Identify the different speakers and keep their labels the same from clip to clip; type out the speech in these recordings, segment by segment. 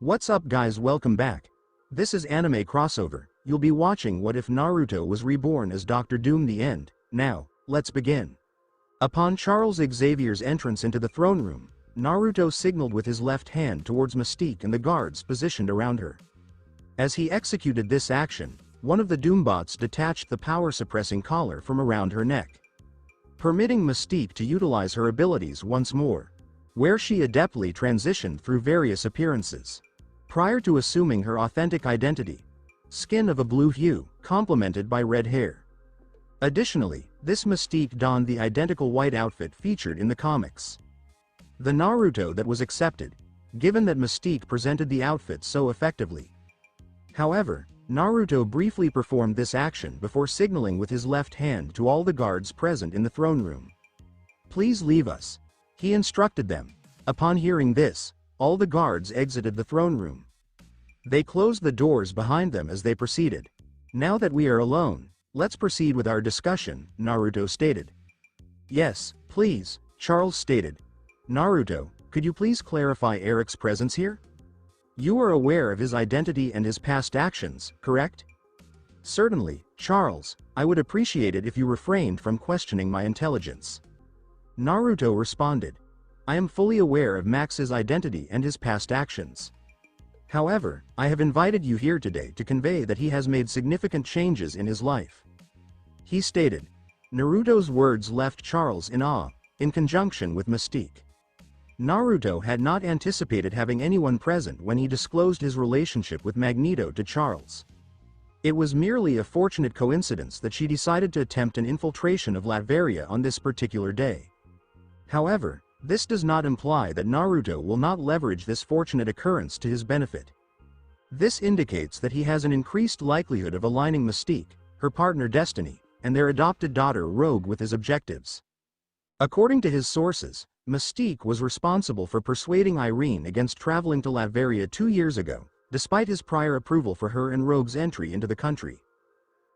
Speaker 1: What's up guys, welcome back. This is Anime Crossover. You'll be watching What If Naruto Was Reborn as Dr. Doom the End. Now, let's begin. Upon Charles Xavier's entrance into the throne room, Naruto signaled with his left hand towards Mystique and the guards positioned around her. As he executed this action, one of the Doombots detached the power-suppressing collar from around her neck, permitting Mystique to utilize her abilities once more, where she adeptly transitioned through various appearances. Prior to assuming her authentic identity, skin of a blue hue, complemented by red hair. Additionally, this Mystique donned the identical white outfit featured in the comics. The Naruto that was accepted, given that Mystique presented the outfit so effectively. However, Naruto briefly performed this action before signaling with his left hand to all the guards present in the throne room. "Please leave us," he instructed them. Upon hearing this, all the guards exited the throne room. They closed the doors behind them as they proceeded. "Now that we are alone, let's proceed with our discussion," Naruto stated. "Yes, please," Charles stated. "Naruto, could you please clarify Eric's presence here? You are aware of his identity and his past actions, correct?" "Certainly, Charles, I would appreciate it if you refrained from questioning my intelligence." Naruto responded. "I am fully aware of Max's identity and his past actions. However, I have invited you here today to convey that he has made significant changes in his life," he stated. Naruto's words left Charles in awe, in conjunction with Mystique. Naruto had not anticipated having anyone present when he disclosed his relationship with Magneto to Charles. It was merely a fortunate coincidence that she decided to attempt an infiltration of Latveria on this particular day. However, this does not imply that Naruto will not leverage this fortunate occurrence to his benefit. This indicates that he has an increased likelihood of aligning Mystique, her partner Destiny, and their adopted daughter Rogue with his objectives. According to his sources, Mystique was responsible for persuading Irene against traveling to Latveria 2 years ago, despite his prior approval for her and Rogue's entry into the country.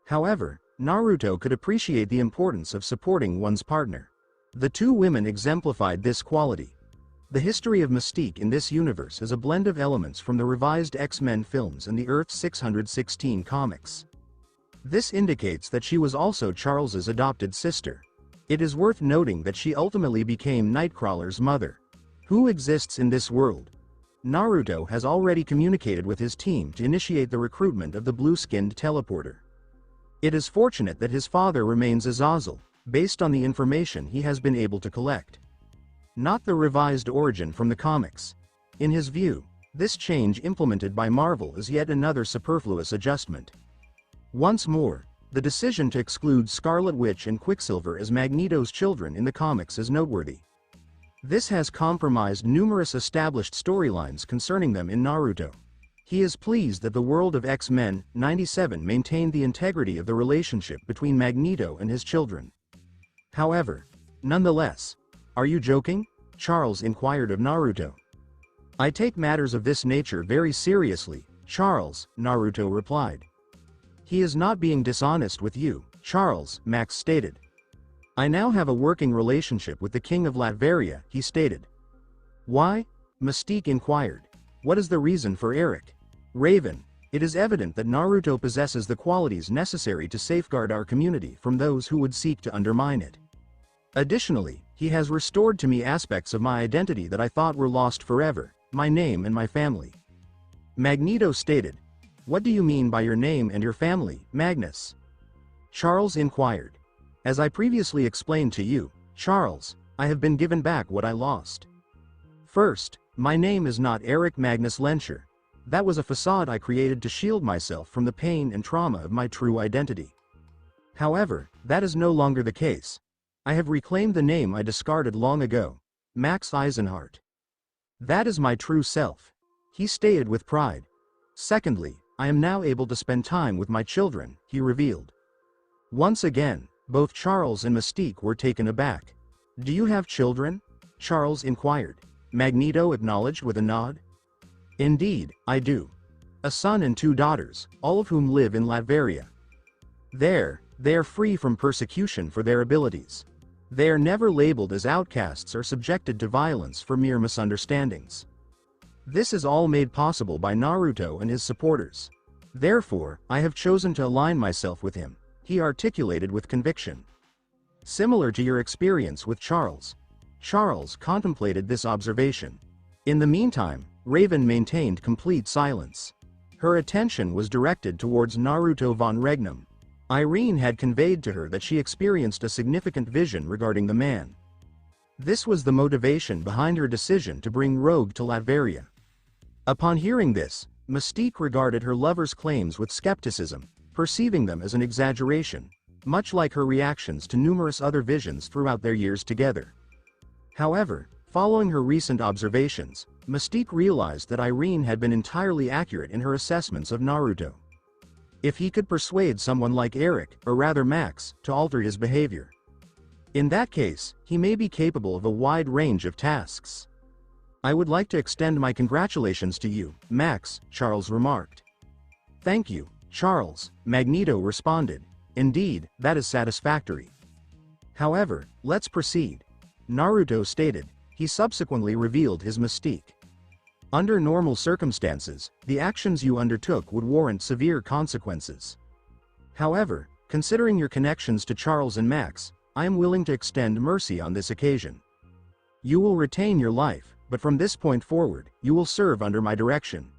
Speaker 1: However, Naruto could appreciate the importance of supporting one's partner. The two women exemplified this quality. The history of Mystique in this universe is a blend of elements from the revised X-Men films and the Earth 616 comics. This indicates that she was also Charles's adopted sister. It is worth noting that she ultimately became Nightcrawler's mother, who exists in this world. Naruto has already communicated with his team to initiate the recruitment of the blue-skinned teleporter. It is fortunate that his father remains Azazel, based on the information he has been able to collect, not the revised origin from the comics. In his view, this change implemented by Marvel is yet another superfluous adjustment. Once more, the decision to exclude Scarlet Witch and Quicksilver as Magneto's children in the comics is noteworthy. This has compromised numerous established storylines concerning them in Naruto. He is pleased that the world of X-Men 97 maintained the integrity of the relationship between Magneto and his children. However, nonetheless, "Are you joking?" Charles inquired of Naruto. "I take matters of this nature very seriously, Charles," Naruto replied. "He is not being dishonest with you, Charles," Max stated. "I now have a working relationship with the King of Latveria," he stated. "Why?" Mystique inquired. "What is the reason for Eric?" Raven, "It is evident that Naruto possesses the qualities necessary to safeguard our community from those who would seek to undermine it. Additionally, he has restored to me aspects of my identity that I thought were lost forever, my name and my family." Magneto stated. "What do you mean by your name and your family, Magnus?" Charles inquired. "As I previously explained to you, Charles, I have been given back what I lost. First, my name is not Eric Magnus Lencher. That was a facade I created to shield myself from the pain and trauma of my true identity. However, that is no longer the case. I have reclaimed the name I discarded long ago, Max Eisenhart. That is my true self," he stated with pride. "Secondly, I am now able to spend time with my children," he revealed. Once again, both Charles and Mystique were taken aback. "Do you have children?" Charles inquired. Magneto acknowledged with a nod. "Indeed, I do. A son and 2 daughters, all of whom live in Latveria. They are free from persecution for their abilities. They are never labeled as outcasts or subjected to violence for mere misunderstandings. This is all made possible by Naruto and his supporters. Therefore, I have chosen to align myself with him, he articulated with conviction. Similar to your experience with Charles. Charles contemplated this observation. In the meantime, Raven maintained complete silence. Her attention was directed towards Naruto von Regnum. Irene had conveyed to her that she experienced a significant vision regarding the man. This was the motivation behind her decision to bring Rogue to Latveria. Upon hearing this, Mystique regarded her lover's claims with skepticism, perceiving them as an exaggeration, much like her reactions to numerous other visions throughout their years together. However, following her recent observations, Mystique realized that Irene had been entirely accurate in her assessments of Naruto. If he could persuade someone like Eric, or rather Max, to alter his behavior, in that case, he may be capable of a wide range of tasks. I would like to extend my congratulations to you, Max, Charles remarked. Thank you, Charles, Magneto responded. Indeed, that is satisfactory. However, let's proceed, Naruto stated. He subsequently revealed his mystique. Under normal circumstances, the actions you undertook would warrant severe consequences. However, considering your connections to Charles and Max, I am willing to extend mercy on this occasion. You will retain your life, but from this point forward, you will serve under my direction.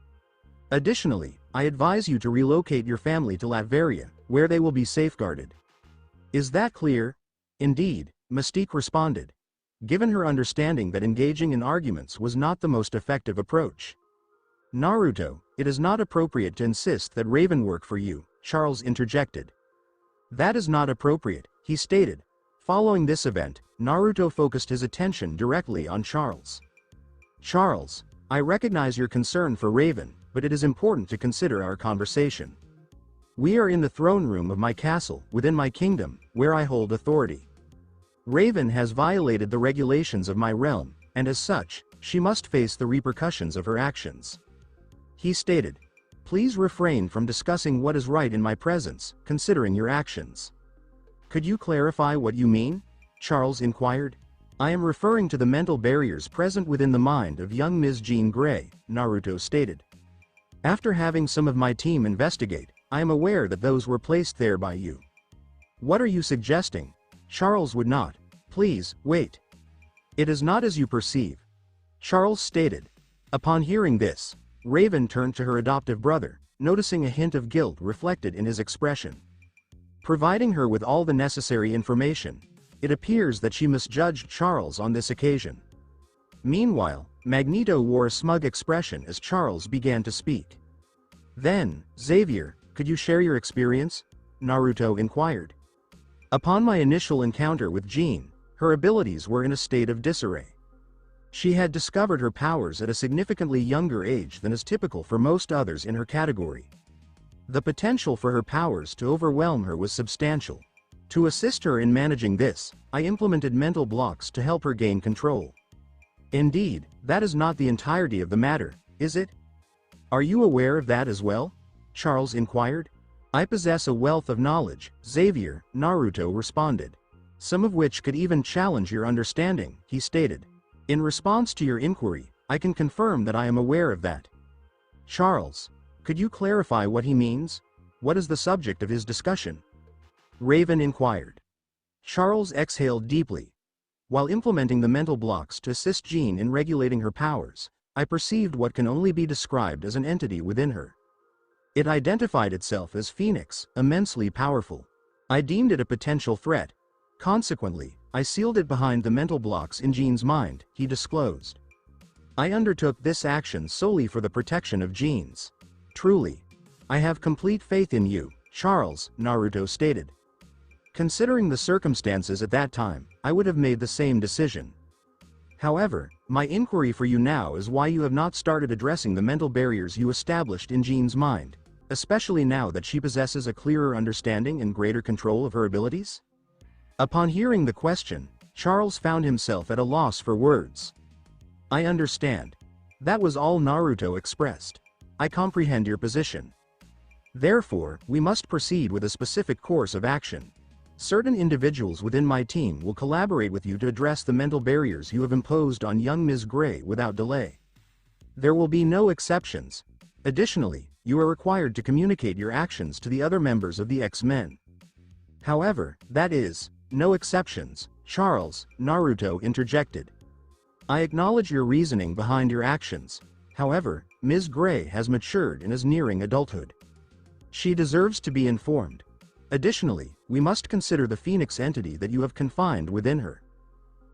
Speaker 1: Additionally, I advise you to relocate your family to Latveria, where they will be safeguarded. Is that clear? Indeed, Mystique responded, given her understanding that engaging in arguments was not the most effective approach. Naruto, it is not appropriate to insist that Raven work for you, Charles interjected. That is not appropriate, he stated. Following this event, Naruto focused his attention directly on Charles. Charles, I recognize your concern for Raven, but it is important to consider our conversation. We are in the throne room of my castle, within my kingdom, where I hold authority. Raven has violated the regulations of my realm, and as such, she must face the repercussions of her actions. He stated, please refrain from discussing what is right in my presence, considering your actions. Could you clarify what you mean? Charles inquired. I am referring to the mental barriers present within the mind of young Ms. Jean Grey, Naruto stated. After having some of my team investigate, I am aware that those were placed there by you. What are you suggesting? Charles would not. Please, wait. It is not as you perceive, Charles stated. Upon hearing this, Raven turned to her adoptive brother, noticing a hint of guilt reflected in his expression. Providing her with all the necessary information, it appears that she misjudged Charles on this occasion. Meanwhile, Magneto wore a smug expression as Charles began to speak. Then, Xavier, could you share your experience? Naruto inquired. Upon my initial encounter with Jean, her abilities were in a state of disarray. She had discovered her powers at a significantly younger age than is typical for most others in her category. The potential for her powers to overwhelm her was substantial. To assist her in managing this, I implemented mental blocks to help her gain control. Indeed, that is not the entirety of the matter, is it? Are you aware of that as well? Charles inquired. I possess a wealth of knowledge, Xavier, Naruto responded. Some of which could even challenge your understanding, he stated. In response to your inquiry, I can confirm that I am aware of that. Charles, could you clarify what he means? What is the subject of his discussion? Raven inquired. Charles exhaled deeply. While implementing the mental blocks to assist Jean in regulating her powers, I perceived what can only be described as an entity within her. It identified itself as Phoenix, immensely powerful. I deemed it a potential threat. Consequently, I sealed it behind the mental blocks in Jean's mind, he disclosed. I undertook this action solely for the protection of Jean's. Truly. I have complete faith in you, Charles, Naruto stated. Considering the circumstances at that time, I would have made the same decision. However, my inquiry for you now is why you have not started addressing the mental barriers you established in Jean's mind, especially now that she possesses a clearer understanding and greater control of her abilities? Upon hearing the question, Charles found himself at a loss for words. I understand. That was all Naruto expressed. I comprehend your position. Therefore, we must proceed with a specific course of action. Certain individuals within my team will collaborate with you to address the mental barriers you have imposed on young Ms. Grey without delay. There will be no exceptions. Additionally, you are required to communicate your actions to the other members of the X-Men. However, that is, no exceptions, Charles, Naruto interjected. I acknowledge your reasoning behind your actions. However, Ms. Gray has matured and is nearing adulthood. She deserves to be informed. Additionally, we must consider the Phoenix entity that you have confined within her.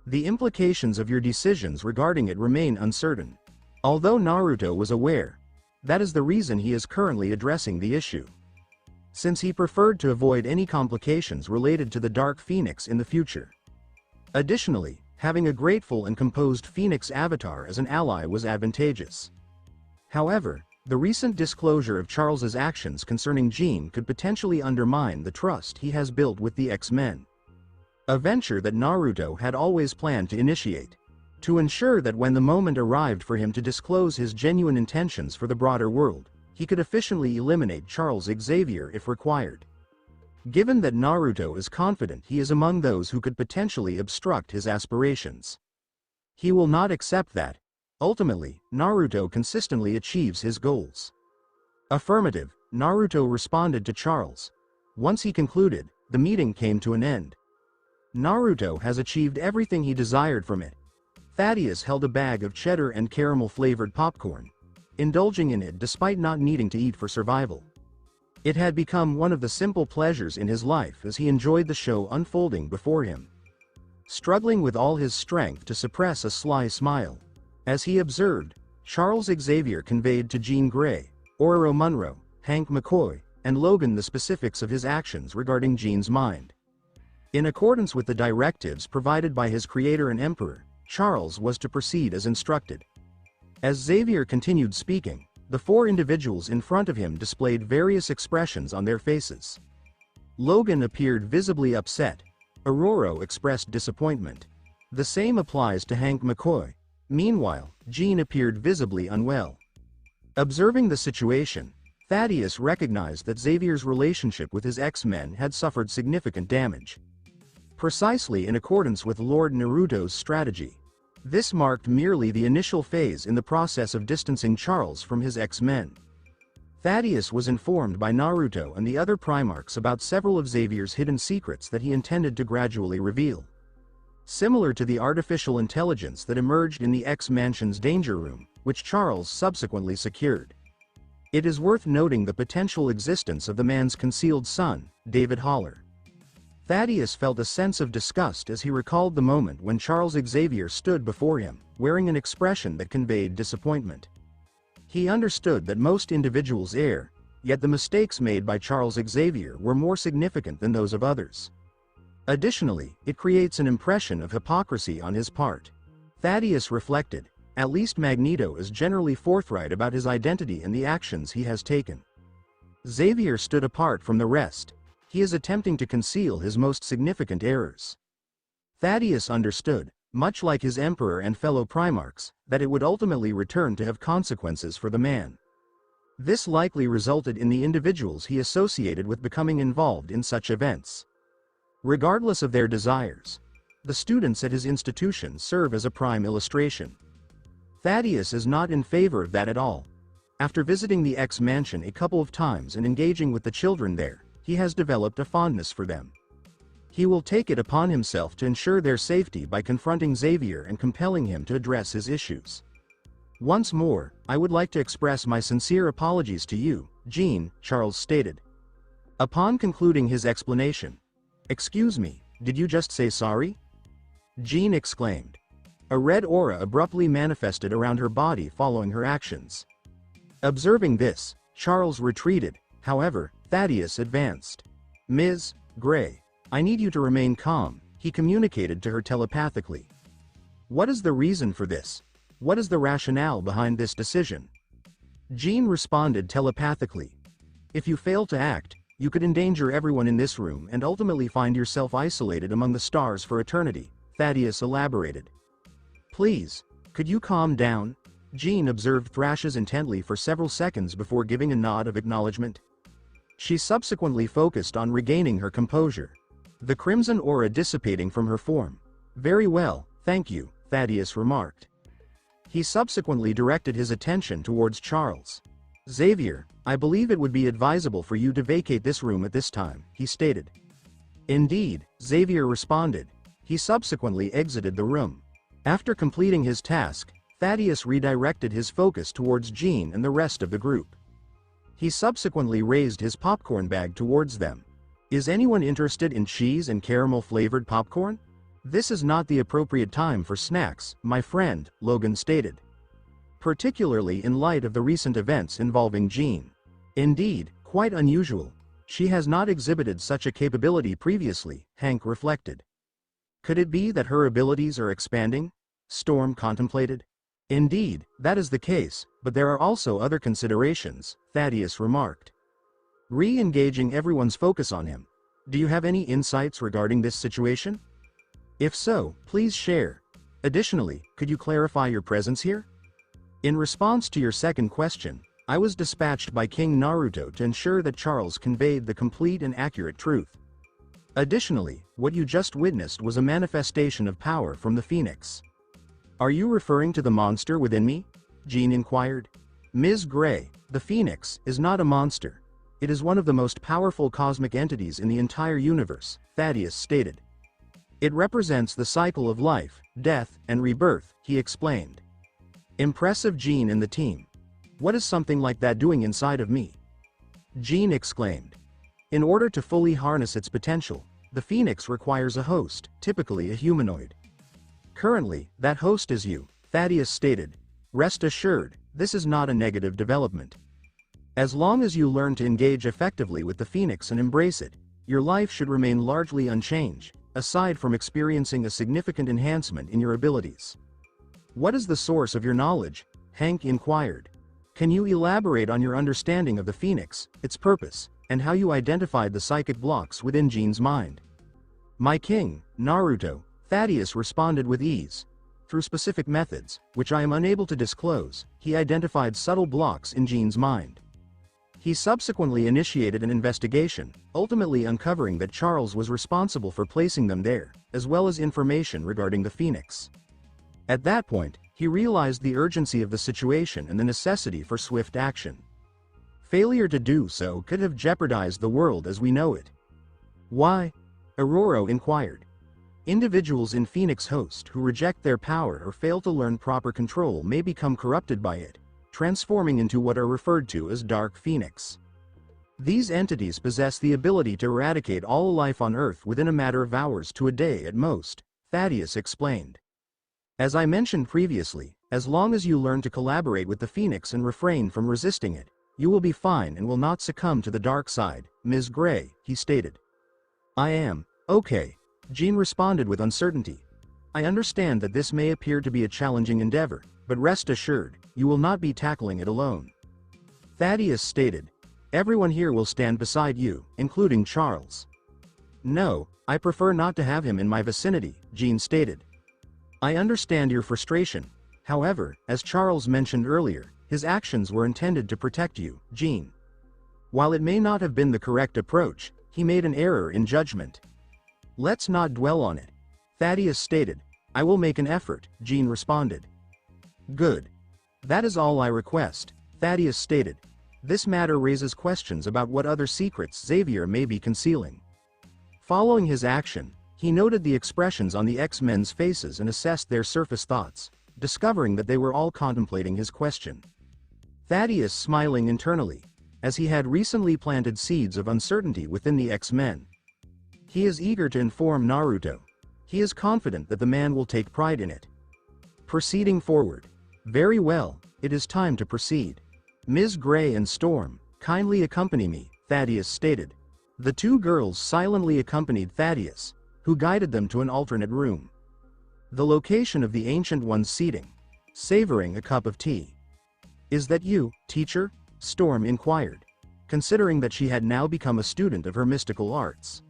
Speaker 1: The implications of your decisions regarding it remain uncertain. Although Naruto was aware, that is the reason he is currently addressing the issue. Since he preferred to avoid any complications related to the Dark Phoenix in the future. Additionally, having a grateful and composed Phoenix avatar as an ally was advantageous. However, the recent disclosure of Charles's actions concerning Jean could potentially undermine the trust he has built with the X-Men. A venture that Naruto had always planned to initiate, to ensure that when the moment arrived for him to disclose his genuine intentions for the broader world, he could efficiently eliminate Charles Xavier if required. Given that Naruto is confident he is among those who could potentially obstruct his aspirations, he will not accept that. Ultimately, Naruto consistently achieves his goals. Affirmative, Naruto responded to Charles. Once he concluded, the meeting came to an end. Naruto has achieved everything he desired from it. Thaddeus held a bag of cheddar and caramel-flavored popcorn, indulging in it despite not needing to eat for survival. It had become one of the simple pleasures in his life as he enjoyed the show unfolding before him. Struggling with all his strength to suppress a sly smile, as he observed, Charles Xavier conveyed to Jean Grey, Ororo Munro, Hank McCoy, and Logan the specifics of his actions regarding Jean's mind. In accordance with the directives provided by his creator and emperor, Charles was to proceed as instructed. As Xavier continued speaking, the four individuals in front of him displayed various expressions on their faces. Logan appeared visibly upset. Ororo expressed disappointment. The same applies to Hank McCoy. Meanwhile, Jean appeared visibly unwell. Observing the situation, Thaddeus recognized that Xavier's relationship with his X-Men had suffered significant damage. Precisely in accordance with Lord Naruto's strategy. This marked merely the initial phase in the process of distancing Charles from his X-Men. Thaddeus was informed by Naruto and the other Primarchs about several of Xavier's hidden secrets that he intended to gradually reveal. Similar to the artificial intelligence that emerged in the X-Mansion's danger room, which Charles subsequently secured. It is worth noting the potential existence of the man's concealed son, David Haller. Thaddeus felt a sense of disgust as he recalled the moment when Charles Xavier stood before him, wearing an expression that conveyed disappointment. He understood that most individuals err, yet the mistakes made by Charles Xavier were more significant than those of others. Additionally, it creates an impression of hypocrisy on his part. Thaddeus reflected, at least Magneto is generally forthright about his identity and the actions he has taken. Xavier stood apart from the rest. He is attempting to conceal his most significant errors. Thaddeus understood, much like his emperor and fellow Primarchs, that it would ultimately return to have consequences for the man. This likely resulted in the individuals he associated with becoming involved in such events. Regardless of their desires, the students at his institution serve as a prime illustration. Thaddeus is not in favor of that at all. After visiting the X-Mansion a couple of times and engaging with the children there, he has developed a fondness for them. He will take it upon himself to ensure their safety by confronting Xavier and compelling him to address his issues. Once more, I would like to express my sincere apologies to you, Jean, Charles stated. Upon concluding his explanation, "Excuse me, did you just say sorry?" Jean exclaimed. A red aura abruptly manifested around her body following her actions. Observing this, Charles retreated. However, Thaddeus advanced. "Ms. Gray, I need you to remain calm," he communicated to her telepathically. "What is the reason for this? What is the rationale behind this decision?" Jean responded telepathically. "If you fail to act, you could endanger everyone in this room and ultimately find yourself isolated among the stars for eternity," Thaddeus elaborated. "Please, could you calm down?" Jean observed Thrashes intently for several seconds before giving a nod of acknowledgement. She subsequently focused on regaining her composure, the crimson aura dissipating from her form. "Very well, thank you," Thaddeus remarked. He subsequently directed his attention towards Charles. Xavier, I believe it would be advisable for you to vacate this room at this time, he stated. Indeed, Xavier responded. He subsequently exited the room. After completing his task, Thaddeus redirected his focus towards Jean and the rest of the group. He subsequently raised his popcorn bag towards them. Is anyone interested in cheese and caramel-flavored popcorn? This is not the appropriate time for snacks, my friend, Logan stated. Particularly in light of the recent events involving Jean. Indeed, quite unusual. She has not exhibited such a capability previously, Hank reflected. Could it be that her abilities are expanding? Storm contemplated. Indeed, that is the case, but there are also other considerations, Thaddeus remarked. Re-engaging everyone's focus on him. Do you have any insights regarding this situation? If so, please share. Additionally, could you clarify your presence here? In response to your second question, I was dispatched by King Naruto to ensure that Charles conveyed the complete and accurate truth. Additionally, what you just witnessed was a manifestation of power from the Phoenix. Are you referring to the monster within me? Jean inquired. Ms. Gray, the Phoenix is not a monster. It is one of the most powerful cosmic entities in the entire universe, Thaddeus stated. It represents the cycle of life, death, and rebirth, he explained. Impressive Jean and the team. What is something like that doing inside of me? Jean exclaimed. In order to fully harness its potential, the Phoenix requires a host, typically a humanoid. Currently, that host is you, Thaddeus stated. Rest assured, this is not a negative development. As long as you learn to engage effectively with the Phoenix and embrace it, your life should remain largely unchanged, aside from experiencing a significant enhancement in your abilities. What is the source of your knowledge? Hank inquired. Can you elaborate on your understanding of the Phoenix, its purpose, and how you identified the psychic blocks within Jean's mind? My king, Naruto, Thaddeus responded with ease. Through specific methods, which I am unable to disclose, he identified subtle blocks in Jean's mind. He subsequently initiated an investigation, ultimately uncovering that Charles was responsible for placing them there, as well as information regarding the Phoenix. At that point, he realized the urgency of the situation and the necessity for swift action. Failure to do so could have jeopardized the world as we know it. Why? Aurora inquired. Individuals in Phoenix Host who reject their power or fail to learn proper control may become corrupted by it, transforming into what are referred to as Dark Phoenix. These entities possess the ability to eradicate all life on Earth within a matter of hours to a day at most, Thaddeus explained. As I mentioned previously, as long as you learn to collaborate with the Phoenix and refrain from resisting it, you will be fine and will not succumb to the dark side, Ms. Gray, he stated. I am, okay, Jean responded with uncertainty. I understand that this may appear to be a challenging endeavor, but rest assured, you will not be tackling it alone. Thaddeus stated. Everyone here will stand beside you, including Charles. No, I prefer not to have him in my vicinity, Jean stated. I understand your frustration. However, as Charles mentioned earlier, his actions were intended to protect you, Jean. While it may not have been the correct approach, he made an error in judgment. Let's not dwell on it, Thaddeus stated. I will make an effort, Jean responded. Good. That is all I request, Thaddeus stated. This matter raises questions about what other secrets Xavier may be concealing. Following his action, he noted the expressions on the X-Men's faces and assessed their surface thoughts, discovering that they were all contemplating his question. Thaddeus smiling internally, as he had recently planted seeds of uncertainty within the X-Men. He is eager to inform Naruto. He is confident that the man will take pride in it. Proceeding forward. Very well, it is time to proceed. Ms. Gray and Storm, kindly accompany me, Thaddeus stated. The two girls silently accompanied Thaddeus, who guided them to an alternate room. The location of the Ancient One's seating. Savoring a cup of tea. Is that you, teacher? Storm inquired, considering that she had now become a student of her mystical arts.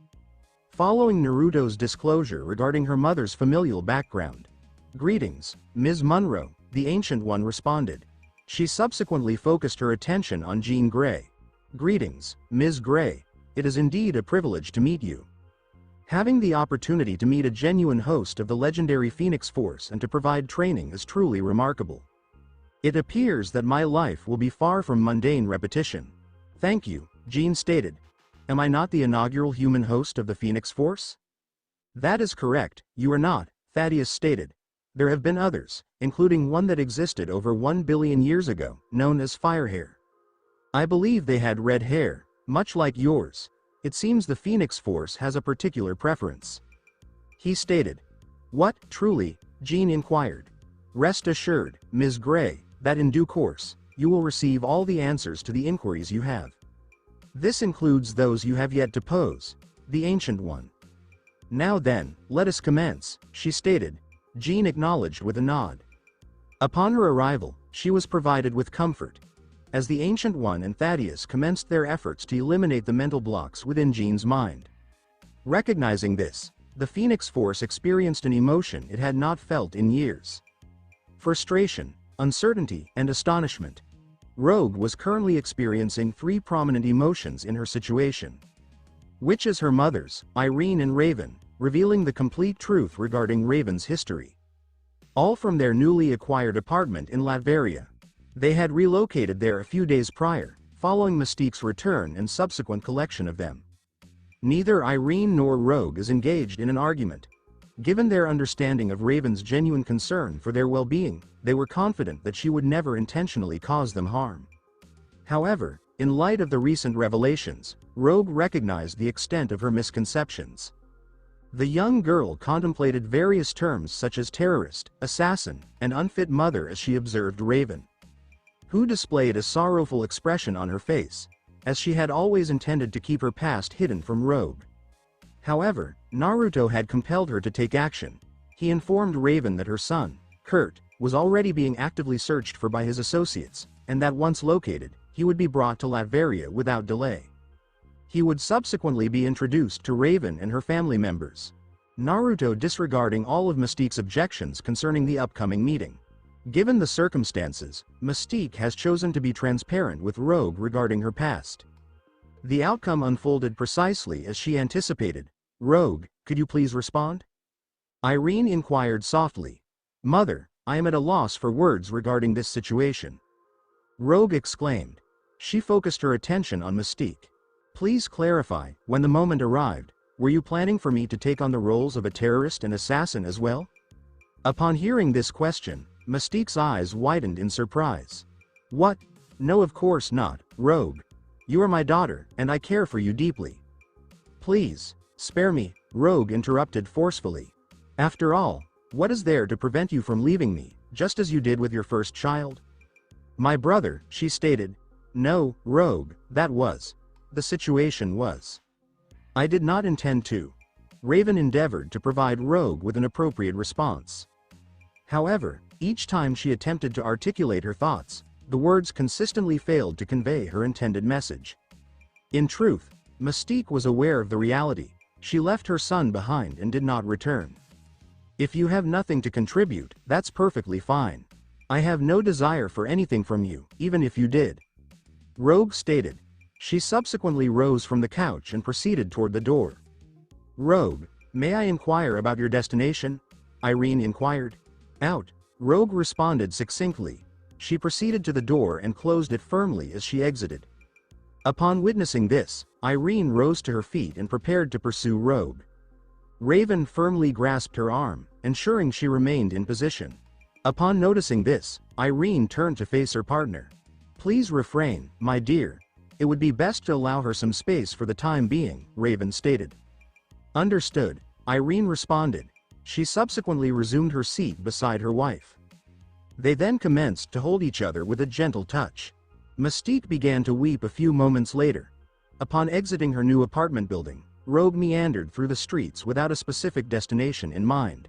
Speaker 1: Following Naruto's disclosure regarding her mother's familial background. Greetings, Ms. Munro, the Ancient One responded. She subsequently focused her attention on Jean Grey. Greetings, Ms. Gray. It is indeed a privilege to meet you. Having the opportunity to meet a genuine host of the legendary Phoenix Force and to provide training is truly remarkable, It appears that my life will be far from mundane repetition. Thank you, Jean stated. Am I not the inaugural human host of the Phoenix Force? That is correct, you are not, Thaddeus stated. There have been others, including one that existed over 1 billion years ago, known as Firehair. I believe they had red hair, much like yours. It seems the Phoenix Force has a particular preference. He stated. What, truly? Jean inquired. Rest assured, Ms. Gray, that in due course, you will receive all the answers to the inquiries you have. This includes those you have yet to pose, the Ancient One. Now then, let us commence, she stated. Jean acknowledged with a nod. Upon her arrival, she was provided with comfort. As the Ancient One and Thaddeus commenced their efforts to eliminate the mental blocks within Jean's mind. Recognizing this, the Phoenix Force experienced an emotion it had not felt in years. Frustration, uncertainty, and astonishment. Rogue was currently experiencing 3 prominent emotions in her situation. Which is her mother's, Irene and Raven, revealing the complete truth regarding Raven's history. All from their newly acquired apartment in Latveria. They had relocated there a few days prior, following Mystique's return and subsequent collection of them. Neither Irene nor Rogue is engaged in an argument. Given their understanding of Raven's genuine concern for their well-being, they were confident that she would never intentionally cause them harm. However, in light of the recent revelations, Rogue recognized the extent of her misconceptions. The young girl contemplated various terms such as terrorist, assassin, and unfit mother as she observed Raven, who displayed a sorrowful expression on her face, as she had always intended to keep her past hidden from Rogue. However, Naruto had compelled her to take action. He informed Raven that her son, Kurt, was already being actively searched for by his associates, and that once located, he would be brought to Latveria without delay. He would subsequently be introduced to Raven and her family members. Naruto disregarding all of Mystique's objections concerning the upcoming meeting. Given the circumstances, Mystique has chosen to be transparent with Rogue regarding her past. The outcome unfolded precisely as she anticipated. Rogue, could you please respond? Irene inquired softly. Mother, I am at a loss for words regarding this situation. Rogue exclaimed. She focused her attention on Mystique. Please clarify, when the moment arrived, were you planning for me to take on the roles of a terrorist and assassin as well? Upon hearing this question, Mystique's eyes widened in surprise. What? No, of course not, Rogue. You are my daughter, and I care for you deeply. Please, spare me, Rogue interrupted forcefully. After all, what is there to prevent you from leaving me, just as you did with your first child? My brother, she stated. No, Rogue, that was. The situation was. I did not intend to. Raven endeavored to provide Rogue with an appropriate response. However, each time she attempted to articulate her thoughts, the words consistently failed to convey her intended message. In truth, Mystique was aware of the reality. She left her son behind and did not return. If you have nothing to contribute, that's perfectly fine. I have no desire for anything from you, even if you did. Rogue stated. She subsequently rose from the couch and proceeded toward the door. Rogue, may I inquire about your destination? Irene inquired. Out. Rogue responded succinctly. She proceeded to the door and closed it firmly as she exited. Upon witnessing this, Irene rose to her feet and prepared to pursue Rogue. Raven firmly grasped her arm, ensuring she remained in position. Upon noticing this, Irene turned to face her partner. Please refrain, my dear. It would be best to allow her some space for the time being, Raven stated. Understood, Irene responded. She subsequently resumed her seat beside her wife. They then commenced to hold each other with a gentle touch. Mystique began to weep a few moments later. Upon exiting her new apartment building, Rogue meandered through the streets without a specific destination in mind.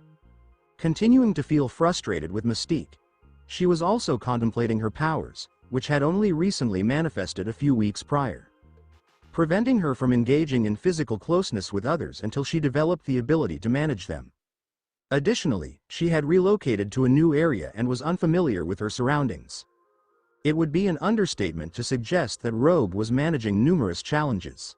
Speaker 1: Continuing to feel frustrated with Mystique, she was also contemplating her powers, which had only recently manifested a few weeks prior, preventing her from engaging in physical closeness with others until she developed the ability to manage them. Additionally, she had relocated to a new area and was unfamiliar with her surroundings. It would be an understatement to suggest that Rogue was managing numerous challenges.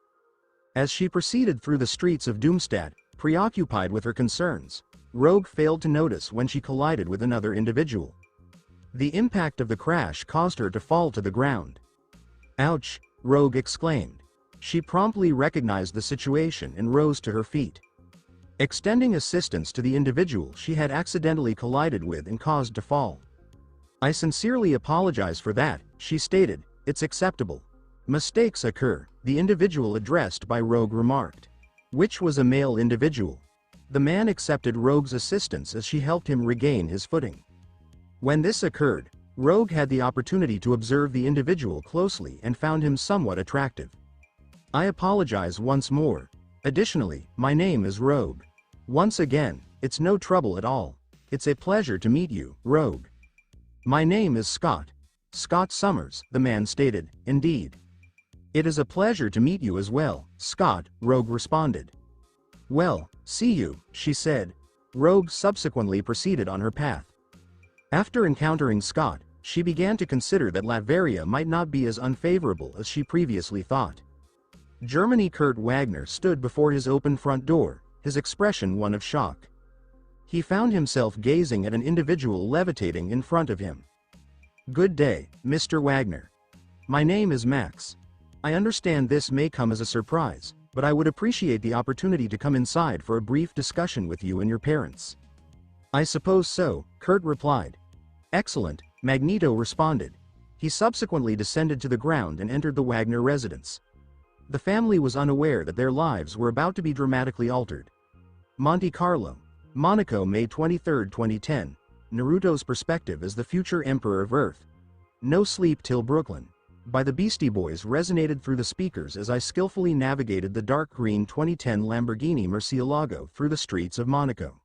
Speaker 1: As she proceeded through the streets of Doomstadt, preoccupied with her concerns, Rogue failed to notice when she collided with another individual. The impact of the crash caused her to fall to the ground. "Ouch!" Rogue exclaimed. She promptly recognized the situation and rose to her feet, extending assistance to the individual she had accidentally collided with and caused to fall. "I sincerely apologize for that," she stated. "It's acceptable. Mistakes occur," the individual addressed by Rogue remarked, which was a male individual. The man accepted Rogue's assistance as she helped him regain his footing. When this occurred, Rogue had the opportunity to observe the individual closely and found him somewhat attractive. "I apologize once more. Additionally, my name is Rogue. Once again, it's no trouble at all. It's a pleasure to meet you, Rogue." "My name is Scott. Scott Summers," the man stated. "Indeed. It is a pleasure to meet you as well, Scott," Rogue responded. "Well, see you," she said. Rogue subsequently proceeded on her path. After encountering Scott, she began to consider that Latveria might not be as unfavorable as she previously thought. Germany. Kurt Wagner stood before his open front door, his expression one of shock. He found himself gazing at an individual levitating in front of him. "Good day, Mr. Wagner. My name is Max. I understand this may come as a surprise, but I would appreciate the opportunity to come inside for a brief discussion with you and your parents." "I suppose so," Kurt replied. "Excellent," Magneto responded. He subsequently descended to the ground and entered the Wagner residence. The family was unaware that their lives were about to be dramatically altered. Monte Carlo, Monaco, May 23, 2010. Naruto's perspective as the future Emperor of Earth. "No Sleep Till Brooklyn" by the Beastie Boys resonated through the speakers as I skillfully navigated the dark green 2010 Lamborghini Murcielago through the streets of Monaco.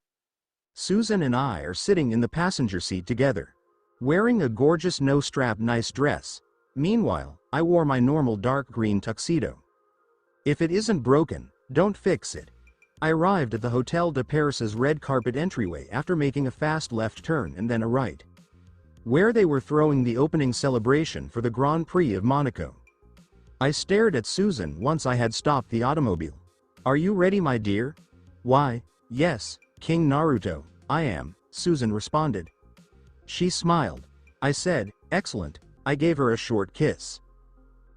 Speaker 1: Susan and I are sitting in the passenger seat together, wearing a gorgeous no-strap nice dress. Meanwhile, I wore my normal dark green tuxedo. "If it isn't broken, don't fix it." I arrived at the Hotel de Paris's red carpet entryway after making a fast left turn and then a right, where they were throwing the opening celebration for the Grand Prix of Monaco. I stared at Susan once I had stopped the automobile. "Are you ready, my dear?" "Why, yes, King Naruto, I am," Susan responded. She smiled. I said, "Excellent." I gave her a short kiss.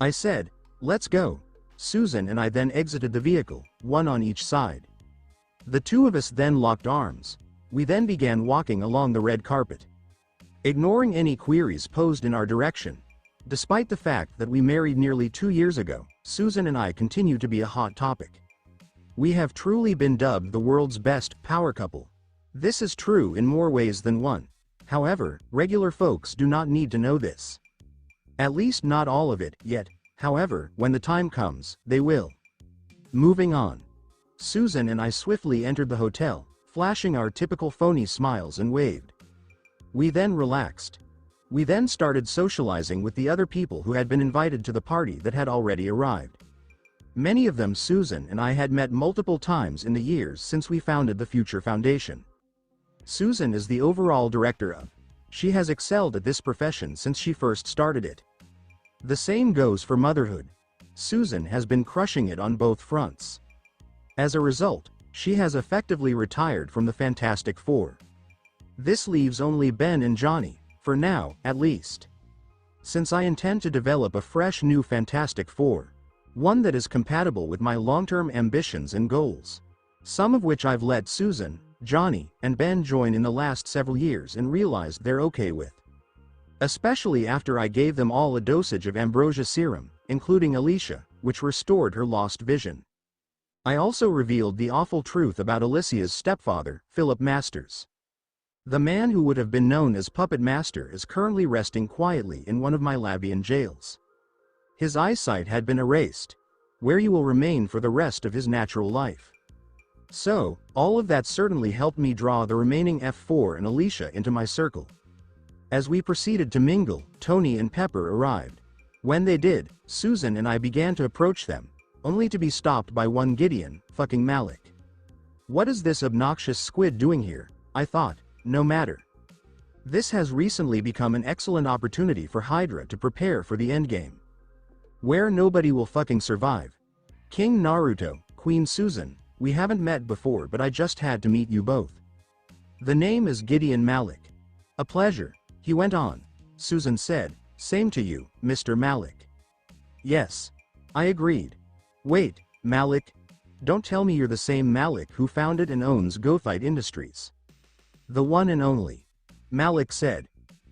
Speaker 1: I said, "Let's go." Susan and I then exited the vehicle, one on each side. The two of us then locked arms. We then began walking along the red carpet, ignoring any queries posed in our direction. Despite the fact that we married nearly 2 years ago, Susan and I continue to be a hot topic. We have truly been dubbed the world's best power couple. This is true in more ways than one. However, regular folks do not need to know this. At least not all of it, yet. However, when the time comes, they will. Moving on. Susan and I swiftly entered the hotel, flashing our typical phony smiles and waved. We then relaxed. We then started socializing with the other people who had been invited to the party that had already arrived. Many of them Susan and I had met multiple times in the years since we founded the Future Foundation. Susan is the overall director of. She has excelled at this profession since she first started it. The same goes for motherhood. Susan has been crushing it on both fronts. As a result, she has effectively retired from the Fantastic Four. This leaves only Ben and Johnny, for now, at least. Since I intend to develop a fresh new Fantastic Four, one that is compatible with my long-term ambitions and goals, some of which I've let Susan, Johnny, and Ben join in the last several years and realized they're okay with. Especially after I gave them all a dosage of ambrosia serum, including Alicia, which restored her lost vision. I also revealed the awful truth about Alicia's stepfather, Philip Masters. The man who would have been known as Puppet Master is currently resting quietly in one of my Lavian jails. His eyesight had been erased, where he will remain for the rest of his natural life. So, all of that certainly helped me draw the remaining F4 and Alicia into my circle. As we proceeded to mingle, Tony and Pepper arrived. When they did, Susan and I began to approach them, only to be stopped by one Gideon, fucking Malik. What is this obnoxious squid doing here? I thought. No matter. This has recently become an excellent opportunity for Hydra to prepare for the endgame, where nobody will fucking survive. King Naruto, Queen Susan, we haven't met before, but I just had to meet you both. The name is Gideon Malik. A pleasure. He went on. Susan said, "Same to you, Mr. Malik." "Yes." I agreed. "Wait, Malik? Don't tell me you're the same Malik who founded and owns Gothite Industries." "The one and only," Malik said.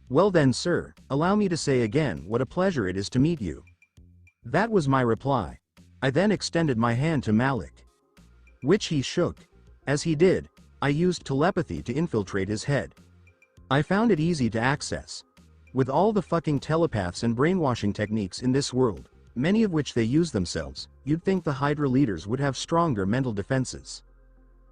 Speaker 1: "Well then, sir, allow me to say again what a pleasure it is to meet you." That was my reply. I then extended my hand to Malik, which he shook. As he did, I used telepathy to infiltrate his head. I found it easy to access. With all the fucking telepaths and brainwashing techniques in this world, many of which they use themselves, you'd think the Hydra leaders would have stronger mental defenses.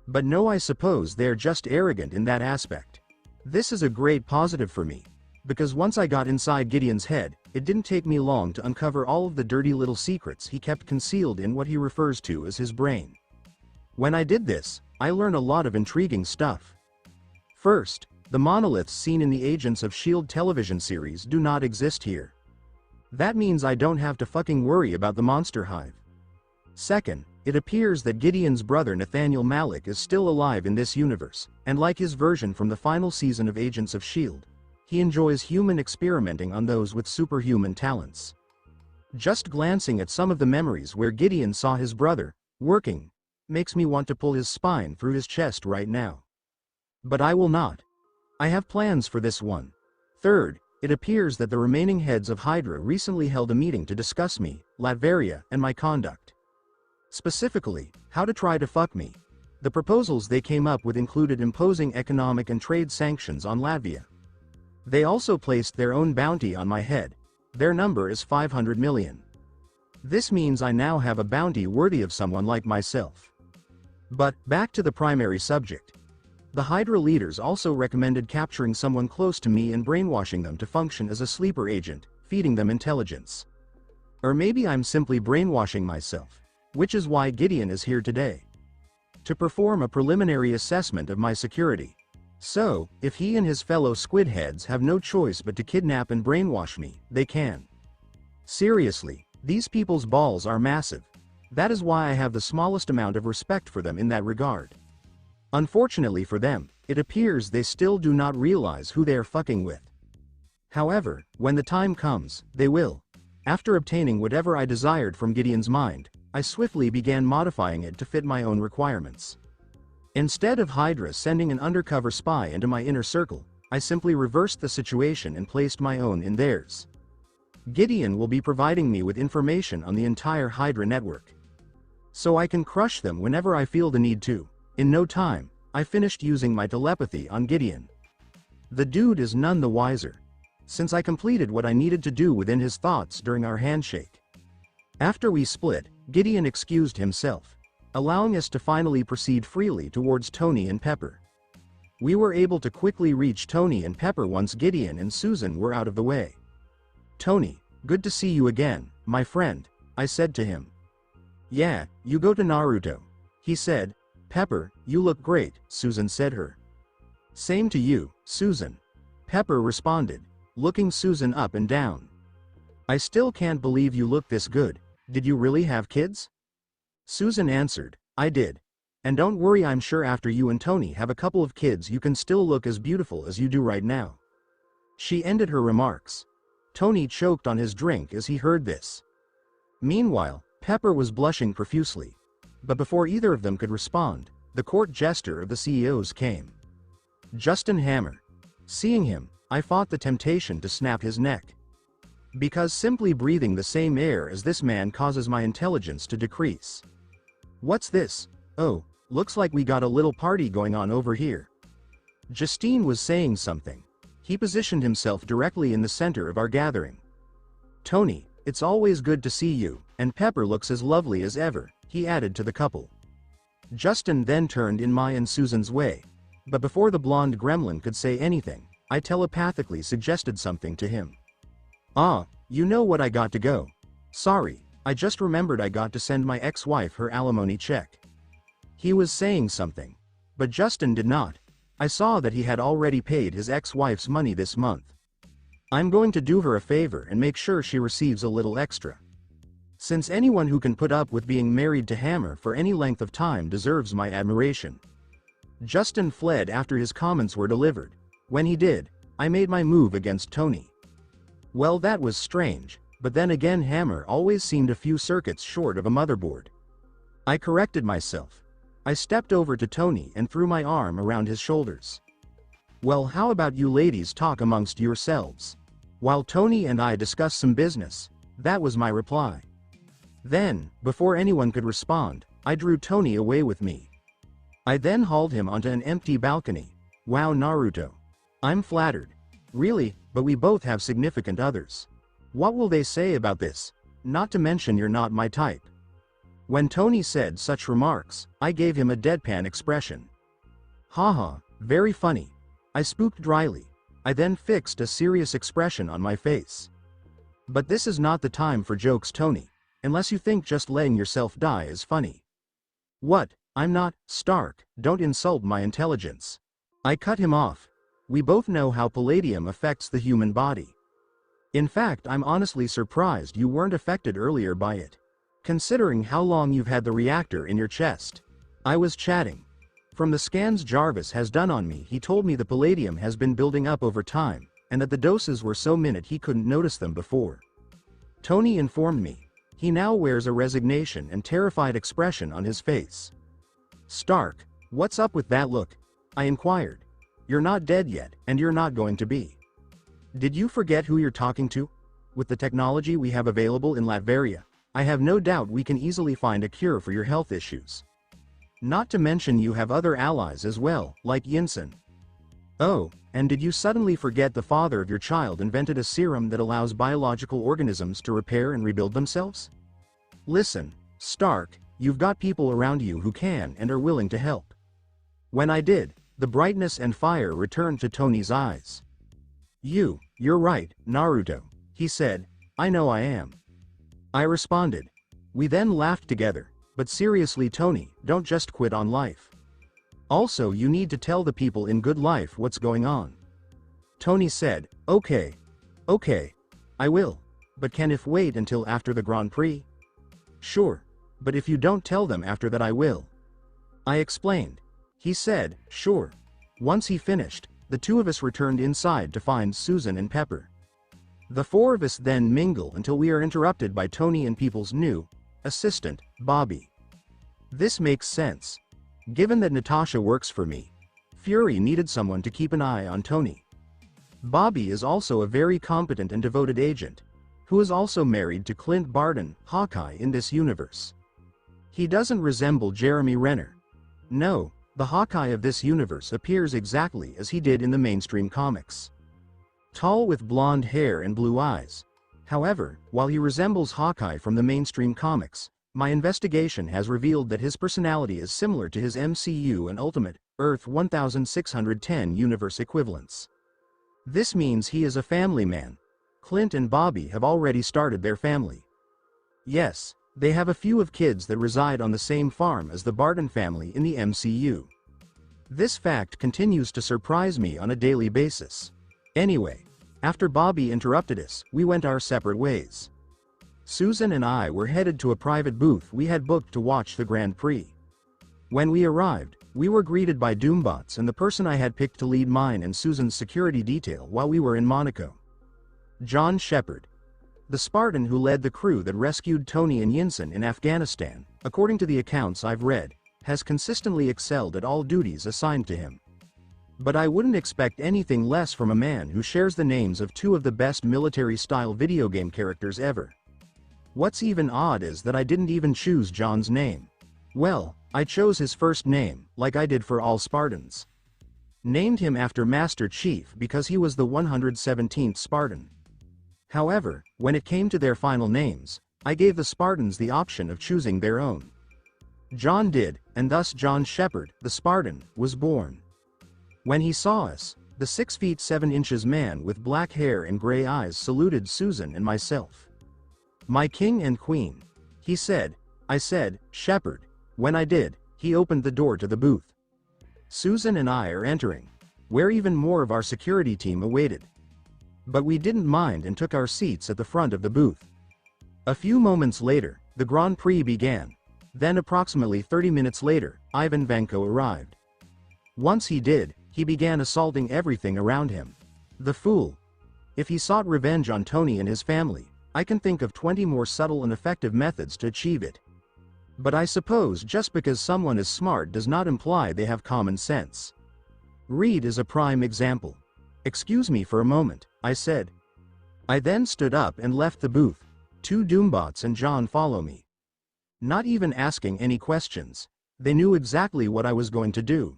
Speaker 1: But no, I suppose they're just arrogant in that aspect. This is a great positive for me, because once I got inside Gideon's head, it didn't take me long to uncover all of the dirty little secrets he kept concealed in what he refers to as his brain. When I did this, I learned a lot of intriguing stuff. First, the monoliths seen in the Agents of S.H.I.E.L.D. television series do not exist here. That means I don't have to fucking worry about the monster hive. Second, it appears that Gideon's brother Nathaniel Malik is still alive in this universe, and like his version from the final season of Agents of S.H.I.E.L.D., he enjoys human experimenting on those with superhuman talents. Just glancing at some of the memories where Gideon saw his brother working makes me want to pull his spine through his chest right now. But I will not. I have plans for this one. Third, it appears that the remaining heads of Hydra recently held a meeting to discuss me, Latveria, and my conduct. Specifically, how to try to fuck me. The proposals they came up with included imposing economic and trade sanctions on Latvia. They also placed their own bounty on my head. Their number is 500 million. This means I now have a bounty worthy of someone like myself. But, back to the primary subject. The Hydra leaders also recommended capturing someone close to me and brainwashing them to function as a sleeper agent, feeding them intelligence. Or maybe I'm simply brainwashing myself, which is why Gideon is here today. To perform a preliminary assessment of my security. So, if he and his fellow squid heads have no choice but to kidnap and brainwash me, they can. Seriously, these people's balls are massive. That is why I have the smallest amount of respect for them in that regard. Unfortunately for them, it appears they still do not realize who they are fucking with. However, when the time comes, they will. After obtaining whatever I desired from Gideon's mind, I swiftly began modifying it to fit my own requirements. Instead of Hydra sending an undercover spy into my inner circle, I simply reversed the situation and placed my own in theirs. Gideon will be providing me with information on the entire Hydra network, so I can crush them whenever I feel the need to. In no time, I finished using my telepathy on Gideon. The dude is none the wiser, since I completed what I needed to do within his thoughts during our handshake. After we split, Gideon excused himself, allowing us to finally proceed freely towards Tony and Pepper. We were able to quickly reach Tony and Pepper once Gideon and Susan were out of the way. "Tony, good to see you again, my friend," I said to him. "Yeah, you go to Naruto," he said. "Pepper, you look great," Susan said her. "Same to you, Susan," Pepper responded, looking Susan up and down. "I still can't believe you look this good. Did you really have kids?" Susan answered, "I did. And don't worry, I'm sure after you and Tony have a couple of kids you can still look as beautiful as you do right now." She ended her remarks. Tony choked on his drink as he heard this. Meanwhile, Pepper was blushing profusely. But before either of them could respond, the court jester of the CEOs came. Justin Hammer. Seeing him, I fought the temptation to snap his neck. Because simply breathing the same air as this man causes my intelligence to decrease. "What's this? Oh, looks like we got a little party going on over here." Justine was saying something. He positioned himself directly in the center of our gathering. "Tony, it's always good to see you, and Pepper looks as lovely as ever," he added to the couple. Justin then turned in my and Susan's way. But before the blonde gremlin could say anything, I telepathically suggested something to him. "Ah, you know what, I got to go. Sorry, I just remembered I got to send my ex-wife her alimony check." He was saying something, but Justin did not. I saw that he had already paid his ex-wife's money this month. I'm going to do her a favor and make sure she receives a little extra. Since anyone who can put up with being married to Hammer for any length of time deserves my admiration. Justin fled after his comments were delivered. When he did, I made my move against Tony. Well, that was strange, but then again Hammer always seemed a few circuits short of a motherboard. I corrected myself. I stepped over to Tony and threw my arm around his shoulders. Well, how about you ladies talk amongst yourselves? While Tony and I discuss some business. That was my reply. Then, before anyone could respond, I drew Tony away with me. I then hauled him onto an empty balcony. Wow, Naruto. I'm flattered. Really, but we both have significant others. What will they say about this? Not to mention you're not my type. When Tony said such remarks, I gave him a deadpan expression. Haha, very funny. I spooked dryly. I then fixed a serious expression on my face. But this is not the time for jokes, Tony, unless you think just letting yourself die is funny. What? I'm not, Stark, don't insult my intelligence. I cut him off. We both know how palladium affects the human body. In fact, I'm honestly surprised you weren't affected earlier by it, considering how long you've had the reactor in your chest. I was chatting. From the scans Jarvis has done on me, he told me the palladium has been building up over time, and that the doses were so minute he couldn't notice them before. Tony informed me. He now wears a resignation and terrified expression on his face. Stark, what's up with that look? I inquired. You're not dead yet, and you're not going to be. Did you forget who you're talking to? With the technology we have available in Latveria, I have no doubt we can easily find a cure for your health issues. Not to mention you have other allies as well, like Yinsen. Oh, and did you suddenly forget the father of your child invented a serum that allows biological organisms to repair and rebuild themselves? Listen, Stark, you've got people around you who can and are willing to help. When I did, the brightness and fire returned to Tony's eyes. You're right, Naruto, he said. I know I am. I responded. We then laughed together. But seriously, Tony, don't just quit on life. Also, you need to tell the people in Good Life what's going on. Tony said, okay, I will. But can if wait until after the Grand Prix? Sure, but if you don't tell them after that I will. I explained. He said, sure. Once he finished, the two of us returned inside to find Susan and Pepper. The four of us then mingle until we are interrupted by Tony and people's new assistant, Bobby. This makes sense. Given that Natasha works for me, Fury needed someone to keep an eye on Tony. Bobby is also a very competent and devoted agent, who is also married to Clint Barton, Hawkeye in this universe. He doesn't resemble Jeremy Renner. No, the Hawkeye of this universe appears exactly as he did in the mainstream comics. Tall with blonde hair and blue eyes. However, while he resembles Hawkeye from the mainstream comics, my investigation has revealed that his personality is similar to his MCU and Ultimate Earth 1610 universe equivalents. This means he is a family man. Clint and Bobby have already started their family. Yes, they have a few of kids that reside on the same farm as the Barton family in the MCU. This fact continues to surprise me on a daily basis. Anyway, after Bobby interrupted us, we went our separate ways. Susan and I were headed to a private booth we had booked to watch the Grand Prix. When we arrived, we were greeted by Doombots and the person I had picked to lead mine and Susan's security detail while we were in Monaco. John Shepard. The Spartan who led the crew that rescued Tony and Yinsen in Afghanistan, according to the accounts I've read, has consistently excelled at all duties assigned to him. But I wouldn't expect anything less from a man who shares the names of two of the best military-style video game characters ever. What's even odd is that I didn't even choose John's name. Well, I chose his first name, like I did for all Spartans. Named him after Master Chief because he was the 117th Spartan. However, when it came to their final names, I gave the Spartans the option of choosing their own. John did, and thus John Shepard, the Spartan, was born. When he saw us, the 6 feet 7 inches man with black hair and gray eyes saluted Susan and myself. My king and queen, he said. I said, Shepard. When I did, he opened the door to the booth. Susan and I are entering, where even more of our security team awaited. But we didn't mind and took our seats at the front of the booth. A few moments later, the Grand Prix began. Then approximately 30 minutes later, Ivan Vanko arrived. Once he did, he began assaulting everything around him. The fool. If he sought revenge on Tony and his family, I can think of 20 more subtle and effective methods to achieve it. But I suppose just because someone is smart does not imply they have common sense. Reed is a prime example. Excuse me for a moment, I said. I then stood up and left the booth. 2 Doombots and John follow me. Not even asking any questions. They knew exactly what I was going to do.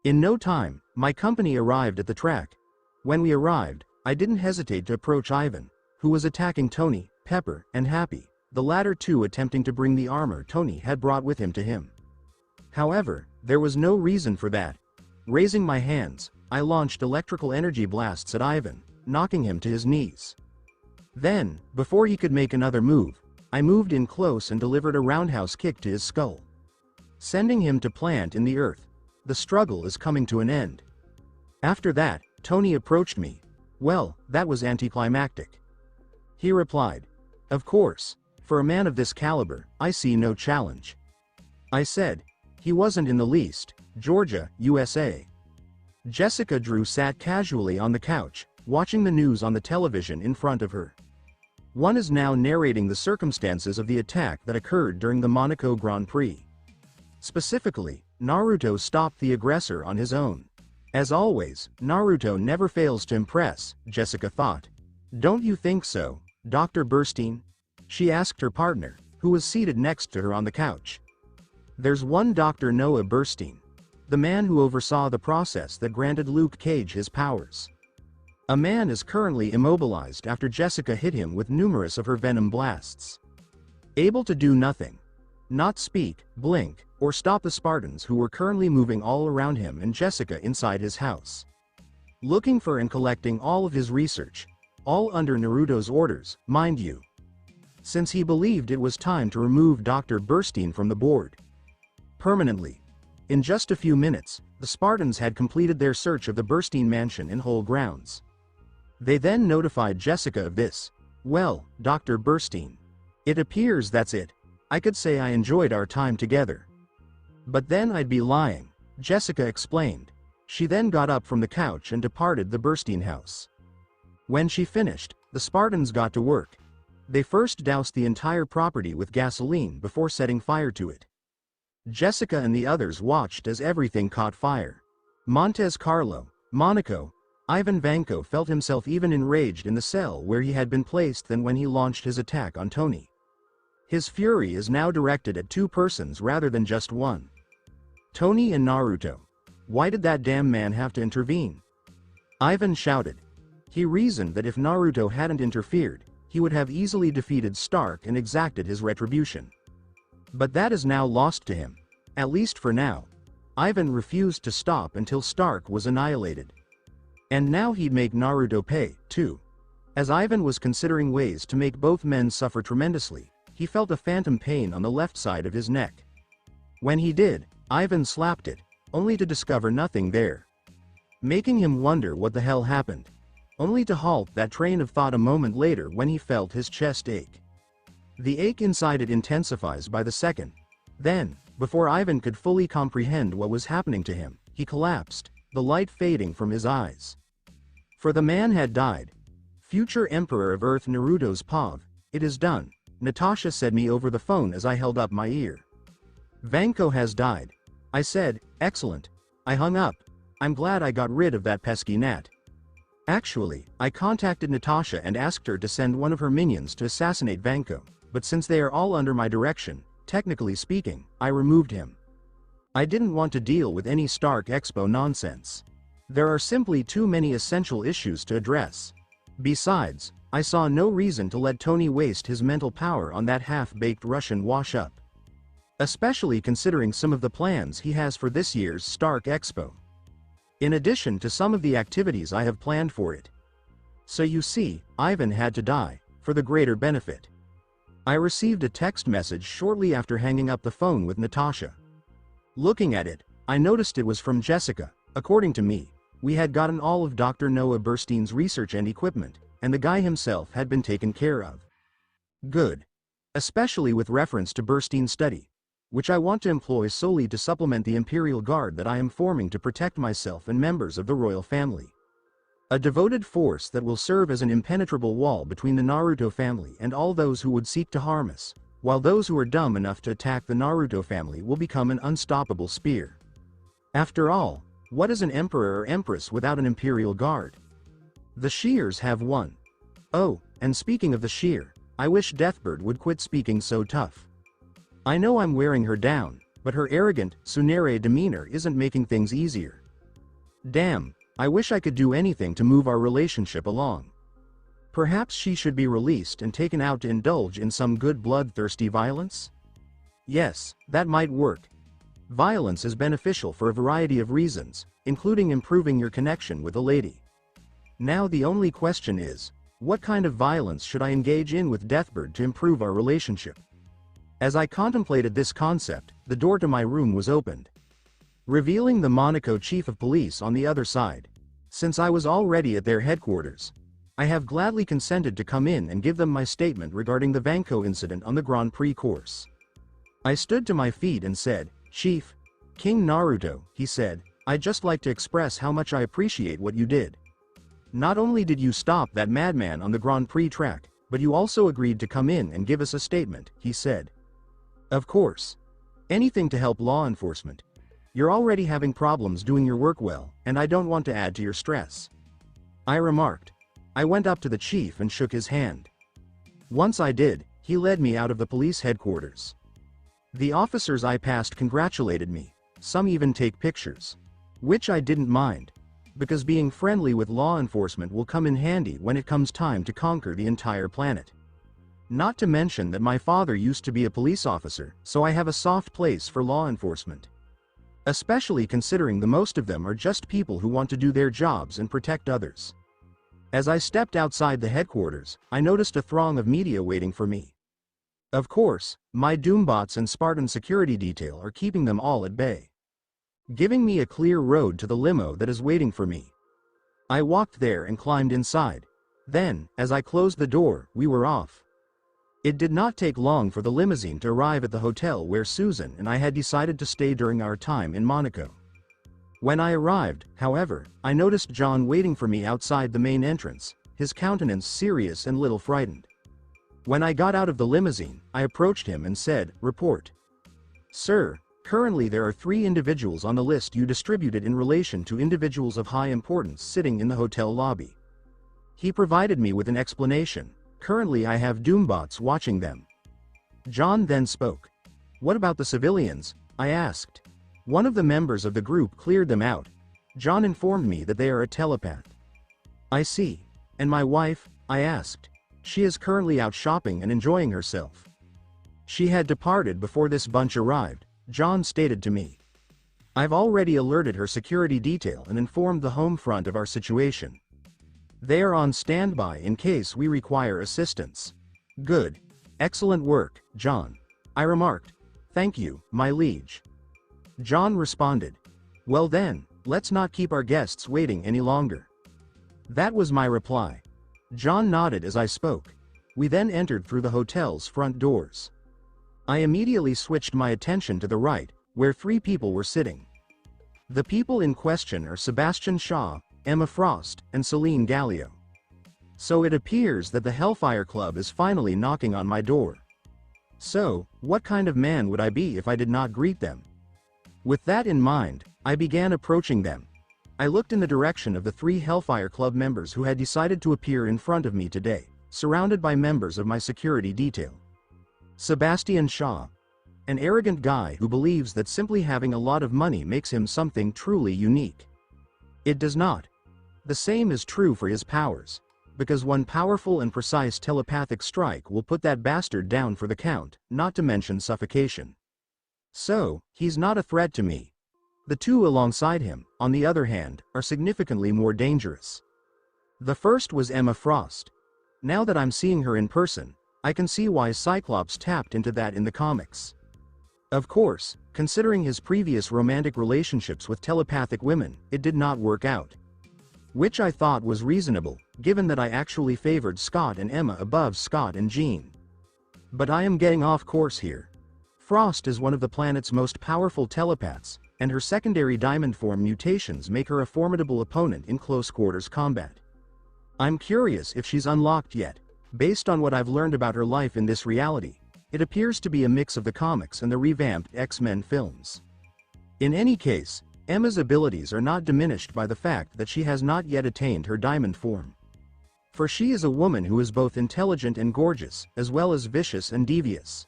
Speaker 1: In no time, my company arrived at the track. When we arrived, I didn't hesitate to approach Ivan, who was attacking Tony, Pepper, and Happy, the latter 2 attempting to bring the armor Tony had brought with him to him. However, there was no reason for that. Raising my hands, I launched electrical energy blasts at Ivan, knocking him to his knees. Then, before he could make another move, I moved in close and delivered a roundhouse kick to his skull, sending him to plant in the earth. The struggle is coming to an end. After that, Tony approached me. Well, that was anticlimactic. He replied, "Of course, for a man of this caliber, I see no challenge." I said, "He wasn't in the least." Georgia, USA. Jessica Drew sat casually on the couch, watching the news on the television in front of her. One is now narrating the circumstances of the attack that occurred during the Monaco Grand Prix. Specifically, Naruto stopped the aggressor on his own. As always, Naruto never fails to impress, Jessica thought. "Don't you think so, Dr. Burstein?" she asked her partner, who was seated next to her on the couch. "There's one Dr. Noah Burstein, the man who oversaw the process that granted Luke Cage his powers. A man is currently immobilized after Jessica hit him with numerous of her venom blasts. Able to do nothing. Not speak, blink, or stop the Spartans who were currently moving all around him and Jessica inside his house. Looking for and collecting all of his research, all under Naruto's orders, mind you. Since he believed it was time to remove Dr. Burstein from the board. Permanently. In just a few minutes, the Spartans had completed their search of the Burstein mansion and whole grounds. They then notified Jessica of this. "Well, Dr. Burstein. It appears that's it. I could say I enjoyed our time together. But then I'd be lying," Jessica explained. She then got up from the couch and departed the Burstein house. When she finished, the Spartans got to work. They first doused the entire property with gasoline before setting fire to it. Jessica and the others watched as everything caught fire. Montez Carlo, Monaco, Ivan Vanko felt himself even enraged in the cell where he had been placed than when he launched his attack on Tony. His fury is now directed at 2 persons rather than just one. Tony and Naruto. Why did that damn man have to intervene? Ivan shouted. He reasoned that if Naruto hadn't interfered, he would have easily defeated Stark and exacted his retribution. But that is now lost to him. At least for now. Ivan refused to stop until Stark was annihilated. And now he'd make Naruto pay, too. As Ivan was considering ways to make both men suffer tremendously, he felt a phantom pain on the left side of his neck. When he did, Ivan slapped it, only to discover nothing there. Making him wonder what the hell happened. Only to halt that train of thought a moment later when he felt his chest ache. The ache inside it intensifies by the second. Then, before Ivan could fully comprehend what was happening to him, he collapsed, the light fading from his eyes. For the man had died. Future Emperor of Earth Naruto's Pav, "It is done," Natasha said me over the phone as I held up my ear. "Vanko has died." I said, "Excellent." I hung up. I'm glad I got rid of that pesky gnat. Actually, I contacted Natasha and asked her to send one of her minions to assassinate Vanko, but since they are all under my direction, technically speaking, I removed him. I didn't want to deal with any Stark Expo nonsense. There are simply too many essential issues to address. Besides, I saw no reason to let Tony waste his mental power on that half-baked Russian wash-up. Especially considering some of the plans he has for this year's Stark Expo. In addition to some of the activities I have planned for it. So you see, Ivan had to die, for the greater benefit. I received a text message shortly after hanging up the phone with Natasha. Looking at it, I noticed it was from Jessica. According to me, we had gotten all of Dr. Noah Burstein's research and equipment, and the guy himself had been taken care of. Good. Especially with reference to Burstein's study, which I want to employ solely to supplement the Imperial Guard that I am forming to protect myself and members of the royal family. A devoted force that will serve as an impenetrable wall between the Naruto family and all those who would seek to harm us, while those who are dumb enough to attack the Naruto family will become an unstoppable spear. After all, what is an emperor or empress without an imperial guard? The Shears have one. Oh, and speaking of the Shear, I wish Deathbird would quit speaking so tough. I know I'm wearing her down, but her arrogant, tsundere demeanor isn't making things easier. Damn, I wish I could do anything to move our relationship along. Perhaps she should be released and taken out to indulge in some good bloodthirsty violence? Yes, that might work. Violence is beneficial for a variety of reasons, including improving your connection with a lady. Now the only question is, what kind of violence should I engage in with Deathbird to improve our relationship? As I contemplated this concept, the door to my room was opened, revealing the Monaco chief of police on the other side. Since I was already at their headquarters, I have gladly consented to come in and give them my statement regarding the Vanko incident on the Grand Prix course. I stood to my feet and said, "Chief, King Naruto," he said, "I'd just like to express how much I appreciate what you did. Not only did you stop that madman on the Grand Prix track, but you also agreed to come in and give us a statement," he said. "Of course. Anything to help law enforcement. You're already having problems doing your work well, and I don't want to add to your stress," I remarked. I went up to the chief and shook his hand. Once I did, he led me out of the police headquarters. The officers I passed congratulated me, some even take pictures. Which I didn't mind, because being friendly with law enforcement will come in handy when it comes time to conquer the entire planet. Not to mention that my father used to be a police officer, so I have a soft place for law enforcement. Especially considering the most of them are just people who want to do their jobs and protect others. As I stepped outside the headquarters, I noticed a throng of media waiting for me. Of course, my Doombots and Spartan security detail are keeping them all at bay, giving me a clear road to the limo that is waiting for me. I walked there and climbed inside. Then, as I closed the door, we were off. It did not take long for the limousine to arrive at the hotel where Susan and I had decided to stay during our time in Monaco. When I arrived, however, I noticed John waiting for me outside the main entrance, his countenance serious and little frightened. When I got out of the limousine, I approached him and said, "Report." "Sir, currently there are 3 individuals on the list you distributed in relation to individuals of high importance sitting in the hotel lobby." He provided me with an explanation. "Currently I have Doombots watching them." John then spoke. "What about the civilians?" I asked. "One of the members of the group cleared them out. John informed me that they are a telepath." "I see. And my wife?" I asked. "She is currently out shopping and enjoying herself." "She had departed before this bunch arrived," John stated to me. "I've already alerted her security detail and informed the home front of our situation. They are on standby in case we require assistance." "Good. Excellent work, John," I remarked. "Thank you, my liege." John responded, "Well then, let's not keep our guests waiting any longer." That was my reply. John nodded as I spoke. We then entered through the hotel's front doors. I immediately switched my attention to the right, where 3 people were sitting. The people in question are Sebastian Shaw, Emma Frost, and Celine Gallio. So it appears that the Hellfire Club is finally knocking on my door. So, what kind of man would I be if I did not greet them? With that in mind, I began approaching them. I looked in the direction of the 3 Hellfire Club members who had decided to appear in front of me today, surrounded by members of my security detail. Sebastian Shaw, an arrogant guy who believes that simply having a lot of money makes him something truly unique. It does not. The same is true for his powers, because one powerful and precise telepathic strike will put that bastard down for the count, not to mention suffocation. So, he's not a threat to me. The 2 alongside him, on the other hand, are significantly more dangerous. The first was Emma Frost. Now that I'm seeing her in person, I can see why Cyclops tapped into that in the comics. Of course, considering his previous romantic relationships with telepathic women, it did not work out. Which I thought was reasonable, given that I actually favored Scott and Emma above Scott and Jean. But I am getting off course here. Frost is one of the planet's most powerful telepaths, and her secondary diamond form mutations make her a formidable opponent in close quarters combat. I'm curious if she's unlocked yet. Based on what I've learned about her life in this reality, it appears to be a mix of the comics and the revamped X-Men films. In any case, Emma's abilities are not diminished by the fact that she has not yet attained her diamond form. For she is a woman who is both intelligent and gorgeous, as well as vicious and devious.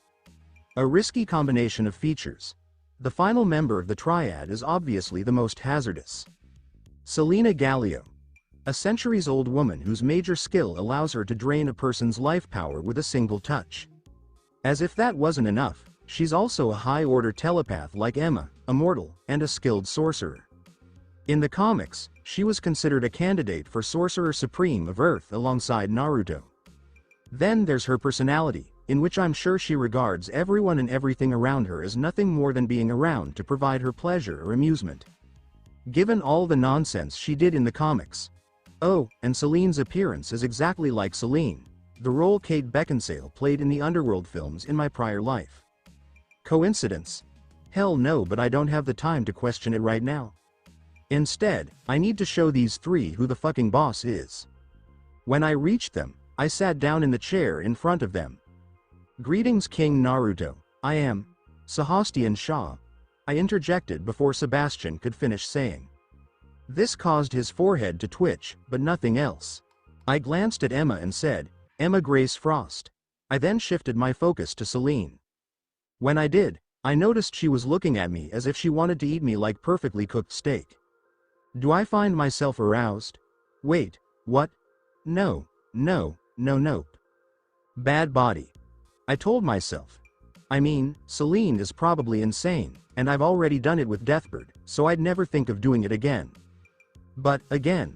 Speaker 1: A risky combination of features. The final member of the triad is obviously the most hazardous. Selena Gallio. A centuries-old woman whose major skill allows her to drain a person's life power with a single touch. As if that wasn't enough, she's also a high-order telepath like Emma, a mortal, and a skilled sorcerer. In the comics, she was considered a candidate for Sorcerer Supreme of Earth alongside Naruto. Then there's her personality, in which I'm sure she regards everyone and everything around her as nothing more than being around to provide her pleasure or amusement. Given all the nonsense she did in the comics. Oh, and Celine's appearance is exactly like Celine, the role Kate Beckinsale played in the Underworld films in my prior life. Coincidence? Hell no, but I don't have the time to question it right now. Instead, I need to show these three who the fucking boss is. When I reached them, I sat down in the chair in front of them. Greetings King Naruto, I am Sebastian Shaw, I interjected before Sebastian could finish saying. This caused his forehead to twitch, but nothing else. I glanced at Emma and said, Emma Grace Frost. I then shifted my focus to Celine. When I did, I noticed she was looking at me as if she wanted to eat me like perfectly cooked steak. Do I find myself aroused? Wait, what? No, nope. Bad body. I told myself. I mean, Celine is probably insane, and I've already done it with Deathbird, so I'd never think of doing it again. But, again,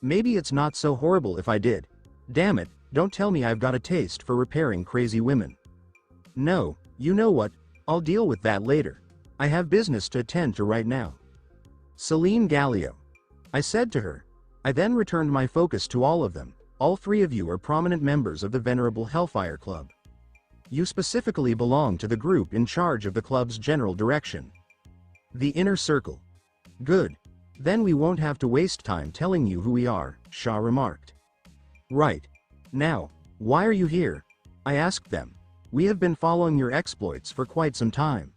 Speaker 1: maybe it's not so horrible if I did. Damn it, don't tell me I've got a taste for repairing crazy women. No, you know what, I'll deal with that later. I have business to attend to right now. Celine Gallio. I said to her. I then returned my focus to all of them. All three of you are prominent members of the venerable Hellfire Club. You specifically belong to the group in charge of the club's general direction. The inner circle. Good. Then we won't have to waste time telling you who we are, Shaw remarked. Right. Now, why are you here? I asked them. We have been following your exploits for quite some time.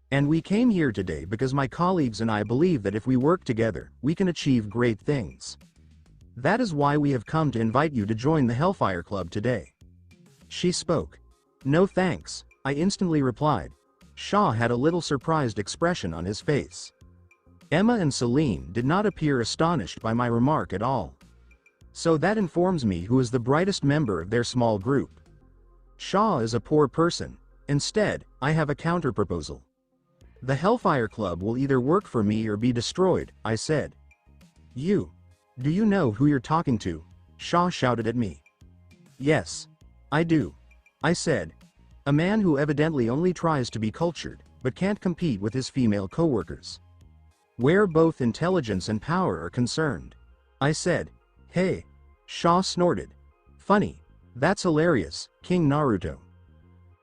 Speaker 1: And we came here today because my colleagues and I believe that if we work together, we can achieve great things. That is why we have come to invite you to join the Hellfire Club today. She spoke. No thanks, I instantly replied. Shaw had a little surprised expression on his face. Emma and Celine did not appear astonished by my remark at all. So that informs me who is the brightest member of their small group. Shaw is a poor person. Instead, I have a counter-proposal. The Hellfire Club will either work for me or be destroyed, I said. You. Do you know who you're talking to? Shaw shouted at me. Yes. I do. I said. A man who evidently only tries to be cultured, but can't compete with his female co-workers. Where both intelligence and power are concerned. I said. Hey. Shaw snorted. Funny. That's hilarious, King Naruto.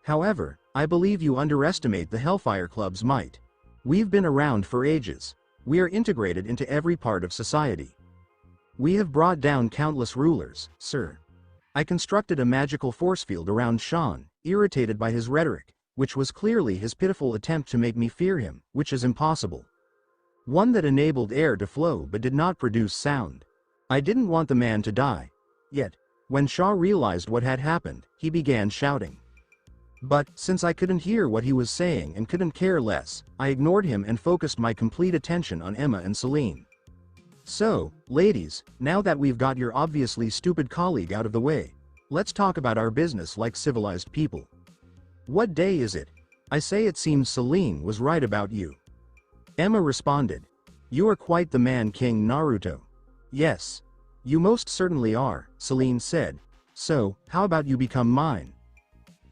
Speaker 1: However, I believe you underestimate the Hellfire Club's might. We've been around for ages. We are integrated into every part of society. We have brought down countless rulers, sir. I constructed a magical force field around Sean, irritated by his rhetoric, which was clearly his pitiful attempt to make me fear him, which is impossible. One that enabled air to flow but did not produce sound. I didn't want the man to die. Yet, when Shaw realized what had happened, he began shouting. But, since I couldn't hear what he was saying and couldn't care less, I ignored him and focused my complete attention on Emma and Celine. So, ladies, now that we've got your obviously stupid colleague out of the way, let's talk about our business like civilized people. What day is it? I say it seems Celine was right about you. Emma responded. You are quite the man, King Naruto. Yes. You most certainly are, Celine said. So, how about you become mine?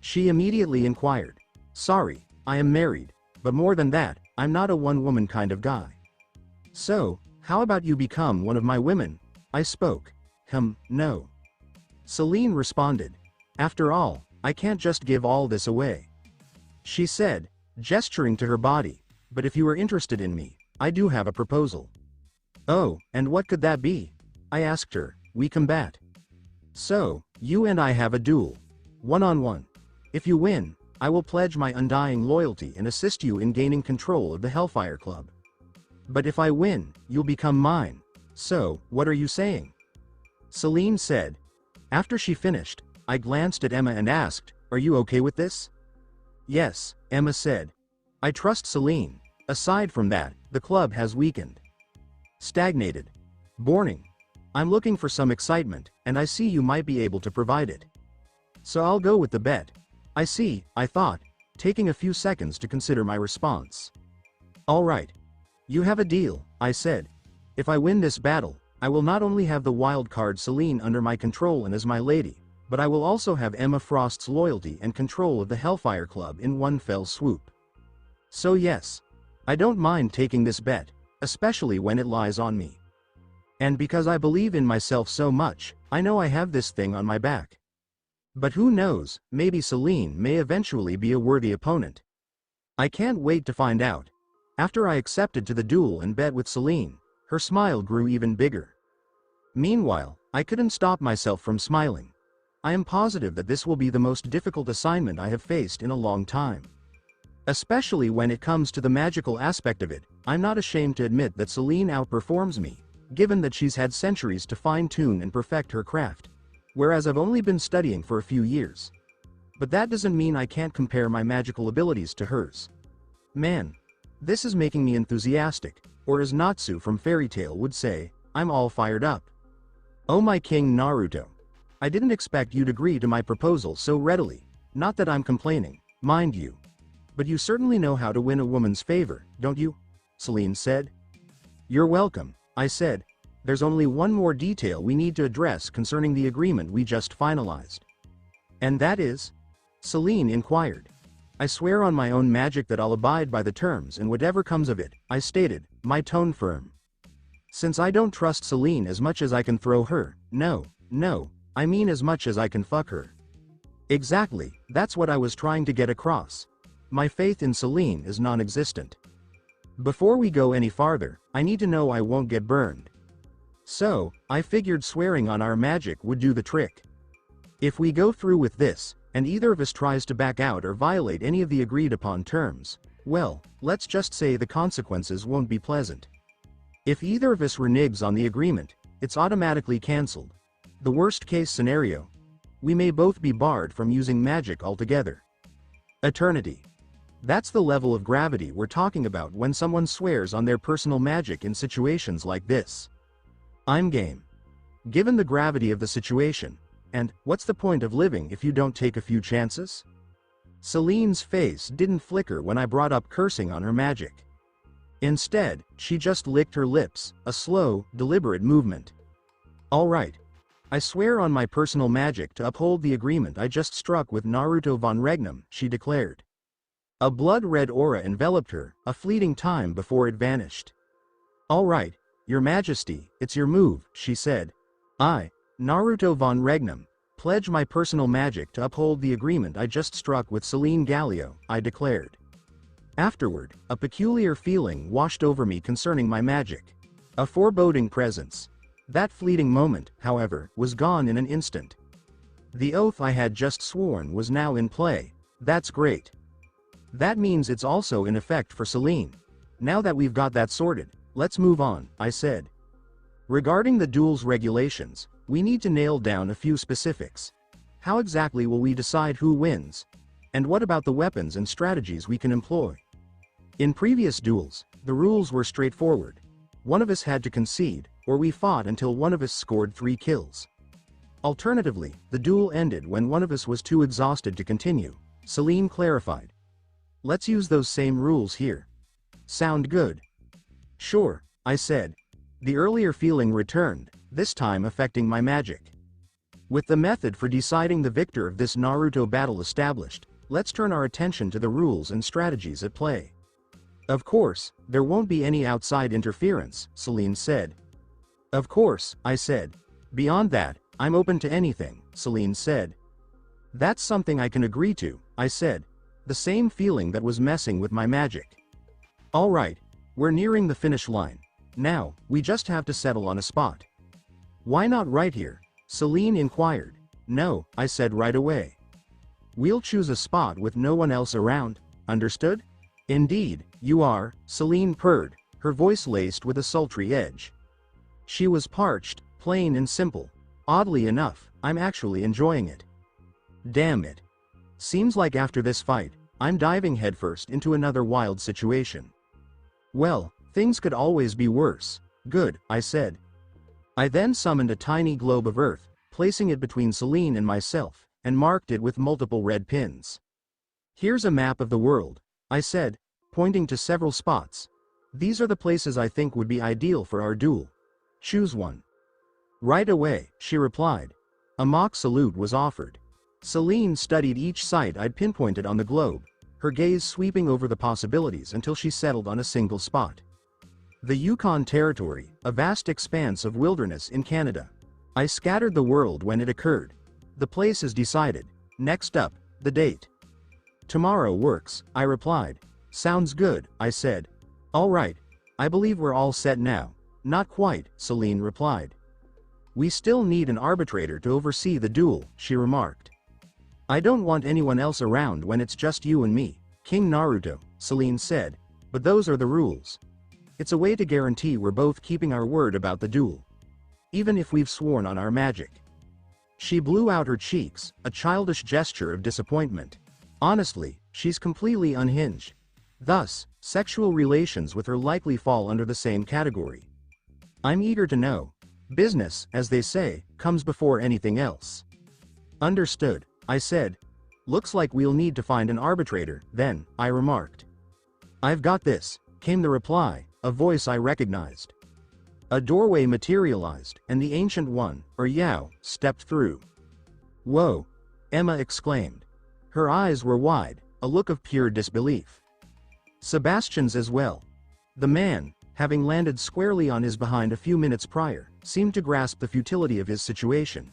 Speaker 1: She immediately inquired. Sorry, I am married, but more than that, I'm not a one-woman kind of guy. So, how about you become one of my women? I spoke. No. Celine responded. After all, I can't just give all this away. She said, gesturing to her body, but if you are interested in me, I do have a proposal. Oh, and what could that be? I asked her, we combat. So, you and I have a duel. One-on-one. If you win, I will pledge my undying loyalty and assist you in gaining control of the Hellfire Club. But if I win, you'll become mine. So, what are you saying? Celine said. After she finished, I glanced at Emma and asked, are you okay with this? Yes, Emma said. I trust Celine. Aside from that, the club has weakened. Stagnated. Boring. I'm looking for some excitement, and I see you might be able to provide it. So I'll go with the bet. I see, I thought, taking a few seconds to consider my response. All right. You have a deal, I said. If I win this battle, I will not only have the wild card Celine under my control and as my lady, but I will also have Emma Frost's loyalty and control of the Hellfire Club in one fell swoop. So yes, I don't mind taking this bet, especially when it lies on me. And because I believe in myself so much, I know I have this thing on my back. But who knows, maybe Celine may eventually be a worthy opponent. I can't wait to find out. After I accepted to the duel and bet with Celine, her smile grew even bigger. Meanwhile, I couldn't stop myself from smiling. I am positive that this will be the most difficult assignment I have faced in a long time. Especially when it comes to the magical aspect of it, I'm not ashamed to admit that Celine outperforms me, given that she's had centuries to fine-tune and perfect her craft, whereas I've only been studying for a few years. But that doesn't mean I can't compare my magical abilities to hers. Man, this is making me enthusiastic, or as Natsu from Fairy Tail would say, I'm all fired up. Oh my King Naruto. I didn't expect you'd agree to my proposal so readily, not that I'm complaining, mind you. But you certainly know how to win a woman's favor, don't you? Celine said. You're welcome, I said. There's only one more detail we need to address concerning the agreement we just finalized. And that is? Celine inquired. I swear on my own magic that I'll abide by the terms and whatever comes of it, I stated, my tone firm. Since I don't trust Celine as much as I can throw her, no, I mean as much as I can fuck her. Exactly, that's what I was trying to get across. My faith in Celine is non-existent. Before we go any farther, I need to know I won't get burned. So, I figured swearing on our magic would do the trick. If we go through with this, and either of us tries to back out or violate any of the agreed upon terms, well, let's just say the consequences won't be pleasant. If either of us reneges on the agreement, it's automatically cancelled. The worst case scenario, we may both be barred from using magic altogether. Eternity. That's the level of gravity we're talking about when someone swears on their personal magic in situations like this. I'm game. Given the gravity of the situation, and what's the point of living if you don't take a few chances? Celine's face didn't flicker when I brought up cursing on her magic. Instead, she just licked her lips, a slow, deliberate movement. All right. I swear on my personal magic to uphold the agreement I just struck with Naruto von Regnum, she declared. A blood-red aura enveloped her, a fleeting time before it vanished. All right, Your Majesty, it's your move, she said. I, Naruto von Regnum, pledge my personal magic to uphold the agreement I just struck with Celine Gallio, I declared. Afterward, a peculiar feeling washed over me concerning my magic. A foreboding presence. That fleeting moment, however, was gone in an instant. The oath I had just sworn was now in play. That's great. That means it's also in effect for Celine. Now that we've got that sorted, let's move on, I said. Regarding the duel's regulations, we need to nail down a few specifics. How exactly will we decide who wins? And what about the weapons and strategies we can employ? In previous duels, the rules were straightforward. One of us had to concede, or we fought until one of us scored 3 kills. Alternatively, the duel ended when one of us was too exhausted to continue, Celine clarified. Let's use those same rules here. Sound good? Sure, I said. The earlier feeling returned, this time affecting my magic. With the method for deciding the victor of this Naruto battle established, let's turn our attention to the rules and strategies at play. Of course, there won't be any outside interference, Celine said. Of course, I said. Beyond that, I'm open to anything, Celine said. That's something I can agree to, I said. The same feeling that was messing with my magic. All right, we're nearing the finish line. Now, we just have to settle on a spot. Why not right here? Celine inquired. No, I said right away. We'll choose a spot with no one else around, understood? Indeed, you are, Celine purred, her voice laced with a sultry edge. She was parched, plain and simple. Oddly enough, I'm actually enjoying it. Damn it. Seems like after this fight, I'm diving headfirst into another wild situation. Well, things could always be worse. Good, I said. I then summoned a tiny globe of earth, placing it between Celine and myself, and marked it with multiple red pins. Here's a map of the world, I said, pointing to several spots. These are the places I think would be ideal for our duel. Choose one. Right away, she replied. A mock salute was offered. Celine studied each site I'd pinpointed on the globe, her gaze sweeping over the possibilities until she settled on a single spot. The Yukon Territory, a vast expanse of wilderness in Canada. I scattered the world when it occurred. The place is decided. Next up, the date. Tomorrow works, I replied. Sounds good, I said. All right. I believe we're all set now. Not quite, Celine replied. We still need an arbitrator to oversee the duel, she remarked. I don't want anyone else around when it's just you and me, King Naruto, Celine said, but those are the rules. It's a way to guarantee we're both keeping our word about the duel. Even if we've sworn on our magic. She blew out her cheeks, a childish gesture of disappointment. Honestly, she's completely unhinged. Thus, sexual relations with her likely fall under the same category. I'm eager to know. Business, as they say, comes before anything else. Understood, I said. Looks like we'll need to find an arbitrator, then, I remarked. I've got this, came the reply, a voice I recognized. A doorway materialized, and the Ancient One, or Yao, stepped through. Whoa! Emma exclaimed. Her eyes were wide, a look of pure disbelief. Sebastian's as well. The man, having landed squarely on his behind a few minutes prior, seemed to grasp the futility of his situation.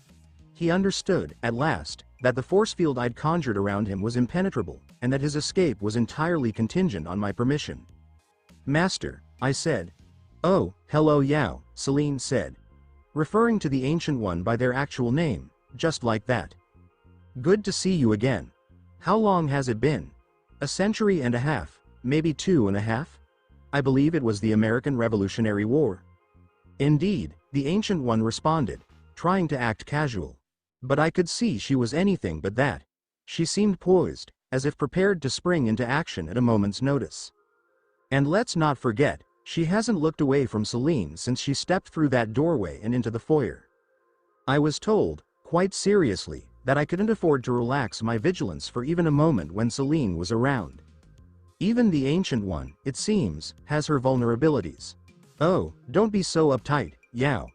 Speaker 1: He understood, at last, that the force field I'd conjured around him was impenetrable, and that his escape was entirely contingent on my permission. Master, I said. Oh, hello Yao, Celine said. Referring to the Ancient One by their actual name, just like that. Good to see you again. How long has it been? A century and a half, maybe 2.5? I believe it was the American Revolutionary War. Indeed, the Ancient One responded, trying to act casual. But I could see she was anything but that. She seemed poised, as if prepared to spring into action at a moment's notice. And let's not forget, she hasn't looked away from Celine since she stepped through that doorway and into the foyer. I was told, quite seriously, that I couldn't afford to relax my vigilance for even a moment when Celine was around. Even the Ancient One, it seems, has her vulnerabilities. Oh, don't be so uptight, Yao.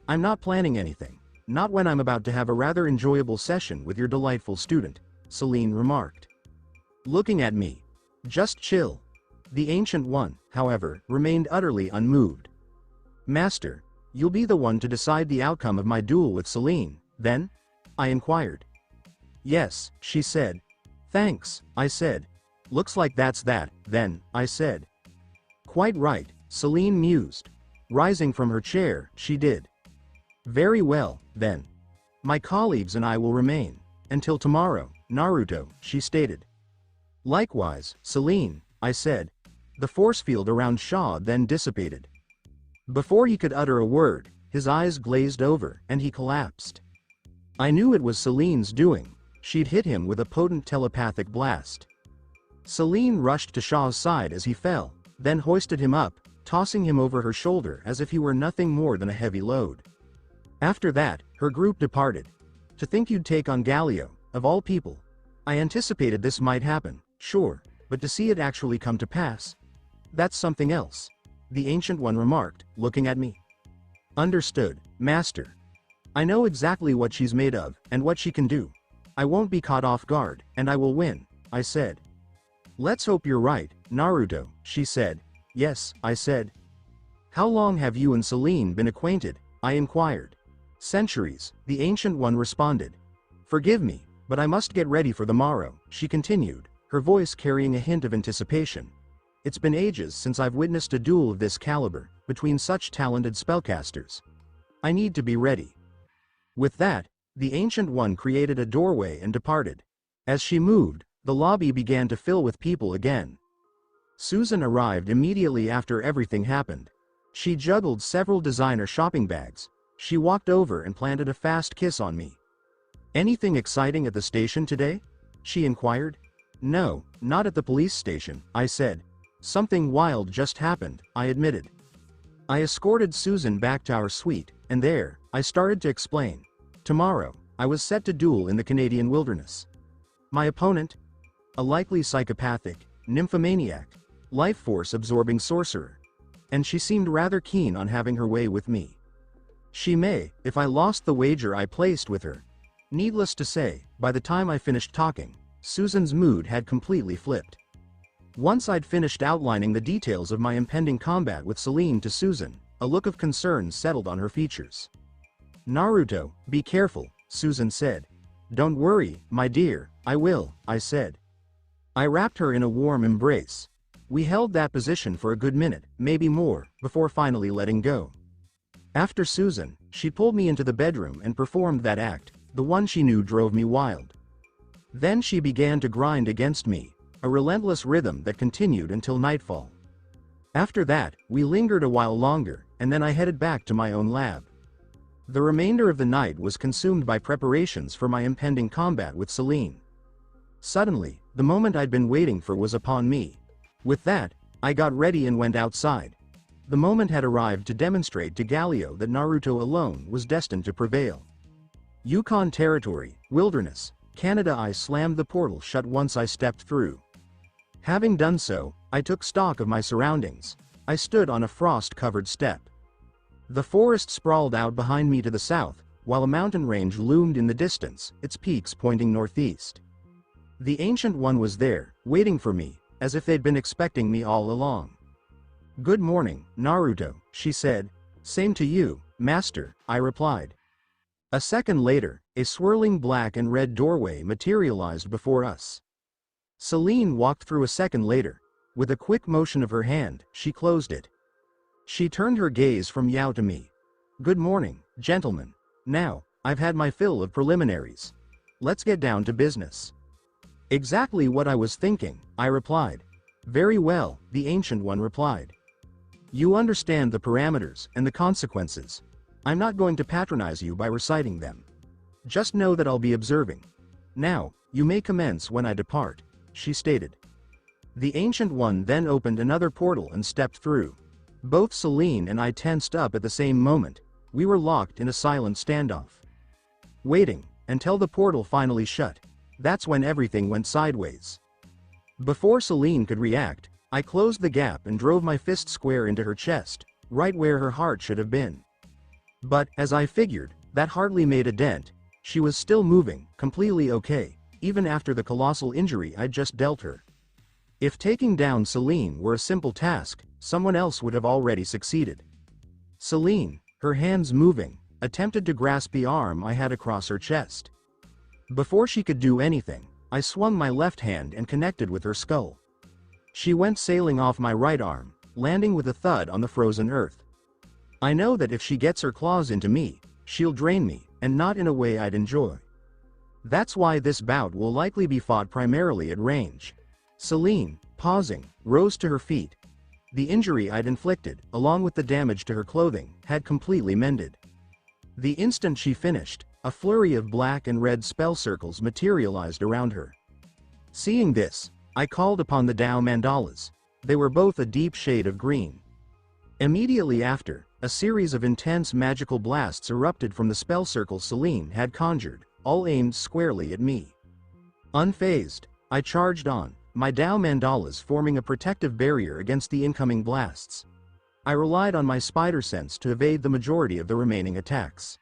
Speaker 1: I'm not planning anything. Not when I'm about to have a rather enjoyable session with your delightful student, Celine remarked. Looking at me. Just chill. The Ancient One, however, remained utterly unmoved. Master, you'll be the one to decide the outcome of my duel with Celine, then? I inquired. Yes, she said. Thanks, I said. Looks like that's that, then, I said. Quite right, Celine mused. Rising from her chair, she did. Very well, then. My colleagues and I will remain. Until tomorrow, Naruto, she stated. Likewise, Celine, I said. The force field around Shaw then dissipated. Before he could utter a word, his eyes glazed over, and he collapsed. I knew it was Celine's doing. She'd hit him with a potent telepathic blast. Celine rushed to Shaw's side as he fell, then hoisted him up, tossing him over her shoulder as if he were nothing more than a heavy load. After that, her group departed. To think you'd take on Galio, of all people. I anticipated this might happen, sure, but to see it actually come to pass, that's something else, the Ancient One remarked, looking at me. Understood, Master. I know exactly what she's made of, and what she can do. I won't be caught off guard, and I will win, I said. Let's hope you're right, Naruto, she said. Yes, I said. How long have you and Celine been acquainted? I inquired. Centuries, the Ancient One responded. Forgive me, but I must get ready for the morrow, she continued, her voice carrying a hint of anticipation. It's been ages since I've witnessed a duel of this caliber, between such talented spellcasters. I need to be ready. With that, the Ancient One created a doorway and departed. As she moved, the lobby began to fill with people again. Susan arrived immediately after everything happened. She juggled several designer shopping bags. She walked over and planted a fast kiss on me. "Anything exciting at the station today?" she inquired. "No, not at the police station," I said. "Something wild just happened," I admitted. I escorted Susan back to our suite, and there, I started to explain. Tomorrow, I was set to duel in the Canadian wilderness. My opponent? A likely psychopathic, nymphomaniac, life force absorbing sorcerer. And she seemed rather keen on having her way with me. She may, if I lost the wager I placed with her. Needless to say, by the time I finished talking, Susan's mood had completely flipped. Once I'd finished outlining the details of my impending combat with Celine to Susan, a look of concern settled on her features. "Naruto, be careful," Susan said. "Don't worry, my dear, I will," I said. I wrapped her in a warm embrace. We held that position for a good minute, maybe more, before finally letting go. After Susan, she pulled me into the bedroom and performed that act, the one she knew drove me wild. Then she began to grind against me, a relentless rhythm that continued until nightfall. After that, we lingered a while longer, and then I headed back to my own lab. The remainder of the night was consumed by preparations for my impending combat with Celine. Suddenly, the moment I'd been waiting for was upon me. With that, I got ready and went outside. The moment had arrived to demonstrate to Galio that Naruto alone was destined to prevail. Yukon Territory, Wilderness, Canada. I slammed the portal shut once I stepped through. Having done so, I took stock of my surroundings. I stood on a frost-covered step. The forest sprawled out behind me to the south, while a mountain range loomed in the distance, its peaks pointing northeast. The Ancient One was there, waiting for me, as if they'd been expecting me all along. "Good morning, Naruto," she said. "Same to you, Master," I replied. A second later, a swirling black and red doorway materialized before us. Celine walked through a second later. With a quick motion of her hand, she closed it. She turned her gaze from Yao to me. "Good morning, gentlemen. Now, I've had my fill of preliminaries. Let's get down to business." "Exactly what I was thinking," I replied. "Very well," the Ancient One replied. "You understand the parameters and the consequences. I'm not going to patronize you by reciting them. Just know that I'll be observing. Now, you may commence when I depart," she stated. The Ancient One then opened another portal and stepped through. Both Celine and I tensed up at the same moment. We were locked in a silent standoff. Waiting until the portal finally shut. That's when everything went sideways. Before Celine could react, I closed the gap and drove my fist square into her chest, right where her heart should have been. But, as I figured, that hardly made a dent. She was still moving, completely okay, even after the colossal injury I'd just dealt her. If taking down Celine were a simple task, someone else would have already succeeded. Celine, her hands moving, attempted to grasp the arm I had across her chest. Before she could do anything, I swung my left hand and connected with her skull. She went sailing off my right arm, landing with a thud on the frozen earth. I know that if she gets her claws into me, she'll drain me, and not in a way I'd enjoy. That's why this bout will likely be fought primarily at range. Celine, pausing, rose to her feet. The injury I'd inflicted, along with the damage to her clothing, had completely mended. The instant she finished, a flurry of black and red spell circles materialized around her. Seeing this, I called upon the Tao mandalas. They were both a deep shade of green. Immediately after, a series of intense magical blasts erupted from the spell circles Celine had conjured, all aimed squarely at me. Unfazed, I charged on, my Tao mandalas forming a protective barrier against the incoming blasts. I relied on my spider sense to evade the majority of the remaining attacks.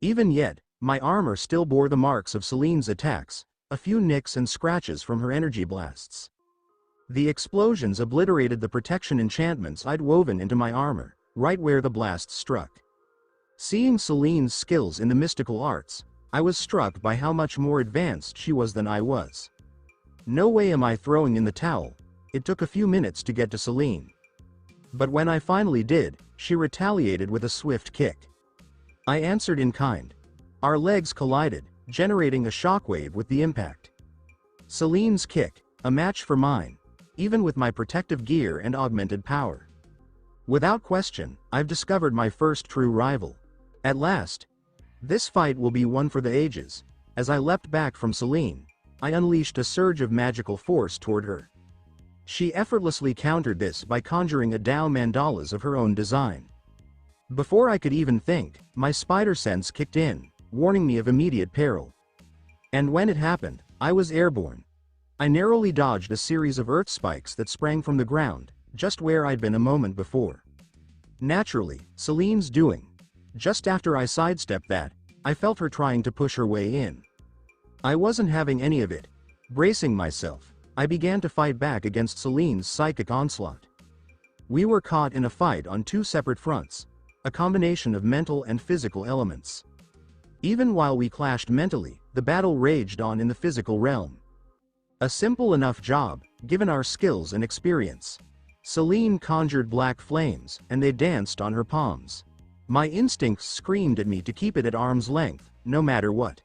Speaker 1: Even yet, my armor still bore the marks of Celine's attacks, a few nicks and scratches from her energy blasts. The explosions obliterated the protection enchantments I'd woven into my armor, right where the blasts struck. Seeing Celine's skills in the mystical arts, I was struck by how much more advanced she was than I was. No way am I throwing in the towel. It took a few minutes to get to Celine. But when I finally did, she retaliated with a swift kick. I answered in kind. Our legs collided, generating a shockwave with the impact. Celine's kick, a match for mine, even with my protective gear and augmented power. Without question, I've discovered my first true rival. At last. This fight will be one for the ages. As I leapt back from Celine, I unleashed a surge of magical force toward her. She effortlessly countered this by conjuring a Tao mandalas of her own design. Before I could even think, my spider sense kicked in, warning me of immediate peril. And when it happened, I was airborne. I narrowly dodged a series of earth spikes that sprang from the ground, just where I'd been a moment before. Naturally, Celine's doing. Just after I sidestepped that, I felt her trying to push her way in. I wasn't having any of it. Bracing myself, I began to fight back against Celine's psychic onslaught. We were caught in a fight on two separate fronts, a combination of mental and physical elements. Even while we clashed mentally, the battle raged on in the physical realm. A simple enough job, given our skills and experience. Celine conjured black flames, and they danced on her palms. My instincts screamed at me to keep it at arm's length, no matter what.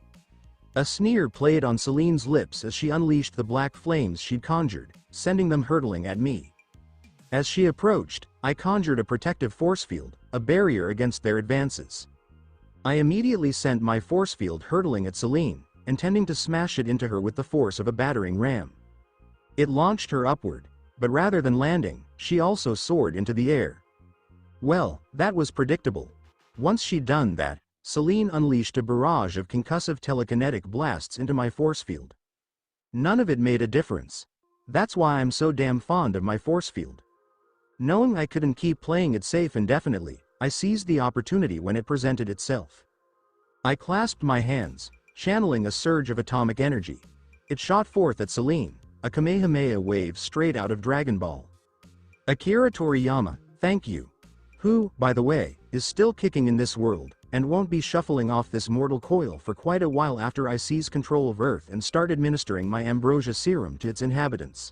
Speaker 1: A sneer played on Celine's lips as she unleashed the black flames she'd conjured, sending them hurtling at me. As she approached, I conjured a protective force field, a barrier against their advances. I immediately sent my force field hurtling at Celine, intending to smash it into her with the force of a battering ram. It launched her upward, but rather than landing, she also soared into the air. Well, that was predictable. Once she'd done that, Celine unleashed a barrage of concussive telekinetic blasts into my force field. None of it made a difference. That's why I'm so damn fond of my force field. Knowing I couldn't keep playing it safe indefinitely, I seized the opportunity when it presented itself. I clasped my hands, channeling a surge of atomic energy. It shot forth at Celine, a Kamehameha wave straight out of Dragon Ball. Akira Toriyama, thank you. Who, by the way, is still kicking in this world, and won't be shuffling off this mortal coil for quite a while after I seized control of Earth and start administering my ambrosia serum to its inhabitants.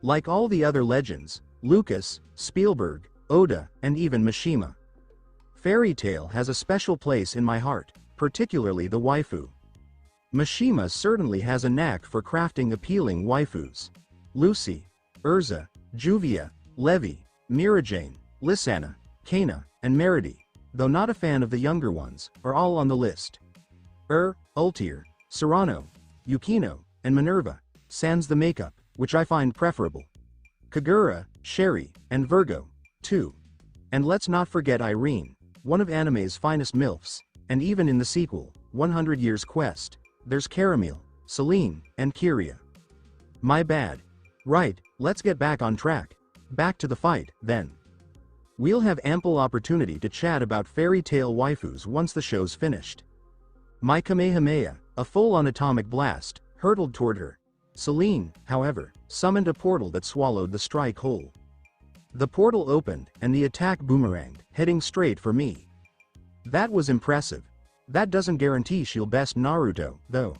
Speaker 1: Like all the other legends, Lucas, Spielberg, Oda, and even Mishima. Fairy Tail has a special place in my heart, particularly the waifu. Mishima certainly has a knack for crafting appealing waifus. Lucy, Urza, Juvia, Levi, Mirajane, Lysana, Kana, and Meridi, though not a fan of the younger ones, are all on the list. Ultir, Serrano, Yukino, and Minerva, sans the makeup, which I find preferable. Kagura, Sherry, and Virgo, too. And let's not forget Irene, one of anime's finest MILFs, and even in the sequel, 100 Years Quest, there's Caramel, Celine, and Kyria. My bad. Right, let's get back on track. Back to the fight, then. We'll have ample opportunity to chat about fairy tale waifus once the show's finished. My Kamehameha, a full-on atomic blast, hurtled toward her. Celine, however, summoned a portal that swallowed the strike whole. The portal opened, and the attack boomeranged, heading straight for me. That was impressive. That doesn't guarantee she'll best Naruto, though.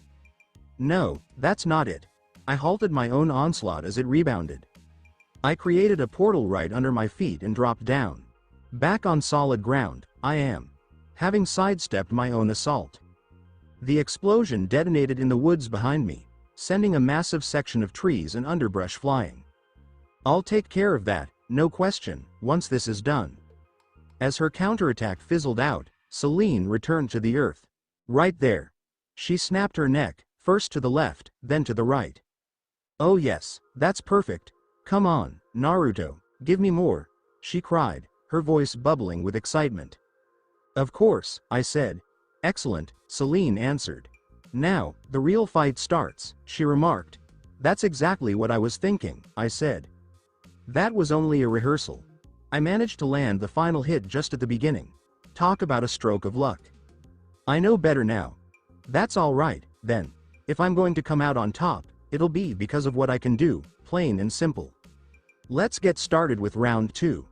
Speaker 1: No, that's not it. I halted my own onslaught as it rebounded. I created a portal right under my feet and dropped down. Back on solid ground, I am. Having sidestepped my own assault. The explosion detonated in the woods behind me, sending a massive section of trees and underbrush flying. I'll take care of that, no question, once this is done. As her counterattack fizzled out, Celine returned to the earth. Right there. She snapped her neck, first to the left, then to the right. Oh yes, that's perfect. Come on, Naruto, give me more, she cried, her voice bubbling with excitement. Of course, I said. Excellent, Celine answered. Now, the real fight starts, she remarked. That's exactly what I was thinking, I said. That was only a rehearsal. I managed to land the final hit just at the beginning. Talk about a stroke of luck. I know better now. That's all right, then. If I'm going to come out on top, it'll be because of what I can do, plain and simple. Let's get started with round 2.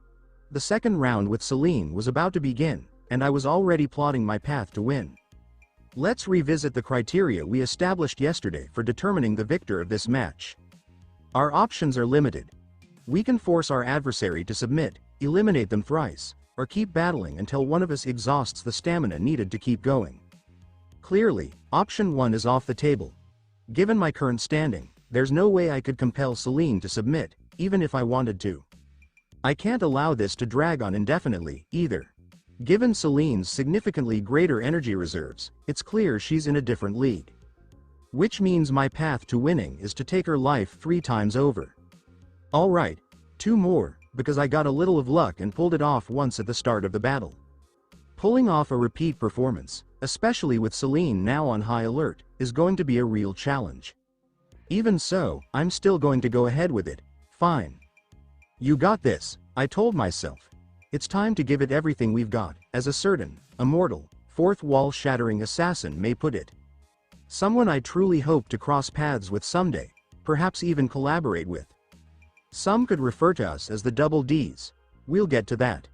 Speaker 1: The second round with Celine was about to begin, and I was already plotting my path to win. Let's revisit the criteria we established yesterday for determining the victor of this match. Our options are limited. We can force our adversary to submit, eliminate them thrice, or keep battling until one of us exhausts the stamina needed to keep going. Clearly, option 1 is off the table. Given my current standing, there's no way I could compel Celine to submit, even if I wanted to. I can't allow this to drag on indefinitely, either. Given Celine's significantly greater energy reserves, it's clear she's in a different league. Which means my path to winning is to take her life 3 times over. Alright, 2 more, because I got a little of luck and pulled it off once at the start of the battle. Pulling off a repeat performance, especially with Celine now on high alert, is going to be a real challenge. Even so, I'm still going to go ahead with it. Fine. You got this, I told myself. It's time to give it everything we've got, as a certain, immortal, fourth wall shattering assassin may put it. Someone I truly hope to cross paths with someday, perhaps even collaborate with. Some could refer to us as the double Ds. We'll get to that.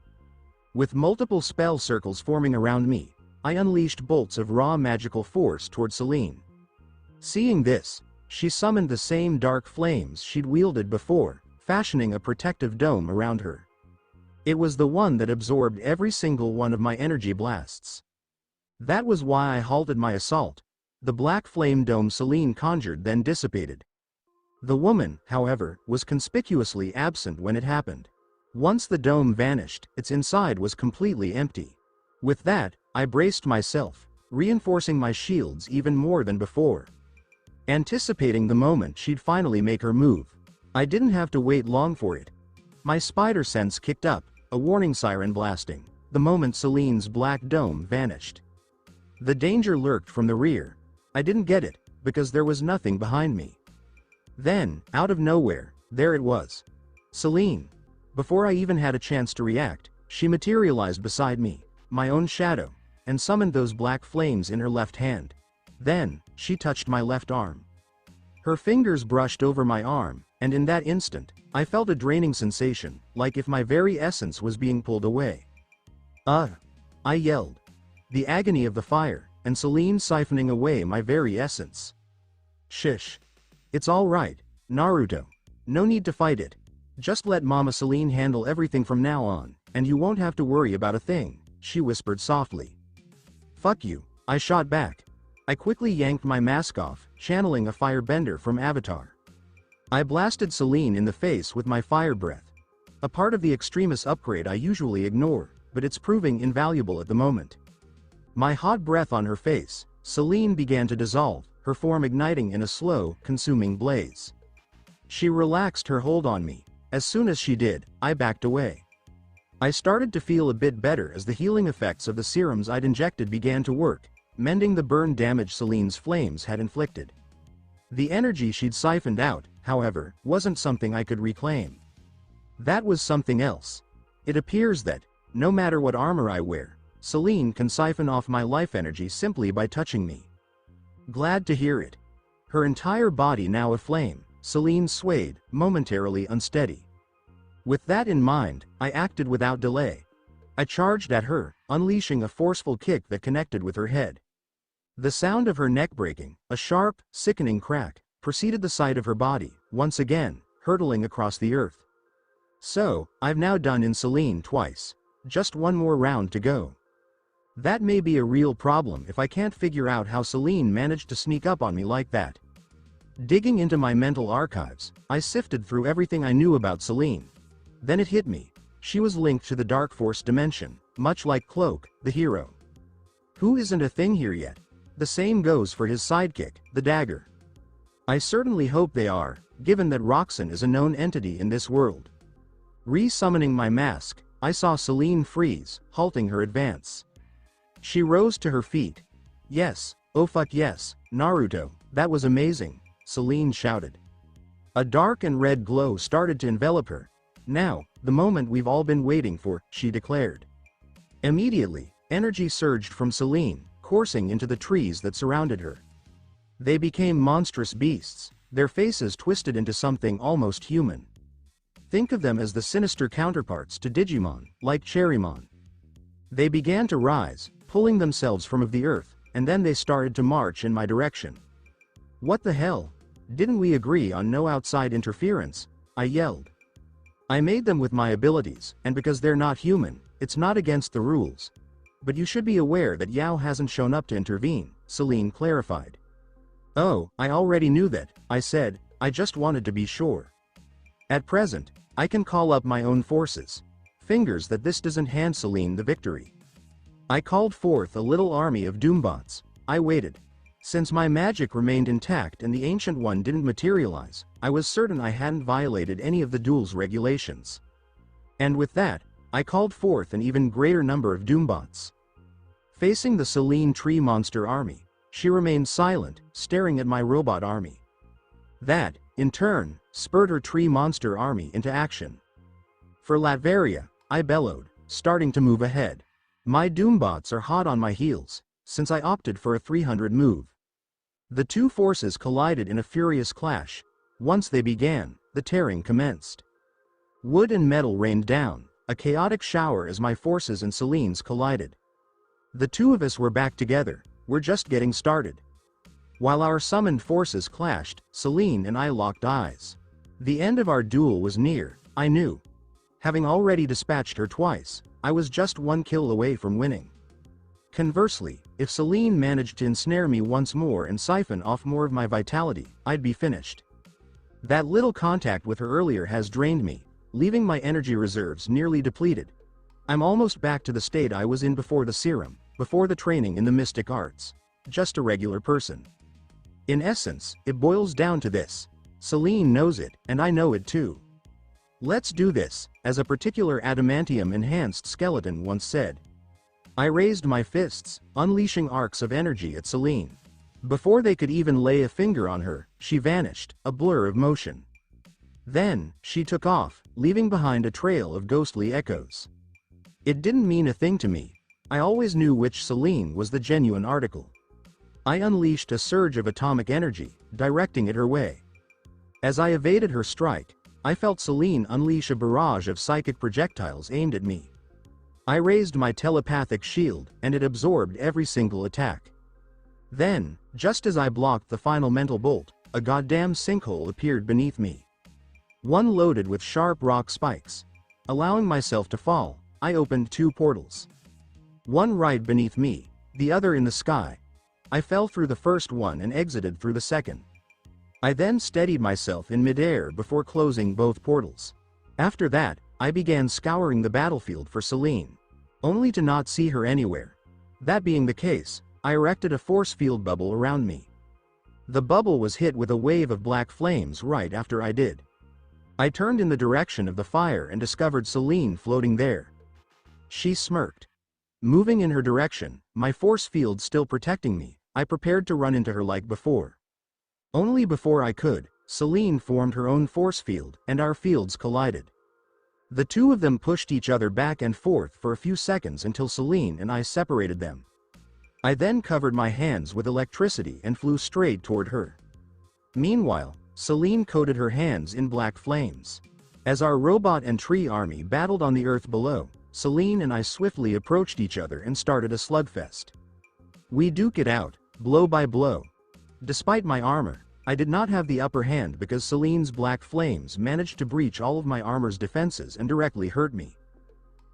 Speaker 1: With multiple spell circles forming around me, I unleashed bolts of raw magical force toward Celine. Seeing this, she summoned the same dark flames she'd wielded before, fashioning a protective dome around her. It was the one that absorbed every single one of my energy blasts. That was why I halted my assault. The black flame dome Celine conjured then dissipated. The woman, however, was conspicuously absent when it happened. Once the dome vanished, its inside was completely empty. With that, I braced myself, reinforcing my shields even more than before. Anticipating the moment she'd finally make her move, I didn't have to wait long for it. My spider sense kicked up, a warning siren blasting, the moment Celine's black dome vanished. The danger lurked from the rear. I didn't get it, because there was nothing behind me. Then, out of nowhere, there it was. Celine. Before I even had a chance to react, she materialized beside me, my own shadow, and summoned those black flames in her left hand. Then, she touched my left arm. Her fingers brushed over my arm, and in that instant, I felt a draining sensation, like if my very essence was being pulled away. I yelled. The agony of the fire, and Celine siphoning away my very essence. Shish. It's all right, Naruto. No need to fight it. Just let Mama Celine handle everything from now on, and you won't have to worry about a thing, she whispered softly. Fuck you, I shot back. I quickly yanked my mask off, channeling a firebender from Avatar. I blasted Celine in the face with my fire breath. A part of the Extremis upgrade I usually ignore, but it's proving invaluable at the moment. My hot breath on her face, Celine began to dissolve, her form igniting in a slow, consuming blaze. She relaxed her hold on me. As soon as she did, I backed away. I started to feel a bit better as the healing effects of the serums I'd injected began to work, mending the burn damage Celine's flames had inflicted. The energy she'd siphoned out, however, wasn't something I could reclaim. That was something else. It appears that, no matter what armor I wear, Celine can siphon off my life energy simply by touching me. Glad to hear it. Her entire body now aflame, Celine swayed, momentarily unsteady. With that in mind, I acted without delay. I charged at her, unleashing a forceful kick that connected with her head. The sound of her neck breaking, a sharp, sickening crack, preceded the sight of her body, once again, hurtling across the earth. So, I've now done in Celine twice. Just one more round to go. That may be a real problem if I can't figure out how Celine managed to sneak up on me like that. Digging into my mental archives, I sifted through everything I knew about Celine. Then it hit me. She was linked to the Dark Force dimension, much like Cloak, the hero. Who isn't a thing here yet? The same goes for his sidekick, the Dagger. I certainly hope they are, given that Roxanne is a known entity in this world. Re-summoning my mask, I saw Celine freeze, halting her advance. She rose to her feet. Yes, oh fuck yes, Naruto, that was amazing, Celine shouted. A dark and red glow started to envelop her. Now, the moment we've all been waiting for, she declared. Immediately, energy surged from Celine, coursing into the trees that surrounded her. They became monstrous beasts, their faces twisted into something almost human. Think of them as the sinister counterparts to Digimon, like Cherrymon. They began to rise, pulling themselves from the earth, and then they started to march in my direction. What the hell? Didn't we agree on no outside interference? I yelled. I made them with my abilities, and because they're not human, it's not against the rules. But you should be aware that Yao hasn't shown up to intervene, Celine clarified. Oh, I already knew that, I said, I just wanted to be sure. At present, I can call up my own forces. Fingers that this doesn't hand Celine the victory. I called forth a little army of Doombots. I waited. Since my magic remained intact and the Ancient One didn't materialize, I was certain I hadn't violated any of the duel's regulations. And with that, I called forth an even greater number of Doombots. Facing the Celine tree monster army, she remained silent, staring at my robot army. That, in turn, spurred her tree monster army into action. For Latveria, I bellowed, starting to move ahead. My Doombots are hot on my heels, since I opted for a 300 move. The two forces collided in a furious clash. Once they began, the tearing commenced. Wood and metal rained down, a chaotic shower as my forces and Celine's collided. The two of us were back together, we're just getting started. While our summoned forces clashed, Celine and I locked eyes. The end of our duel was near, I knew. Having already dispatched her twice, I was just one kill away from winning. Conversely, if Celine managed to ensnare me once more and siphon off more of my vitality, I'd be finished. That little contact with her earlier has drained me, leaving my energy reserves nearly depleted. I'm almost back to the state I was in before the serum, before the training in the mystic arts. Just a regular person. In essence, it boils down to this. Celine knows it, and I know it too. Let's do this, as a particular adamantium-enhanced skeleton once said. I raised my fists, unleashing arcs of energy at Celine. Before they could even lay a finger on her, she vanished, a blur of motion. Then, she took off, leaving behind a trail of ghostly echoes. It didn't mean a thing to me. I always knew which Celine was the genuine article. I unleashed a surge of atomic energy, directing it her way. As I evaded her strike, I felt Celine unleash a barrage of psychic projectiles aimed at me. I raised my telepathic shield, and it absorbed every single attack. Then, just as I blocked the final mental bolt, a goddamn sinkhole appeared beneath me. One loaded with sharp rock spikes. Allowing myself to fall, I opened two portals. One right beneath me, the other in the sky. I fell through the first one and exited through the second. I then steadied myself in midair before closing both portals. After that, I began scouring the battlefield for Celine, only to not see her anywhere. That being the case, I erected a force field bubble around me. The bubble was hit with a wave of black flames right after I did. I turned in the direction of the fire and discovered Celine floating there. She smirked. Moving in her direction, my force field still protecting me, I prepared to run into her like before. Only before I could, Celine formed her own force field, and our fields collided. The two of them pushed each other back and forth for a few seconds until Celine and I separated them. I then covered my hands with electricity and flew straight toward her. Meanwhile, Celine coated her hands in black flames. As our robot and tree army battled on the earth below, Celine and I swiftly approached each other and started a slugfest. We duke it out, blow by blow. Despite my armor, I did not have the upper hand because Celine's black flames managed to breach all of my armor's defenses and directly hurt me.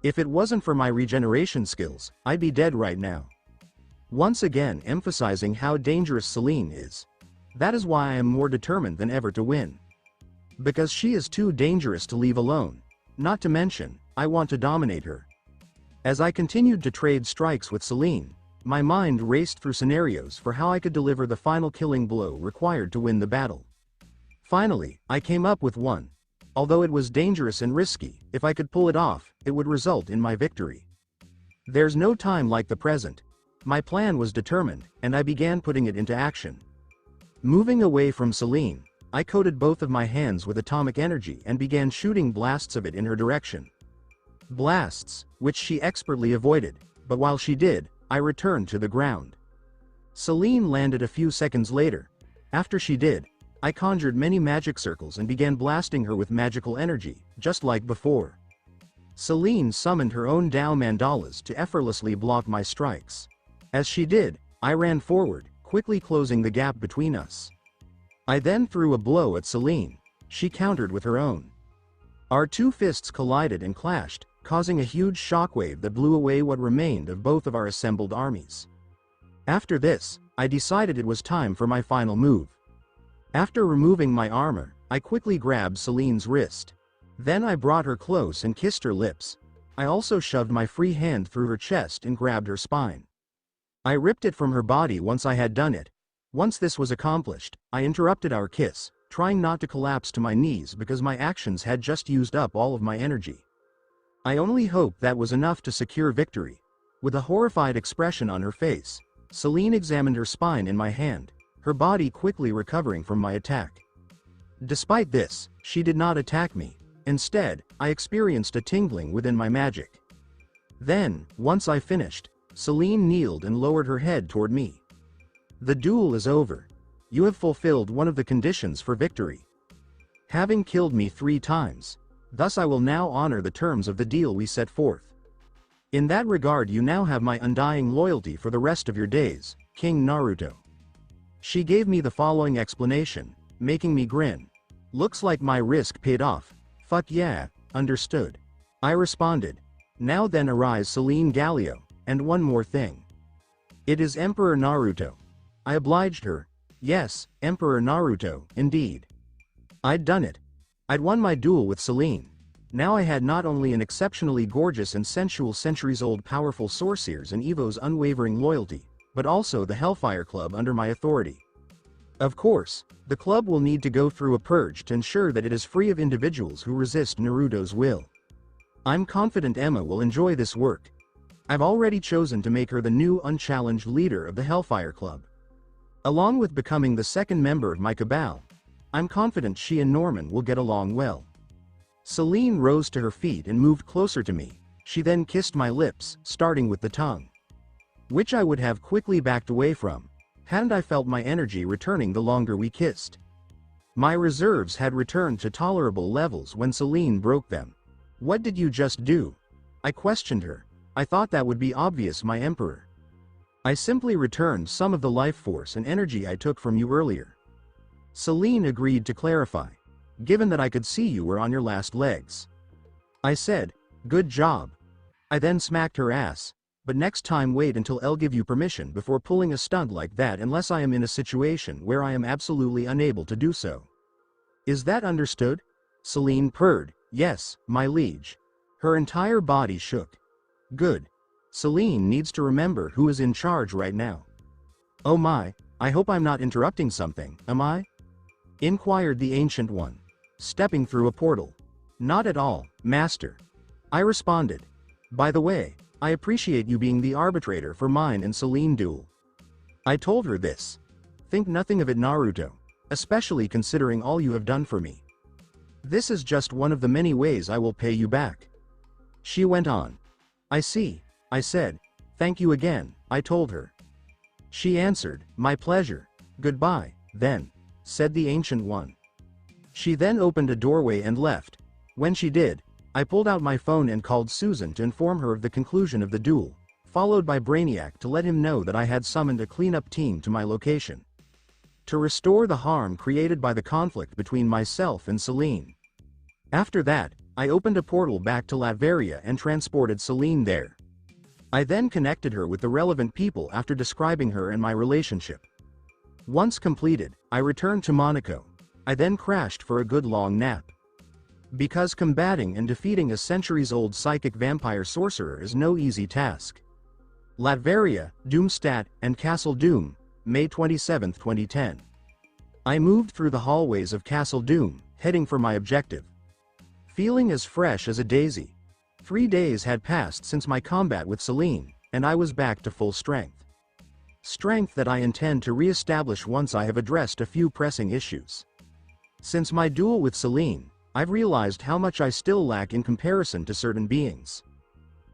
Speaker 1: If it wasn't for my regeneration skills, I'd be dead right now. Once again emphasizing how dangerous Celine is. That is why I am more determined than ever to win. Because she is too dangerous to leave alone. Not to mention, I want to dominate her. As I continued to trade strikes with Celine, my mind raced through scenarios for how I could deliver the final killing blow required to win the battle. Finally, I came up with one. Although it was dangerous and risky, if I could pull it off, it would result in my victory. There's no time like the present. My plan was determined, and I began putting it into action. Moving away from Celine, I coated both of my hands with atomic energy and began shooting blasts of it in her direction. Blasts, which she expertly avoided, but while she did, I returned to the ground. Celine landed a few seconds later. After she did, I conjured many magic circles and began blasting her with magical energy, just like before. Celine summoned her own Dao mandalas to effortlessly block my strikes. As she did, I ran forward, quickly closing the gap between us. I then threw a blow at Celine. She countered with her own. Our two fists collided and clashed, causing a huge shockwave that blew away what remained of both of our assembled armies. After this, I decided it was time for my final move. After removing my armor, I quickly grabbed Celine's wrist. Then I brought her close and kissed her lips. I also shoved my free hand through her chest and grabbed her spine. I ripped it from her body once I had done it. Once this was accomplished, I interrupted our kiss, trying not to collapse to my knees because my actions had just used up all of my energy. I only hoped that was enough to secure victory. With a horrified expression on her face, Celine examined her spine in my hand, her body quickly recovering from my attack. Despite this, she did not attack me. Instead, I experienced a tingling within my magic. Then, once I finished, Celine kneeled and lowered her head toward me. The duel is over. You have fulfilled one of the conditions for victory. Having killed me 3 times, thus I will now honor the terms of the deal we set forth. In that regard, you now have my undying loyalty for the rest of your days, King Naruto. She gave me the following explanation, making me grin. Looks like my risk paid off. Fuck yeah, understood. I responded. Now then arise Celine Gallio, and one more thing. It is Emperor Naruto. I obliged her. Yes, Emperor Naruto, indeed. I'd done it. I'd won my duel with Celine. Now I had not only an exceptionally gorgeous and sensual centuries-old powerful sorcerers and Evo's unwavering loyalty, but also the Hellfire Club under my authority. Of course, the club will need to go through a purge to ensure that it is free of individuals who resist Naruto's will. I'm confident Emma will enjoy this work. I've already chosen to make her the new unchallenged leader of the Hellfire Club. Along with becoming the second member of my cabal, I'm confident she and Norman will get along well. Celine rose to her feet and moved closer to me. She then kissed my lips, starting with the tongue, which I would have quickly backed away from, hadn't I felt my energy returning the longer we kissed. My reserves had returned to tolerable levels when Celine broke them. What did you just do? I questioned her. I thought that would be obvious, my emperor. I simply returned some of the life force and energy I took from you earlier. Celine agreed to clarify. Given that I could see you were on your last legs. I said, good job. I then smacked her ass. But next time wait until I'll give you permission before pulling a stunt like that unless I am in a situation where I am absolutely unable to do so. Is that understood? Celine purred. Yes, my liege. Her entire body shook. Good. Celine needs to remember who is in charge right now. Oh my, I hope I'm not interrupting something, am I? Inquired the Ancient One, stepping through a portal. Not at all, Master. I responded. By the way, I appreciate you being the arbitrator for mine and Celine duel. I told her this. Think nothing of it, Naruto, especially considering all you have done for me. This is just one of the many ways I will pay you back. She went on. I see, I said. Thank you again, I told her. She answered, my pleasure. Goodbye, then, said the Ancient One. She then opened a doorway and left. When she did, I pulled out my phone and called Susan to inform her of the conclusion of the duel, followed by Brainiac to let him know that I had summoned a cleanup team to my location to restore the harm created by the conflict between myself and Celine. After that, I opened a portal back to Latveria and transported Celine there. I then connected her with the relevant people after describing her and my relationship. Once completed, I returned to Monaco. I then crashed for a good long nap. Because combating and defeating a centuries-old psychic vampire sorcerer is no easy task. Latveria, Doomstadt, and Castle Doom, May 27, 2010. I moved through the hallways of Castle Doom, heading for my objective. Feeling as fresh as a daisy. 3 days had passed since my combat with Celine, and I was back to full strength. Strength that I intend to re-establish once I have addressed a few pressing issues. Since my duel with Celine, I've realized how much I still lack in comparison to certain beings.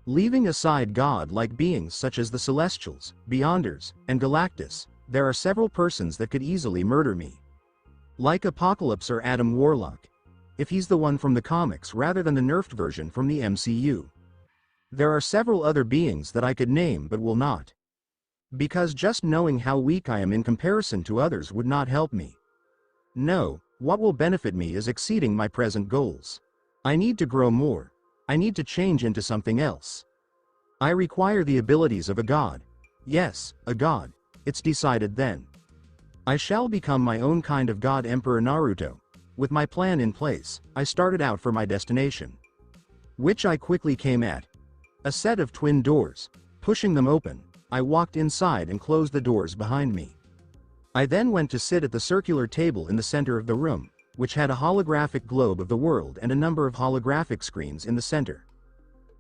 Speaker 1: Leaving aside god-like beings such as the Celestials, Beyonders, and Galactus, there are several persons that could easily murder me. Like Apocalypse or Adam Warlock, if he's the one from the comics rather than the nerfed version from the MCU. There are several other beings that I could name but will not. Because just knowing how weak I am in comparison to others would not help me. No, what will benefit me is exceeding my present goals. I need to grow more. I need to change into something else. I require the abilities of a god. Yes, a god. It's decided then. I shall become my own kind of god, Emperor Naruto. With my plan in place, I started out for my destination, which I quickly came at. A set of twin doors. Pushing them open, I walked inside and closed the doors behind me. I then went to sit at the circular table in the center of the room, which had a holographic globe of the world and a number of holographic screens in the center.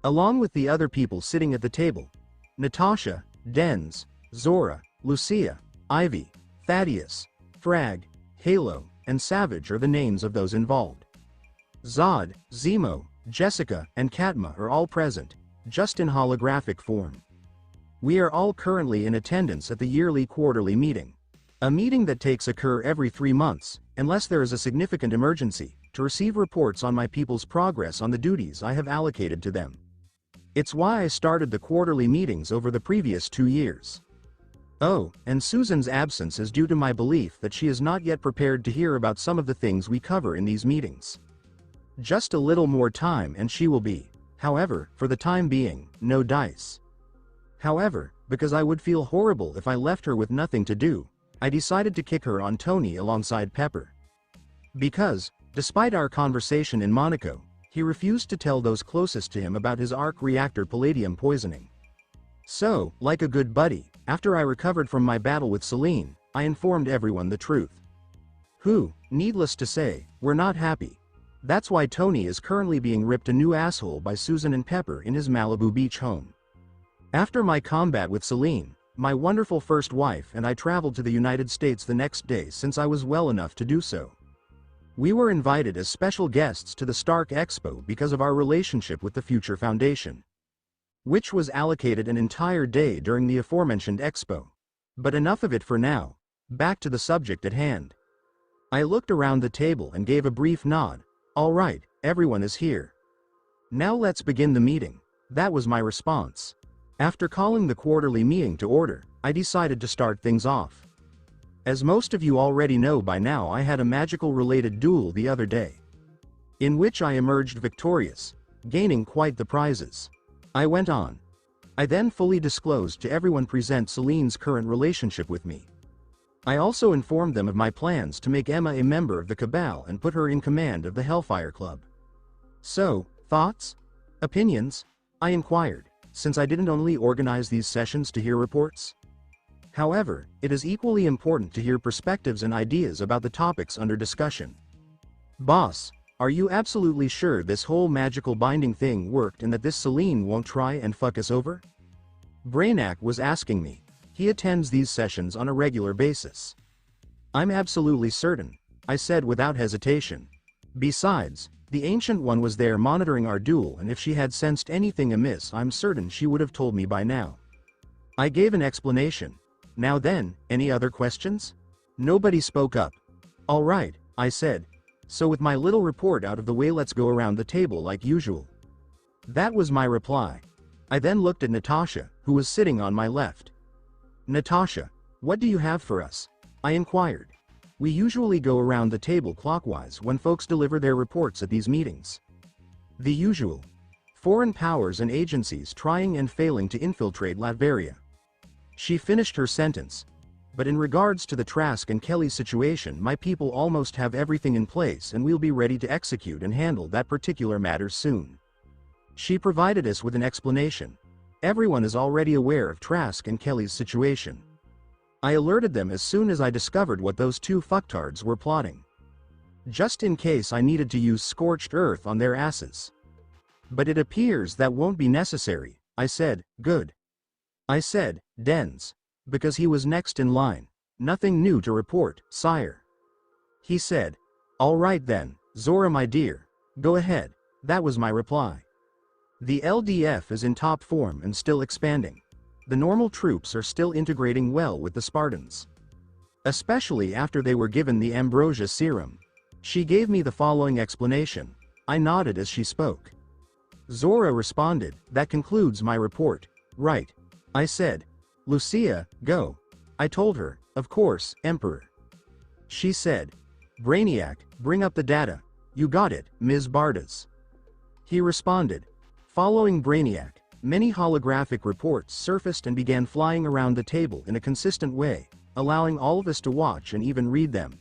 Speaker 1: Along with the other people sitting at the table, Natasha, Denz, Zora, Lucia, Ivy, Thaddeus, Frag, Halo, and Savage are the names of those involved. Zod, Zemo, Jessica, and Katma are all present, just in holographic form. We are all currently in attendance at the yearly quarterly meeting. A meeting that takes occur every 3 months, unless there is a significant emergency, to receive reports on my people's progress on the duties I have allocated to them. It's why I started the quarterly meetings over the previous 2 years. Oh, and Susan's absence is due to my belief that she is not yet prepared to hear about some of the things we cover in these meetings. Just a little more time and she will be, however, for the time being, no dice. However, because I would feel horrible if I left her with nothing to do, I decided to kick her on Tony alongside Pepper. Because, despite our conversation in Monaco, he refused to tell those closest to him about his arc reactor palladium poisoning. So, like a good buddy, after I recovered from my battle with Celine, I informed everyone the truth. Who, needless to say, were not happy. That's why Tony is currently being ripped a new asshole by Susan and Pepper in his Malibu Beach home. After my combat with Celine, my wonderful first wife and I traveled to the United States the next day since I was well enough to do so. We were invited as special guests to the Stark Expo because of our relationship with the Future Foundation, which was allocated an entire day during the aforementioned expo. But enough of it for now. Back to the subject at hand. I looked around the table and gave a brief nod. All right, everyone is here. Now let's begin the meeting. That was my response. After calling the quarterly meeting to order, I decided to start things off. As most of you already know by now, I had a magical-related duel the other day, in which I emerged victorious, gaining quite the prizes. I went on. I then fully disclosed to everyone present Celine's current relationship with me. I also informed them of my plans to make Emma a member of the Cabal and put her in command of the Hellfire Club. So, thoughts? Opinions? I inquired, since I didn't only organize these sessions to hear reports. However, it is equally important to hear perspectives and ideas about the topics under discussion. Boss, are you absolutely sure this whole magical binding thing worked and that this Celine won't try and fuck us over? Brainiac was asking me. He attends these sessions on a regular basis. I'm absolutely certain, I said without hesitation. Besides, the Ancient One was there monitoring our duel, and if she had sensed anything amiss, I'm certain she would have told me by now. I gave an explanation. Now then, any other questions? Nobody spoke up. All right, I said. So with my little report out of the way, let's go around the table like usual. That was my reply. I then looked at Natasha, who was sitting on my left. Natasha, what do you have for us? I inquired. We usually go around the table clockwise when folks deliver their reports at these meetings. The usual. Foreign powers and agencies trying and failing to infiltrate Latveria. She finished her sentence. But in regards to the Trask and Kelly situation, my people almost have everything in place and we'll be ready to execute and handle that particular matter soon. She provided us with an explanation. Everyone is already aware of Trask and Kelly's situation. I alerted them as soon as I discovered what those two fucktards were plotting. Just in case I needed to use scorched earth on their asses. But it appears that won't be necessary, I said. Good. I said, Denz, because he was next in line. Nothing new to report, sire. He said, all right then, Zora my dear, go ahead. That was my reply. The LDF is in top form and still expanding. The normal troops are still integrating well with the Spartans, especially after they were given the ambrosia serum. She gave me the following explanation. I nodded as she spoke. Zora responded, that concludes my report. Right. I said. Lucia, go. I told her, of course, Emperor. She said. Brainiac, bring up the data. You got it, Ms. Bardas. He responded. Following Brainiac, many holographic reports surfaced and began flying around the table in a consistent way, allowing all of us to watch and even read them.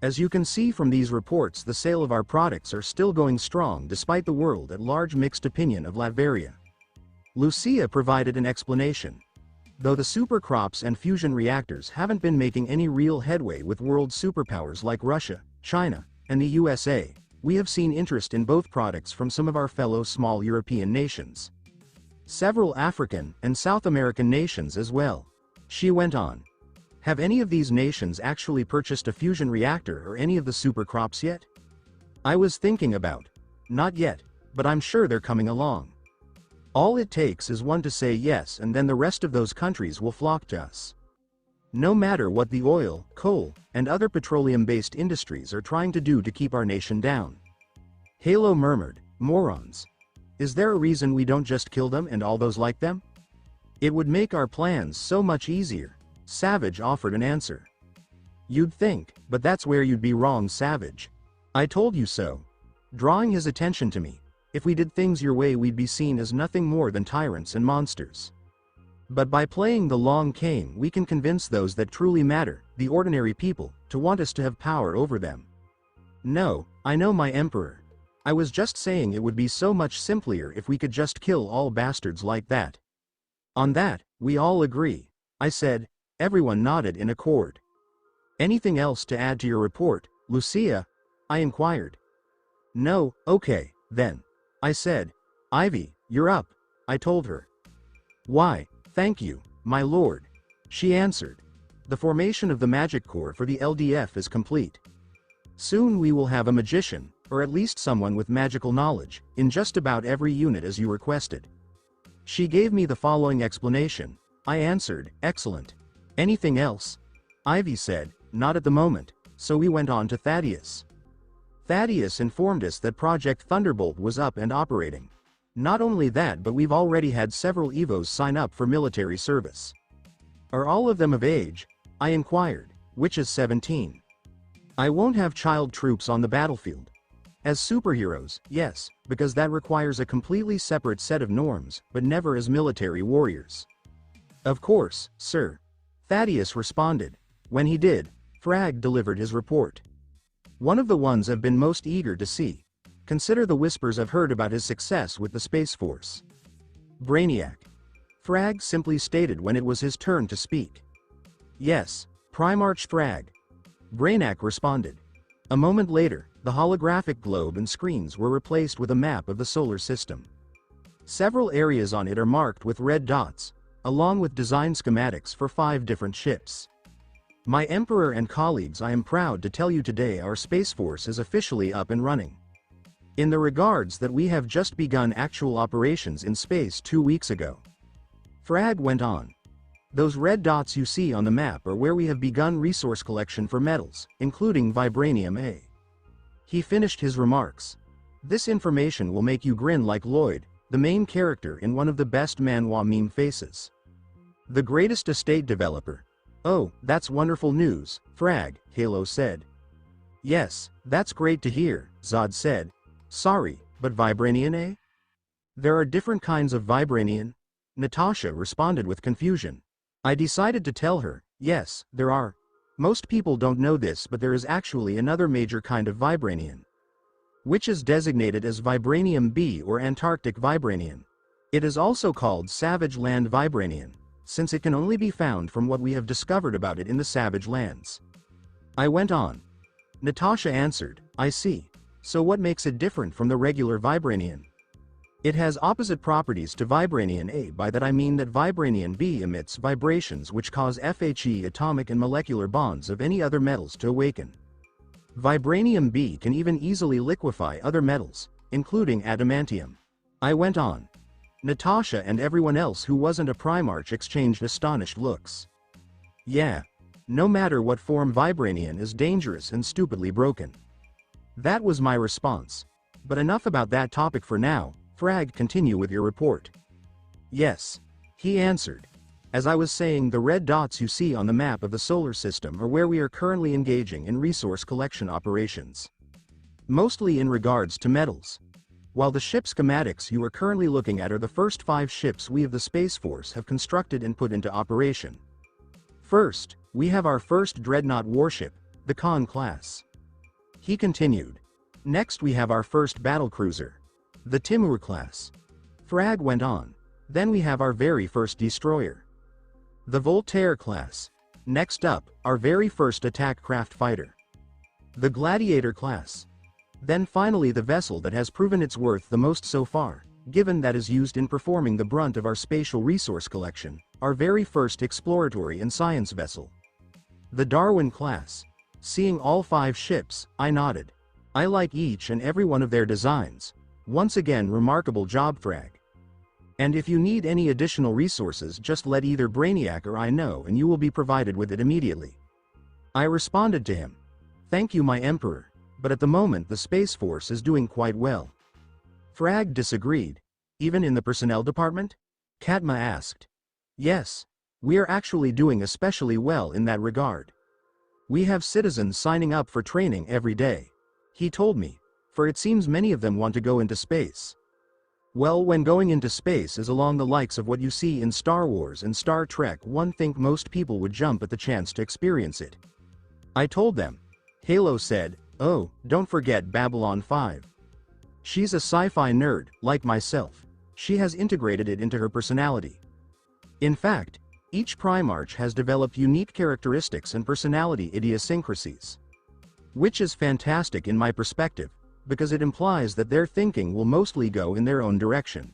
Speaker 1: As you can see from these reports, the sale of our products are still going strong despite the world at large mixed opinion of Latveria. Lucia provided an explanation. Though the supercrops and fusion reactors haven't been making any real headway with world superpowers like Russia, China, and the USA, we have seen interest in both products from some of our fellow small European nations. Several African and South American nations as well. She went on. Have any of these nations actually purchased a fusion reactor or any of the supercrops yet? I was thinking about. Not yet, but I'm sure they're coming along. All it takes is one to say yes, and then the rest of those countries will flock to us. No matter what the oil, coal, and other petroleum-based industries are trying to do to keep our nation down. Halo murmured, morons. Is there a reason we don't just kill them and all those like them? It would make our plans so much easier. Savage offered an answer. You'd think, but that's where you'd be wrong, Savage. I told you so. Drawing his attention to me. If we did things your way, we'd be seen as nothing more than tyrants and monsters. But by playing the long game, we can convince those that truly matter, the ordinary people, to want us to have power over them. No, I know, my emperor. I was just saying it would be so much simpler if we could just kill all bastards like that. On that, we all agree, I said. Everyone nodded in accord. Anything else to add to your report, Lucia? I inquired. No, okay, then. I said. Ivy, you're up, I told her. Why, thank you, my lord. She answered. The formation of the magic corps for the LDF is complete. Soon we will have a magician, or at least someone with magical knowledge, in just about every unit as you requested. She gave me the following explanation. I answered, excellent. Anything else? Ivy said, not at the moment, so we went on to Thaddeus. Thaddeus informed us that Project Thunderbolt was up and operating. Not only that, but we've already had several EVOs sign up for military service. Are all of them of age? I inquired, which is 17. I won't have child troops on the battlefield. As superheroes, yes, because that requires a completely separate set of norms, but never as military warriors. Of course, sir. Thaddeus responded. When he did, Frag delivered his report. One of the ones I've been most eager to see. Consider the whispers I've heard about his success with the Space Force. Brainiac. Frag simply stated when it was his turn to speak. Yes, Primarch Frag. Brainiac responded. A moment later, the holographic globe and screens were replaced with a map of the solar system. Several areas on it are marked with red dots, along with design schematics for 5 different ships. My Emperor and colleagues, I am proud to tell you today our Space Force is officially up and running. In the regards that we have just begun actual operations in space 2 weeks ago. Frag went on. Those red dots you see on the map are where we have begun resource collection for metals, including Vibranium A. He finished his remarks. This information will make you grin like Lloyd, the main character in one of the best manhwa meme faces. The greatest estate developer. Oh, that's wonderful news, Frag, Halo said. Yes, that's great to hear, Zod said. Sorry, but Vibranium A? There are different kinds of Vibranium? Natasha responded with confusion. I decided to tell her, yes, there are. Most people don't know this, but there is actually another major kind of Vibranium, which is designated as Vibranium B or Antarctic Vibranium. It is also called Savage Land Vibranium, since it can only be found from what we have discovered about it in the Savage Lands. I went on. Natasha answered, I see. So what makes it different from the regular Vibranium? It has opposite properties to Vibranium A. By that I mean that Vibranium B emits vibrations which cause FHE atomic and molecular bonds of any other metals to awaken. Vibranium B can even easily liquefy other metals, including adamantium. I went on. Natasha and everyone else who wasn't a Primarch exchanged astonished looks. Yeah. No matter what form Vibranium is dangerous and stupidly broken. That was my response. But enough about that topic for now. Frag, continue with your report. Yes. He answered. As I was saying, the red dots you see on the map of the solar system are where we are currently engaging in resource collection operations. Mostly in regards to metals. While the ship schematics you are currently looking at are the first 5 ships we of the Space Force have constructed and put into operation. First, we have our first dreadnought warship, the Khan class. He continued. Next we have our first battlecruiser, the Timur class. Frag went on. Then we have our very first destroyer, the Voltaire class. Next up, our very first attack craft fighter, the Gladiator class. Then finally the vessel that has proven its worth the most so far, given that is used in performing the brunt of our spatial resource collection, our very first exploratory and science vessel, the Darwin class. Seeing all 5 ships, I nodded. I like each and every one of their designs. Once again, remarkable job, Frag. And if you need any additional resources, just let either Brainiac or I know and you will be provided with it immediately. I responded to him. Thank you, my Emperor, but at the moment the Space Force is doing quite well. Frag disagreed. Even in the personnel department? Katma asked. Yes, we are actually doing especially well in that regard. We have citizens signing up for training every day, he told me, for it seems many of them want to go into space. Well, when going into space is along the likes of what you see in Star Wars and Star Trek, one think most people would jump at the chance to experience it. I told them. Halo said, oh, don't forget Babylon 5. She's a sci-fi nerd, like myself. She has integrated it into her personality. In fact, each Primarch has developed unique characteristics and personality idiosyncrasies. Which is fantastic in my perspective, because it implies that their thinking will mostly go in their own direction.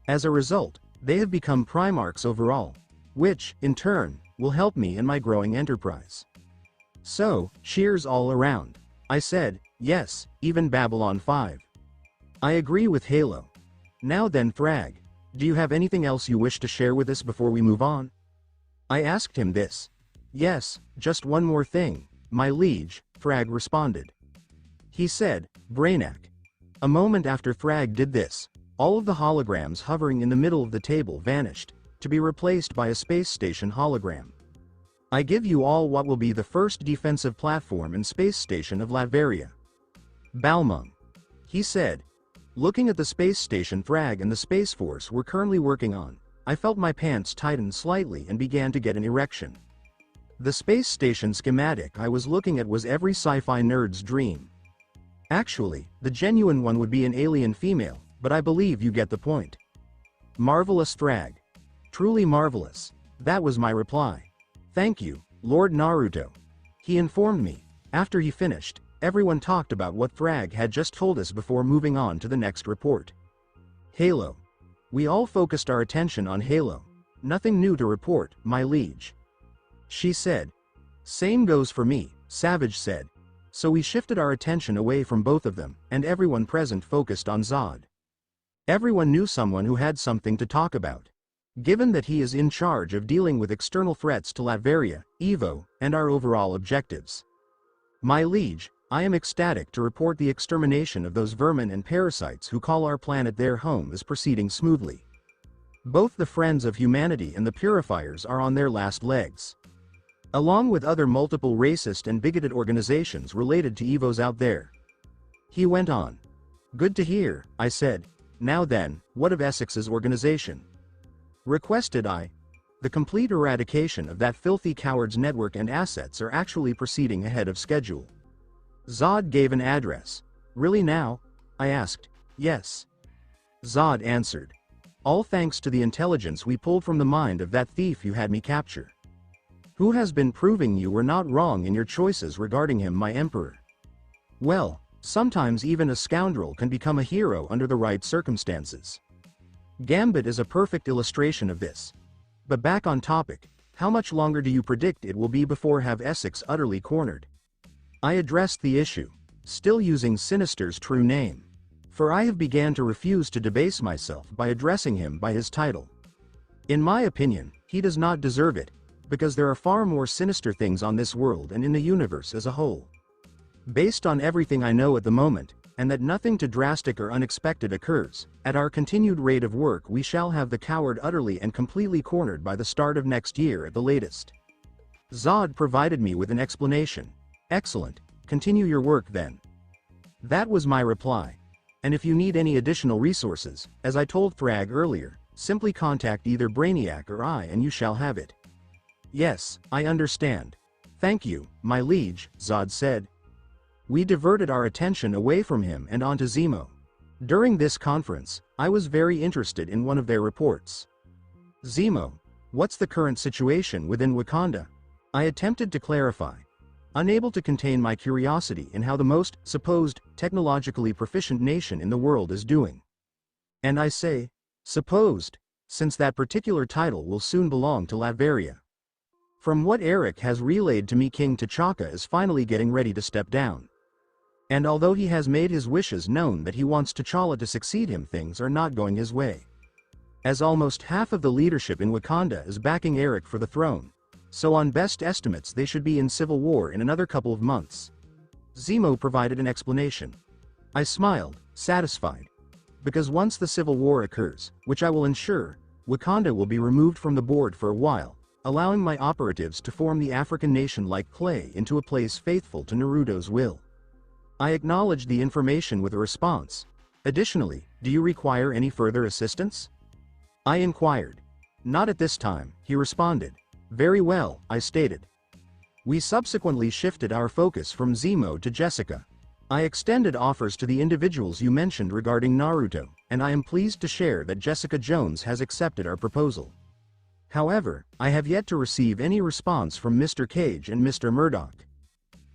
Speaker 1: As a result, they have become Primarchs overall, which, in turn, will help me in my growing enterprise. So, cheers all around. I said, yes, even Babylon 5. I agree with Halo. Now then, Frag, do you have anything else you wish to share with us before we move on? I asked him this. Yes, just one more thing, my liege, Frag responded. He said, Brainiac. A moment after Frag did this, all of the holograms hovering in the middle of the table vanished, to be replaced by a space station hologram. I give you all what will be the first defensive platform and space station of Latveria. Balmung. He said. Looking at the space station Frag and the Space Force were currently working on, I felt my pants tighten slightly and began to get an erection. The space station schematic I was looking at was every sci-fi nerd's dream. Actually, the genuine one would be an alien female, but I believe you get the point. Marvelous, Frag. Truly marvelous. That was my reply. Thank you, Lord Naruto. He informed me. After he finished, everyone talked about what Frag had just told us before moving on to the next report. Halo. We all focused our attention on Halo. Nothing new to report, my liege. She said. Same goes for me, Savage said. So we shifted our attention away from both of them, and everyone present focused on Zod. Everyone knew someone who had something to talk about. Given that he is in charge of dealing with external threats to Latveria, Evo, and our overall objectives. My liege, I am ecstatic to report the extermination of those vermin and parasites who call our planet their home is proceeding smoothly. Both the Friends of Humanity and the Purifiers are on their last legs. Along with other multiple racist and bigoted organizations related to Evos out there. He went on. Good to hear, I said. Now then, what of Essex's organization? Requested I. The complete eradication of that filthy coward's network and assets are actually proceeding ahead of schedule. Zod gave an address. Really now? I asked. Yes. Zod answered. All thanks to the intelligence we pulled from the mind of that thief you had me capture. Who has been proving you were not wrong in your choices regarding him, my Emperor. Well, sometimes even a scoundrel can become a hero under the right circumstances. Gambit is a perfect illustration of this. But back on topic, how much longer do you predict it will be before have Essex utterly cornered? I addressed the issue, still using Sinister's true name. For I have began to refuse to debase myself by addressing him by his title. In my opinion, he does not deserve it, because there are far more sinister things on this world and in the universe as a whole. Based on everything I know at the moment, and that nothing too drastic or unexpected occurs, at our continued rate of work we shall have the coward utterly and completely cornered by the start of next year at the latest. Zod provided me with an explanation. Excellent, continue your work then. That was my reply. And if you need any additional resources, as I told Thrag earlier, simply contact either Brainiac or I and you shall have it. Yes, I understand. Thank you, my liege, Zod said. We diverted our attention away from him and onto Zemo. During this conference, I was very interested in one of their reports. Zemo, what's the current situation within Wakanda? I attempted to clarify, unable to contain my curiosity in how the most, supposed, technologically proficient nation in the world is doing. And I say, supposed, since that particular title will soon belong to Latveria. From what Eric has relayed to me, King T'Chaka is finally getting ready to step down. And although he has made his wishes known that he wants T'Challa to succeed him, things are not going his way. As almost half of the leadership in Wakanda is backing Eric for the throne, so on best estimates they should be in civil war in another couple of months. Zemo provided an explanation. I smiled, satisfied. Because once the civil war occurs, which I will ensure, Wakanda will be removed from the board for a while, allowing my operatives to form the African nation like clay into a place faithful to Naruto's will. I acknowledged the information with a response. Additionally, do you require any further assistance? I inquired. Not at this time, he responded. Very well, I stated. We subsequently shifted our focus from Zemo to Jessica. I extended offers to the individuals you mentioned regarding Naruto, and I am pleased to share that Jessica Jones has accepted our proposal. However, I have yet to receive any response from Mr. Cage and Mr. Murdoch.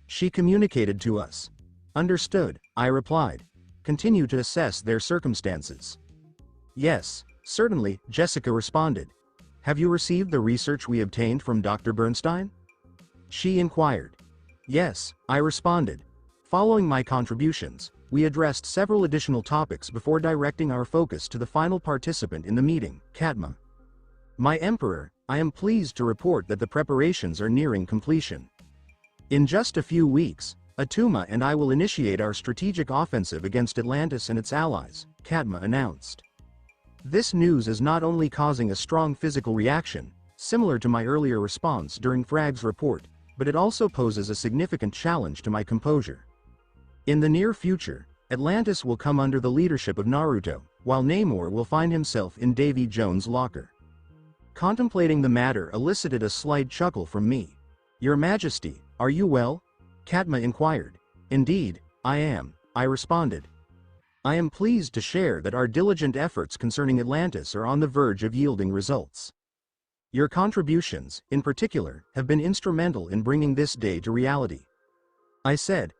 Speaker 1: She communicated to us. Understood, I replied. Continue to assess their circumstances. Yes, certainly, Jessica responded. Have you received the research we obtained from Dr. Bernstein? She inquired. Yes, I responded. Following my contributions, we addressed several additional topics before directing our focus to the final participant in the meeting, Katma. My Emperor, I am pleased to report that the preparations are nearing completion. In just a few weeks, Atuma and I will initiate our strategic offensive against Atlantis and its allies, Katma announced. This news is not only causing a strong physical reaction, similar to my earlier response during Thrag's report, but it also poses a significant challenge to my composure. In the near future, Atlantis will come under the leadership of Naruto, while Namor will find himself in Davy Jones' locker. Contemplating the matter elicited a slight chuckle from me. Your Majesty, are you well? Katma inquired. Indeed, I am, I responded. I am pleased to share that our diligent efforts concerning Atlantis are on the verge of yielding results. Your contributions, in particular, have been instrumental in bringing this day to reality. I said.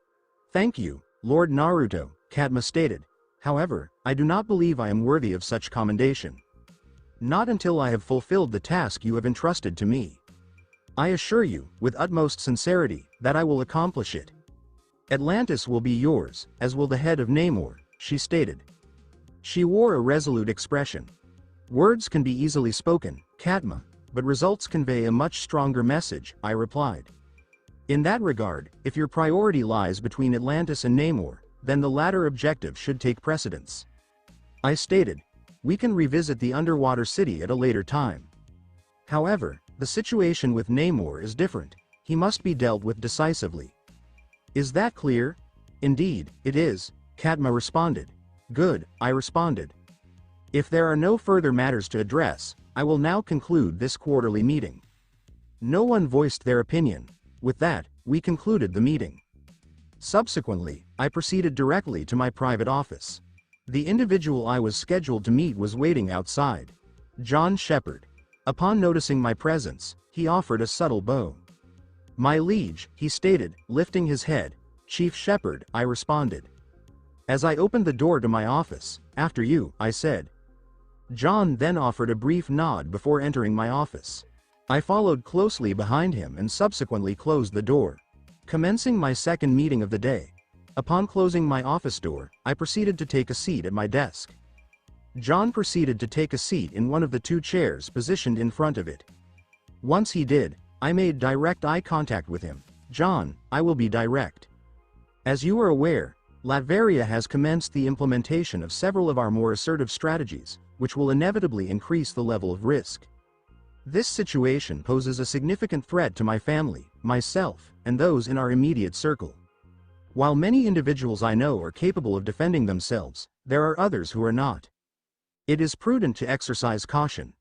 Speaker 1: Thank you, Lord Naruto, Katma stated. However, I do not believe I am worthy of such commendation. Not until I have fulfilled the task you have entrusted to me. I assure you, with utmost sincerity, that I will accomplish it. Atlantis will be yours, as will the head of Namor, she stated. She wore a resolute expression. Words can be easily spoken, Katma, but results convey a much stronger message, I replied. In that regard, if your priority lies between Atlantis and Namor, then the latter objective should take precedence. I stated. We can revisit the underwater city at a later time. However, the situation with Namor is different. He must be dealt with decisively. Is that clear? Indeed, it is, Katma responded. Good, I responded. If there are no further matters to address, I will now conclude this quarterly meeting. No one voiced their opinion. With that, we concluded the meeting. Subsequently, I proceeded directly to my private office. The individual I was scheduled to meet was waiting outside. John Shepard. Upon noticing my presence, he offered a subtle bow. My liege, he stated, lifting his head. Chief Shepard, I responded. As I opened the door to my office, after you, I said. John then offered a brief nod before entering my office. I followed closely behind him and subsequently closed the door. Commencing my second meeting of the day. Upon closing my office door, I proceeded to take a seat at my desk. John proceeded to take a seat in one of the two chairs positioned in front of it. Once he did, I made direct eye contact with him. John, I will be direct. As you are aware, Latveria has commenced the implementation of several of our more assertive strategies, which will inevitably increase the level of risk. This situation poses a significant threat to my family, myself, and those in our immediate circle. While many individuals I know are capable of defending themselves, there are others who are not. It is prudent to exercise caution.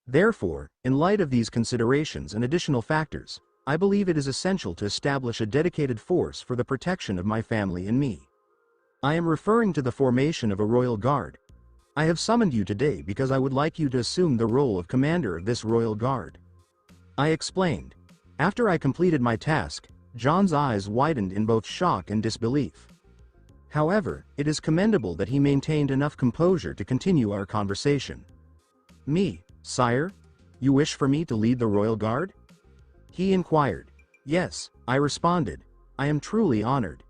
Speaker 1: Therefore, in light of these considerations and additional factors, I believe it is essential to establish a dedicated force for the protection of my family and me. I am referring to the formation of a royal guard. I have summoned you today because I would like you to assume the role of commander of this royal guard. I explained. After I completed my task, John's eyes widened in both shock and disbelief. However, it is commendable that he maintained enough composure to continue our conversation. Me, sire? You wish for me to lead the royal guard? He inquired. Yes, I responded. I am truly honored.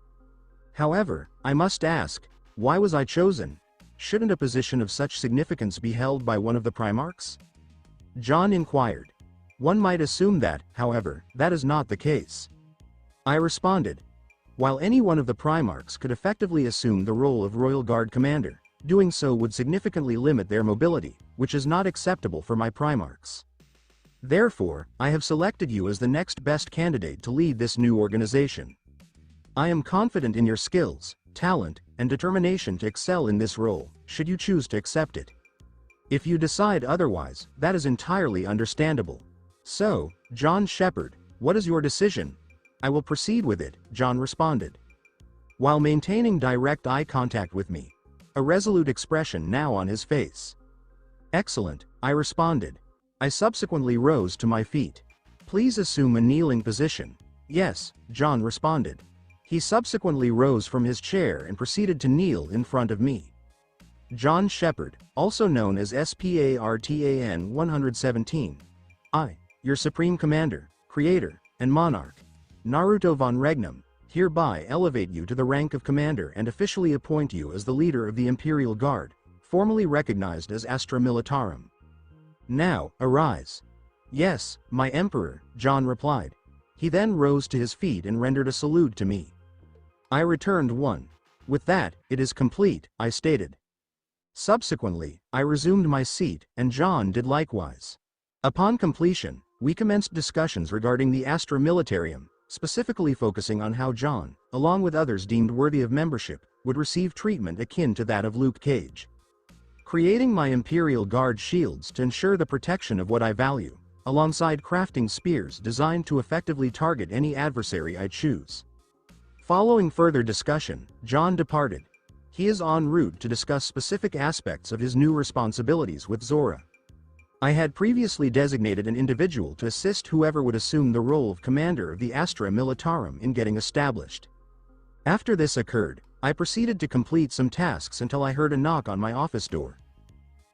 Speaker 1: However, I must ask, why was I chosen? Shouldn't a position of such significance be held by one of the Primarchs? John inquired. One might assume that, however, that is not the case. I responded. While any one of the Primarchs could effectively assume the role of Royal Guard Commander, doing so would significantly limit their mobility, which is not acceptable for my Primarchs. Therefore, I have selected you as the next best candidate to lead this new organization. I am confident in your skills, talent, and determination to excel in this role, should you choose to accept it. If you decide otherwise, that is entirely understandable. So, John Shepherd, what is your decision? I will proceed with it, John responded. While maintaining direct eye contact with me, a resolute expression now on his face. Excellent, I responded. I subsequently rose to my feet. Please assume a kneeling position. Yes, John responded. He subsequently rose from his chair and proceeded to kneel in front of me. John Shepherd, also known as Spartan 117. I, your Supreme Commander, Creator, and Monarch, Naruto von Regnum, hereby elevate you to the rank of Commander and officially appoint you as the leader of the Imperial Guard, formally recognized as Astra Militarum. Now, arise. Yes, my Emperor, John replied. He then rose to his feet and rendered a salute to me. I returned one. With that, it is complete, I stated. Subsequently, I resumed my seat, and John did likewise. Upon completion, we commenced discussions regarding the Astra Militarium, specifically focusing on how John, along with others deemed worthy of membership, would receive treatment akin to that of Luke Cage. Creating my Imperial Guard shields to ensure the protection of what I value, alongside crafting spears designed to effectively target any adversary I choose. Following further discussion, John departed. He is en route to discuss specific aspects of his new responsibilities with Zora. I had previously designated an individual to assist whoever would assume the role of commander of the Astra Militarum in getting established. After this occurred, I proceeded to complete some tasks until I heard a knock on my office door.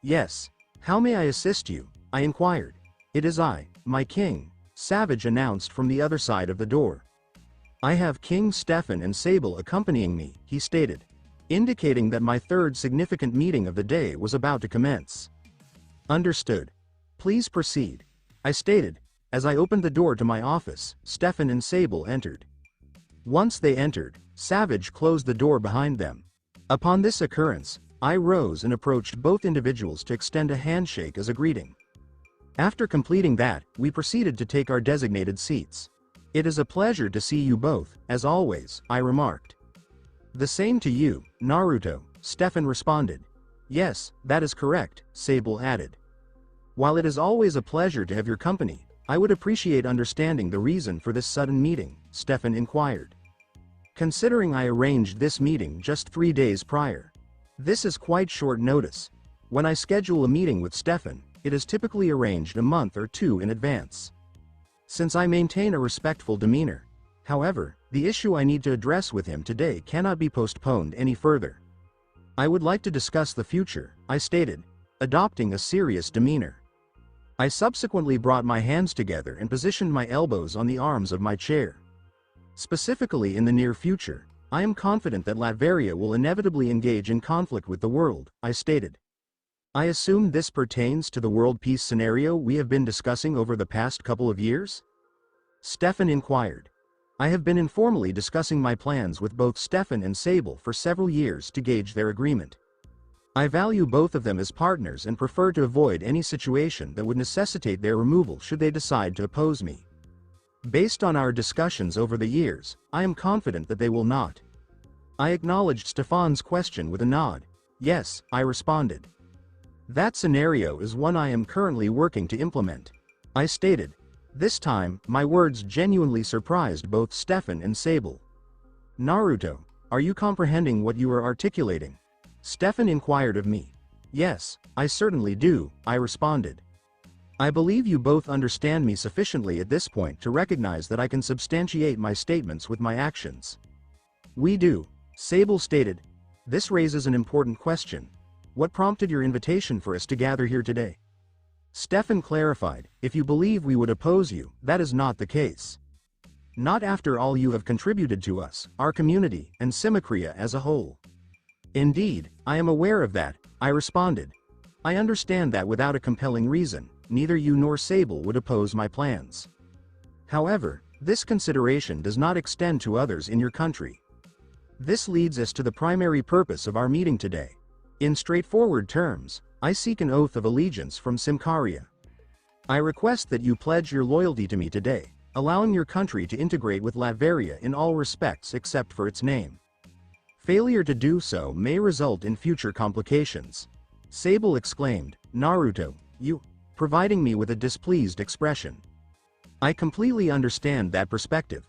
Speaker 1: Yes, how may I assist you? I inquired. It is I, my king, Savage announced from the other side of the door. I have King Stefan and Sable accompanying me, he stated, indicating that my third significant meeting of the day was about to commence. Understood. Please proceed, I stated. As I opened the door to my office, Stefan and Sable entered. Once they entered, Savage closed the door behind them. Upon this occurrence, I rose and approached both individuals to extend a handshake as a greeting. After completing that, we proceeded to take our designated seats. It is a pleasure to see you both, as always, I remarked. The same to you, Naruto, Stefan responded. Yes, that is correct, Sable added. While it is always a pleasure to have your company, I would appreciate understanding the reason for this sudden meeting, Stefan inquired. Considering I arranged this meeting just 3 days prior. This is quite short notice. When I schedule a meeting with Stefan, it is typically arranged a month or two in advance. Since I maintain a respectful demeanor, however, the issue I need to address with him today cannot be postponed any further. I would like to discuss the future, I stated, adopting a serious demeanor. I subsequently brought my hands together and positioned my elbows on the arms of my chair. Specifically in the near future, I am confident that Latveria will inevitably engage in conflict with the world, I stated. I assume this pertains to the world peace scenario we have been discussing over the past couple of years? Stefan inquired. I have been informally discussing my plans with both Stefan and Sable for several years to gauge their agreement. I value both of them as partners and prefer to avoid any situation that would necessitate their removal should they decide to oppose me. Based on our discussions over the years, I am confident that they will not. I acknowledged Stefan's question with a nod. Yes, I responded. That scenario is one I am currently working to implement. I stated. This time, my words genuinely surprised both Stefan and Sable. Naruto, are you comprehending what you are articulating? Stefan inquired of me. Yes, I certainly do, I responded. I believe you both understand me sufficiently at this point to recognize that I can substantiate my statements with my actions. We do, Sable stated. This raises an important question. What prompted your invitation for us to gather here today? Stefan clarified, if you believe we would oppose you, that is not the case. Not after all you have contributed to us, our community, and Symmetria as a whole. Indeed, I am aware of that, I responded. I understand that without a compelling reason, neither you nor Sable would oppose my plans. However, this consideration does not extend to others in your country. This leads us to the primary purpose of our meeting today. In straightforward terms, I seek an oath of allegiance from Symkaria. I request that you pledge your loyalty to me today, allowing your country to integrate with Latveria in all respects except for its name. Failure to do so may result in future complications. Sable exclaimed, Naruto, you, providing me with a displeased expression. I completely understand that perspective.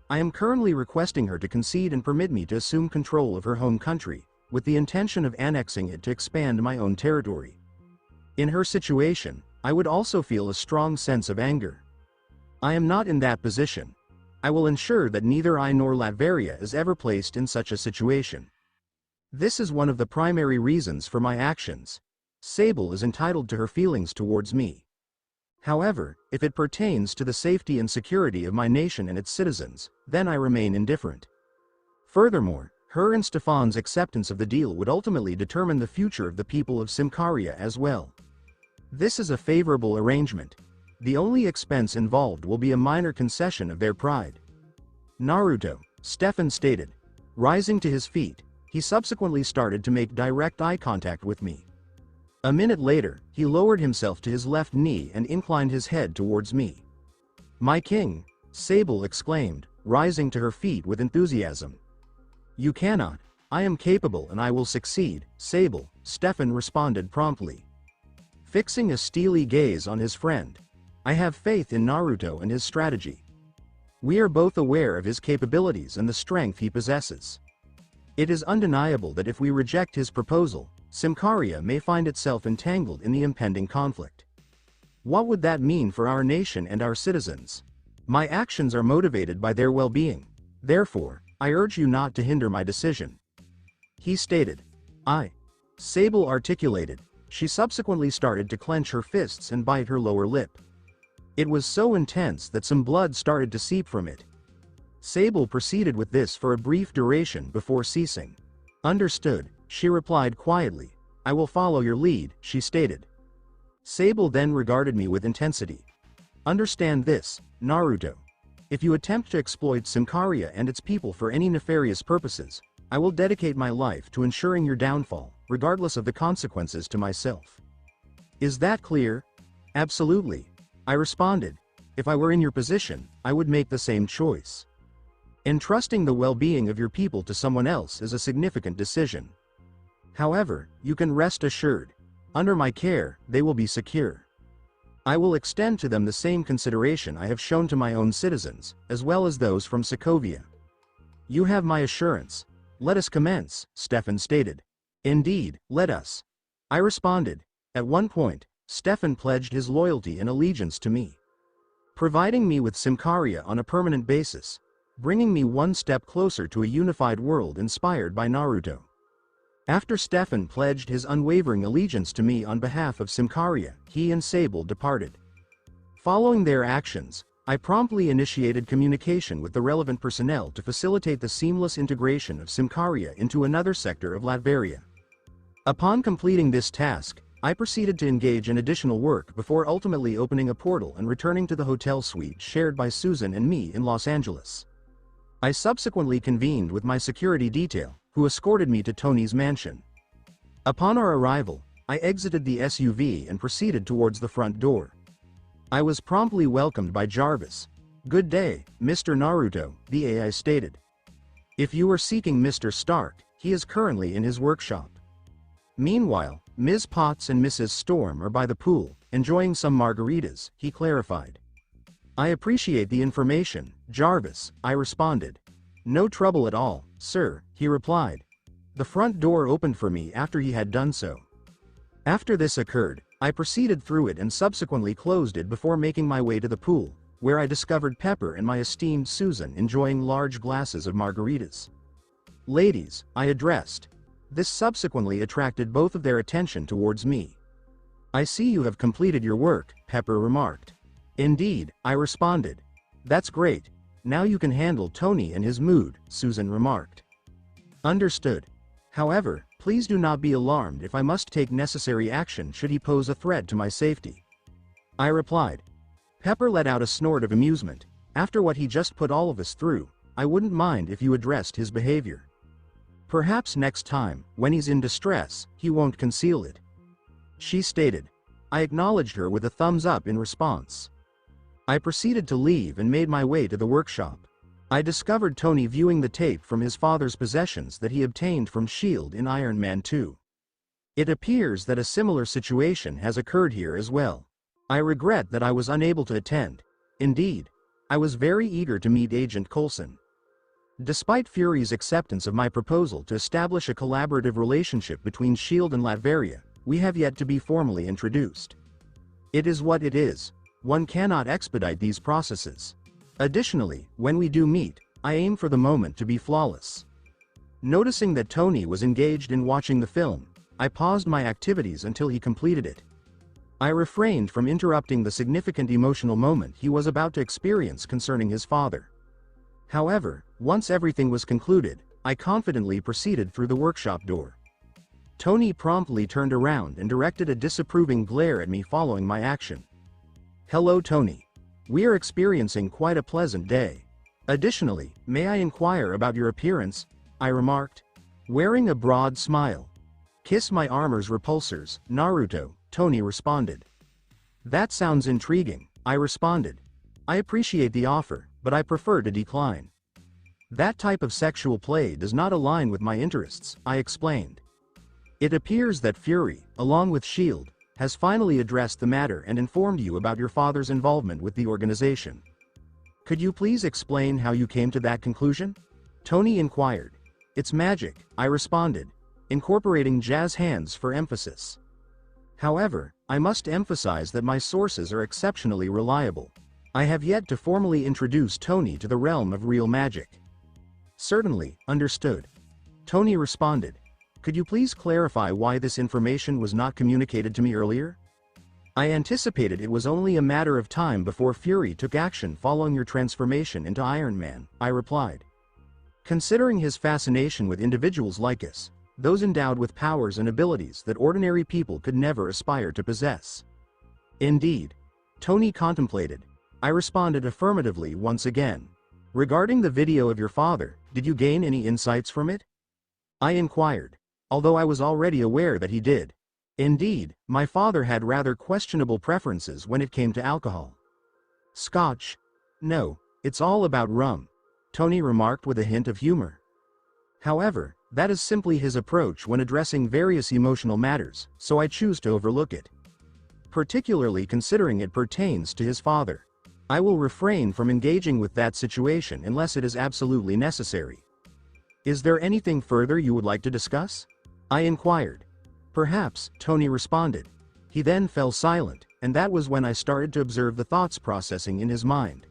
Speaker 1: I am currently requesting her to concede and permit me to assume control of her home country, with the intention of annexing it to expand my own territory. In her situation, I would also feel a strong sense of anger. I am not in that position. I will ensure that neither I nor Latveria is ever placed in such a situation. This is one of the primary reasons for my actions. Sable is entitled to her feelings towards me. However, if it pertains to the safety and security of my nation and its citizens, then I remain indifferent. Furthermore, her and Stefan's acceptance of the deal would ultimately determine the future of the people of Symkaria as well. This is a favorable arrangement. The only expense involved will be a minor concession of their pride. Naruto, Stefan stated. Rising to his feet, he subsequently started to make direct eye contact with me. A minute later, he lowered himself to his left knee and inclined his head towards me. My king, Sable exclaimed, rising to her feet with enthusiasm. You cannot. I am capable and I will succeed, Sable, Stefan responded promptly. Fixing a steely gaze on his friend. I have faith in Naruto and his strategy. We are both aware of his capabilities and the strength he possesses. It is undeniable that if we reject his proposal, Symkaria may find itself entangled in the impending conflict. What would that mean for our nation and our citizens? My actions are motivated by their well-being. Therefore, I urge you not to hinder my decision. He stated. Sable articulated. She subsequently started to clench her fists and bite her lower lip. It was so intense that some blood started to seep from it. Sable proceeded with this for a brief duration before ceasing. Understood, she replied quietly. I will follow your lead, she stated. Sable then regarded me with intensity. Understand this, Naruto. If you attempt to exploit Symkaria and its people for any nefarious purposes, I will dedicate my life to ensuring your downfall, regardless of the consequences to myself. Is that clear? Absolutely. I responded. If I were in your position, I would make the same choice. Entrusting the well-being of your people to someone else is a significant decision. However, you can rest assured. Under my care, they will be secure. I will extend to them the same consideration I have shown to my own citizens, as well as those from Sokovia. You have my assurance. Let us commence, Stefan stated. Indeed, let us. I responded. At one point, Stefan pledged his loyalty and allegiance to me, providing me with Symkaria on a permanent basis, bringing me one step closer to a unified world inspired by Naruto. After Stefan pledged his unwavering allegiance to me on behalf of Symkaria, he and Sable departed. Following their actions, I promptly initiated communication with the relevant personnel to facilitate the seamless integration of Symkaria into another sector of Latveria. Upon completing this task, I proceeded to engage in additional work before ultimately opening a portal and returning to the hotel suite shared by Susan and me in Los Angeles. I subsequently convened with my security detail, who escorted me to Tony's mansion. Upon our arrival, I exited the SUV and proceeded towards the front door. I was promptly welcomed by Jarvis. Good day, Mr. Naruto, the AI stated. If you are seeking Mr. Stark, he is currently in his workshop. Meanwhile, Ms. Potts and Mrs. Storm are by the pool, enjoying some margaritas, he clarified. I appreciate the information, Jarvis, I responded. No trouble at all, sir, he replied. The front door opened for me after he had done so. After this occurred, I proceeded through it and subsequently closed it before making my way to the pool, where I discovered Pepper and my esteemed Susan enjoying large glasses of margaritas. Ladies, I addressed. This subsequently attracted both of their attention towards me. I see you have completed your work, Pepper remarked. Indeed, I responded. That's great. Now you can handle Tony and his mood, Susan remarked. Understood. However, please do not be alarmed if I must take necessary action should he pose a threat to my safety. I replied. Pepper let out a snort of amusement. After what he just put all of us through, I wouldn't mind if you addressed his behavior. Perhaps next time, when he's in distress, he won't conceal it. She stated. I acknowledged her with a thumbs up in response. I proceeded to leave and made my way to the workshop. I discovered Tony viewing the tape from his father's possessions that he obtained from Cheel in Iron Man 2. It appears that a similar situation has occurred here as well. I regret that I was unable to attend. Indeed, I was very eager to meet Agent Coulson. Despite Fury's acceptance of my proposal to establish a collaborative relationship between Cheel and Latveria, we have yet to be formally introduced. It is what it is. One cannot expedite these processes. Additionally, when we do meet, I aim for the moment to be flawless. Noticing that Tony was engaged in watching the film, I paused my activities until he completed it. I refrained from interrupting the significant emotional moment he was about to experience concerning his father. However, once everything was concluded, I confidently proceeded through the workshop door. Tony promptly turned around and directed a disapproving glare at me following my action. Hello, Tony. We are experiencing quite a pleasant day. Additionally, may I inquire about your appearance? I remarked. Wearing a broad smile. Kiss my armor's repulsors, Naruto, Tony responded. That sounds intriguing, I responded. I appreciate the offer, but I prefer to decline. That type of sexual play does not align with my interests, I explained. It appears that Fury, along with Cheel, has finally addressed the matter and informed you about your father's involvement with the organization. Could you please explain how you came to that conclusion? Tony inquired. It's magic, I responded, incorporating jazz hands for emphasis. However, I must emphasize that my sources are exceptionally reliable. I have yet to formally introduce Tony to the realm of real magic. Certainly, understood. Tony responded. Could you please clarify why this information was not communicated to me earlier? I anticipated it was only a matter of time before Fury took action following your transformation into Iron Man, I replied. Considering his fascination with individuals like us, those endowed with powers and abilities that ordinary people could never aspire to possess. Indeed. Tony contemplated. I responded affirmatively once again. Regarding the video of your father, did you gain any insights from it? I inquired, although I was already aware that he did. Indeed, my father had rather questionable preferences when it came to alcohol. Scotch? No, it's all about rum, Tony remarked with a hint of humor. However, that is simply his approach when addressing various emotional matters, so I choose to overlook it. Particularly considering it pertains to his father. I will refrain from engaging with that situation unless it is absolutely necessary. Is there anything further you would like to discuss? I inquired. Perhaps, Tony responded. He then fell silent, and that was when I started to observe the thoughts processing in his mind.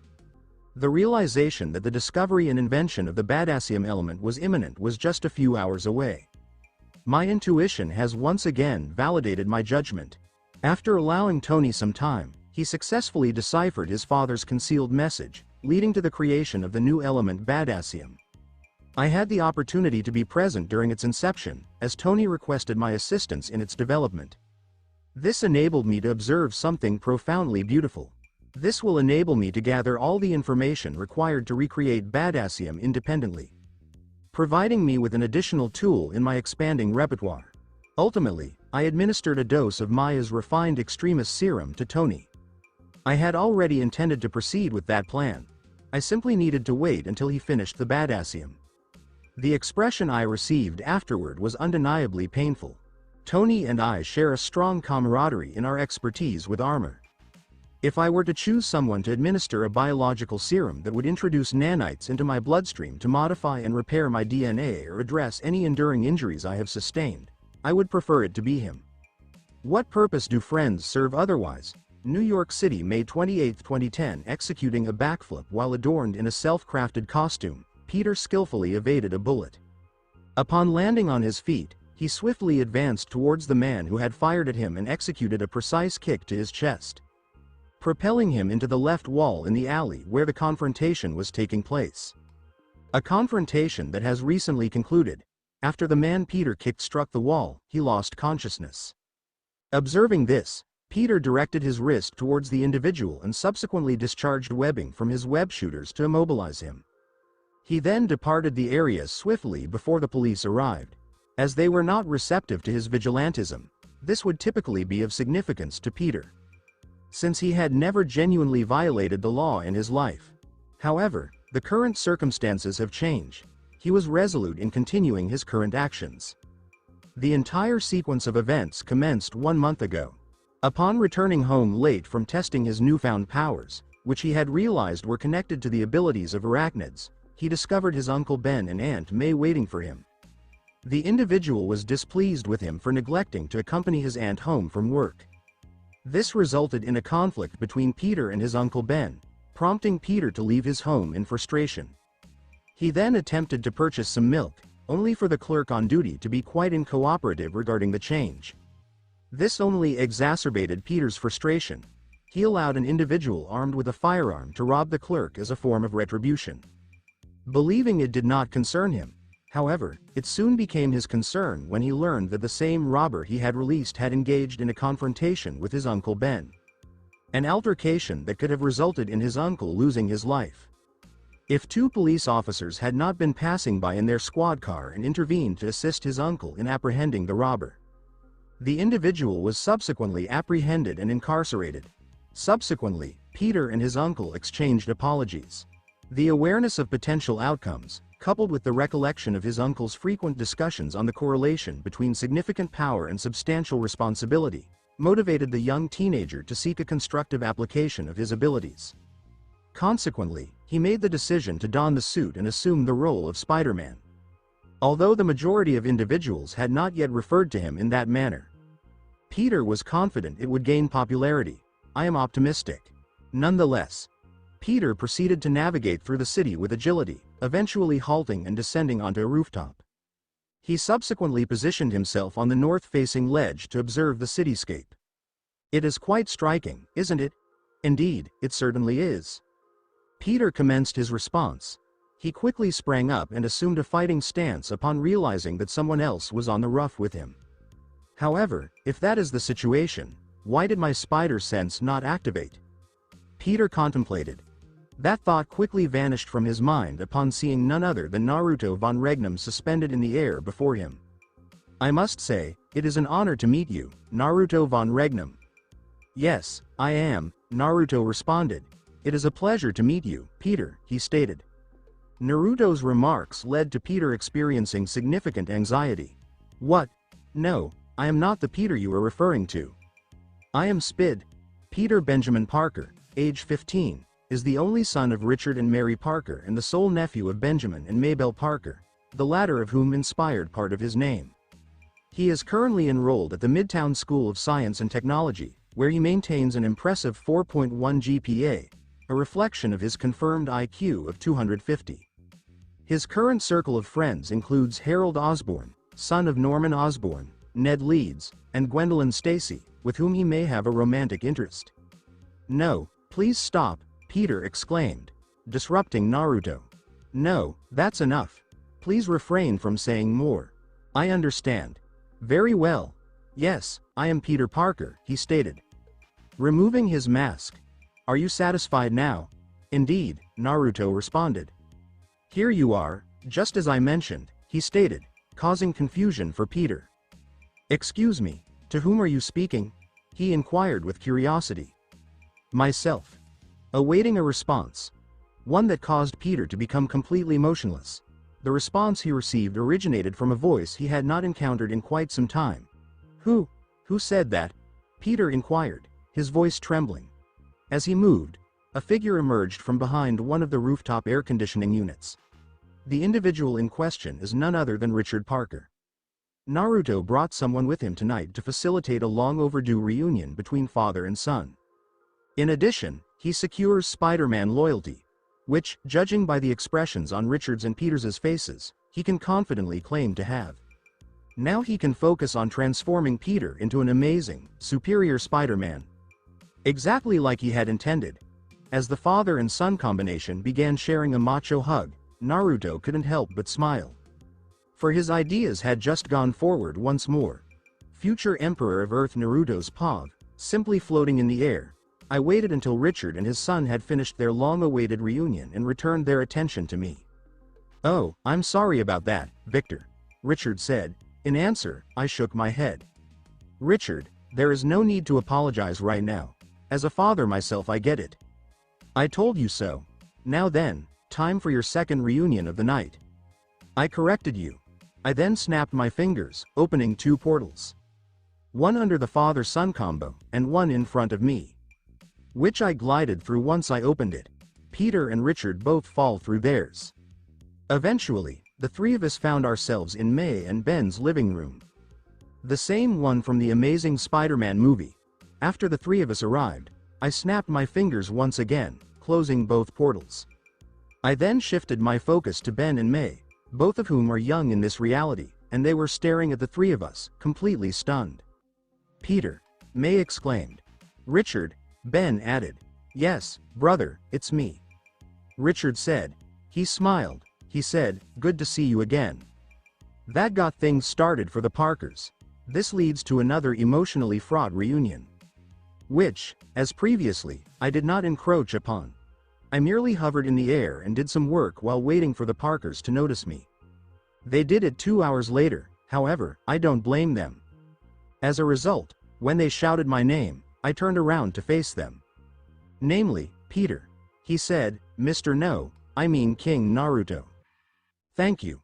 Speaker 1: The realization that the discovery and invention of the badassium element was imminent was just a few hours away. My intuition has once again validated my judgment. After allowing Tony some time, he successfully deciphered his father's concealed message, leading to the creation of the new element badassium. I had the opportunity to be present during its inception, as Tony requested my assistance in its development. This enabled me to observe something profoundly beautiful. This will enable me to gather all the information required to recreate badassium independently, providing me with an additional tool in my expanding repertoire. Ultimately, I administered a dose of Maya's refined extremis serum to Tony. I had already intended to proceed with that plan. I simply needed to wait until he finished the badassium. The expression I received afterward was undeniably painful. Tony and I share a strong camaraderie in our expertise with armor. If I were to choose someone to administer a biological serum that would introduce nanites into my bloodstream to modify and repair my DNA or address any enduring injuries I have sustained, I would prefer it to be him. What purpose do friends serve otherwise? New York City, May 28, 2010. Executing a backflip while adorned in a self-crafted costume, Peter skillfully evaded a bullet. Upon landing on his feet, he swiftly advanced towards the man who had fired at him and executed a precise kick to his chest, propelling him into the left wall in the alley where the confrontation was taking place. A confrontation that has recently concluded. After the man Peter kicked struck the wall, he lost consciousness. Observing this, Peter directed his wrist towards the individual and subsequently discharged webbing from his web shooters to immobilize him. He then departed the area swiftly before the police arrived. As they were not receptive to his vigilantism, this would typically be of significance to Peter, since he had never genuinely violated the law in his life. However, the current circumstances have changed. He was resolute in continuing his current actions. The entire sequence of events commenced 1 month ago. Upon returning home late from testing his newfound powers, which he had realized were connected to the abilities of arachnids, he discovered his Uncle Ben and Aunt May waiting for him. The individual was displeased with him for neglecting to accompany his aunt home from work. This resulted in a conflict between Peter and his Uncle Ben, prompting Peter to leave his home in frustration. He then attempted to purchase some milk, only for the clerk on duty to be quite uncooperative regarding the change. This only exacerbated Peter's frustration. He allowed an individual armed with a firearm to rob the clerk as a form of retribution. Believing it did not concern him, however, it soon became his concern when he learned that the same robber he had released had engaged in a confrontation with his Uncle Ben. An altercation that could have resulted in his uncle losing his life. If 2 police officers had not been passing by in their squad car and intervened to assist his uncle in apprehending the robber, the individual was subsequently apprehended and incarcerated. Subsequently, Peter and his uncle exchanged apologies. The awareness of potential outcomes, coupled with the recollection of his uncle's frequent discussions on the correlation between significant power and substantial responsibility, motivated the young teenager to seek a constructive application of his abilities. Consequently, he made the decision to don the suit and assume the role of Spider-Man. Although the majority of individuals had not yet referred to him in that manner, Peter was confident it would gain popularity. I am optimistic. Nonetheless, Peter proceeded to navigate through the city with agility, eventually halting and descending onto a rooftop. He subsequently positioned himself on the north-facing ledge to observe the cityscape. It is quite striking, isn't it? Indeed, it certainly is. Peter commenced his response. He quickly sprang up and assumed a fighting stance upon realizing that someone else was on the roof with him. However, if that is the situation, why did my spider sense not activate? Peter contemplated. That thought quickly vanished from his mind upon seeing none other than Naruto von Regnum suspended in the air before him. I must say, it is an honor to meet you, Naruto von Regnum. Yes, I am, Naruto responded. It is a pleasure to meet you, Peter, he stated. Naruto's remarks led to Peter experiencing significant anxiety. What? No, I am not the Peter you are referring to. I am Spid. Peter Benjamin Parker, age 15, is the only son of Richard and Mary Parker and the sole nephew of Benjamin and Mabel Parker, the latter of whom inspired part of his name. He is currently enrolled at the Midtown School of Science and Technology, where he maintains an impressive 4.1 GPA, a reflection of his confirmed IQ of 250. His current circle of friends includes Harold Osborne, son of Norman Osborne, Ned Leeds, and Gwendolyn Stacy, with whom he may have a romantic interest. No, please stop, Peter exclaimed, disrupting Naruto. No, that's enough. Please refrain from saying more. I understand. Very well. Yes, I am Peter Parker, he stated, removing his mask. Are you satisfied now? Indeed, Naruto responded. Here you are, just as I mentioned, he stated, causing confusion for Peter. Excuse me, to whom are you speaking? He inquired with curiosity. Myself. Awaiting a response. One that caused Peter to become completely motionless. The response he received originated from a voice he had not encountered in quite some time. Who? Who said that? Peter inquired, his voice trembling. As he moved, a figure emerged from behind one of the rooftop air conditioning units. The individual in question is none other than Richard Parker. Naruto brought someone with him tonight to facilitate a long overdue reunion between father and son. In addition, he secures Spider-Man loyalty, which, judging by the expressions on Richard's and Peter's faces, he can confidently claim to have. Now he can focus on transforming Peter into an amazing, superior Spider-Man. Exactly like he had intended. As the father and son combination began sharing a macho hug, Naruto couldn't help but smile. For his ideas had just gone forward once more. Future Emperor of Earth Naruto's paw, simply floating in the air. I waited until Richard and his son had finished their long-awaited reunion and returned their attention to me. "Oh, I'm sorry about that, Victor," Richard said. In answer, I shook my head. "Richard, there is no need to apologize right now. As a father myself, I get it. I told you so. Now then, time for your second reunion of the night." I corrected you. I then snapped my fingers, opening two portals. One under the father-son combo, and one in front of me, which I glided through once I opened it. Peter and Richard both fall through theirs. Eventually, the three of us found ourselves in May and Ben's living room. The same one from the Amazing Spider-Man movie. After the three of us arrived, I snapped my fingers once again, closing both portals. I then shifted my focus to Ben and May, both of whom are young in this reality, and they were staring at the three of us, completely stunned. "Peter," May exclaimed. "Richard," Ben added. "Yes, brother, it's me," Richard said. He smiled. He said, "Good to see you again." That got things started for the Parkers. This leads to another emotionally fraught reunion, which, as previously, I did not encroach upon. I merely hovered in the air and did some work while waiting for the Parkers to notice me. They did it 2 hours later, however, I don't blame them. As a result, when they shouted my name, I turned around to face them. Namely, Peter. He said, "Mr. No, I mean King Naruto." "Thank you."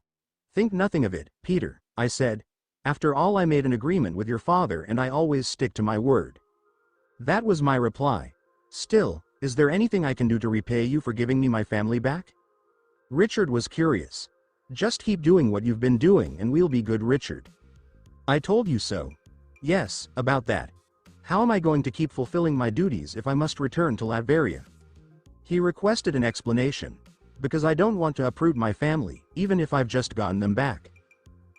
Speaker 1: "Think nothing of it, Peter," I said. "After all, I made an agreement with your father and I always stick to my word." That was my reply. "Still, is there anything I can do to repay you for giving me my family back?" Richard was curious. "Just keep doing what you've been doing and we'll be good, Richard." "I told you so." "Yes, about that. How am I going to keep fulfilling my duties if I must return to Latveria?" He requested an explanation. "Because I don't want to uproot my family, even if I've just gotten them back."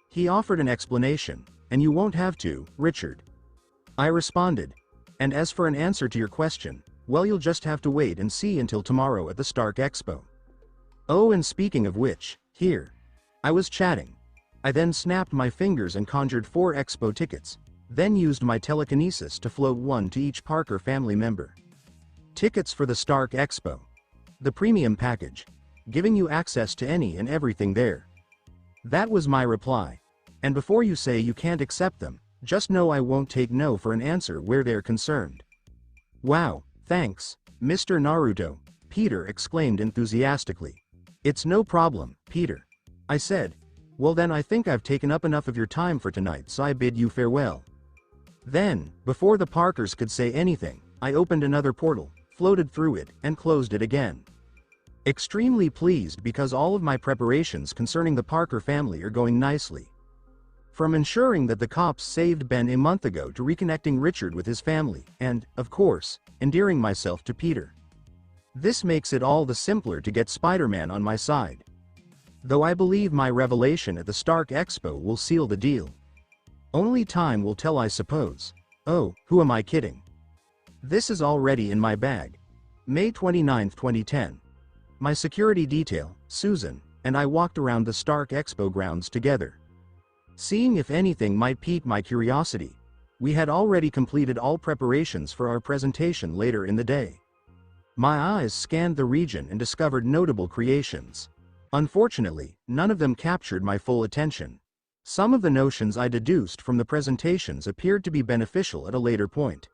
Speaker 1: He offered an explanation. "And you won't have to, Richard." I responded. "And as for an answer to your question, well, you'll just have to wait and see until tomorrow at the Stark Expo. Oh, and speaking of which, here." I was chatting. I then snapped my fingers and conjured 4 expo tickets, then used my telekinesis to float one to each Parker family member. Tickets for the Stark Expo. The premium package, giving you access to any and everything there. That was my reply. And before you say you can't accept them, just know I won't take no for an answer where they're concerned. "Wow, thanks, Mr. Naruto," Peter exclaimed enthusiastically. "It's no problem, Peter," I said. "Well then, I think I've taken up enough of your time for tonight, so I bid you farewell." Then, before the Parkers could say anything, I opened another portal, floated through it, and closed it again. Extremely pleased because all of my preparations concerning the Parker family are going nicely. From ensuring that the cops saved Ben a month ago to reconnecting Richard with his family, and, of course, endearing myself to Peter. This makes it all the simpler to get Spider-Man on my side. Though I believe my revelation at the Stark Expo will seal the deal. Only time will tell, I suppose. Oh, who am I kidding? This is already in my bag. May 29, 2010. My security detail, Susan, and I walked around the Stark Expo grounds together, seeing if anything might pique my curiosity. We had already completed all preparations for our presentation later in the day. My eyes scanned the region and discovered notable creations. Unfortunately, none of them captured my full attention. Some of the notions I deduced from the presentations appeared to be beneficial at a later point,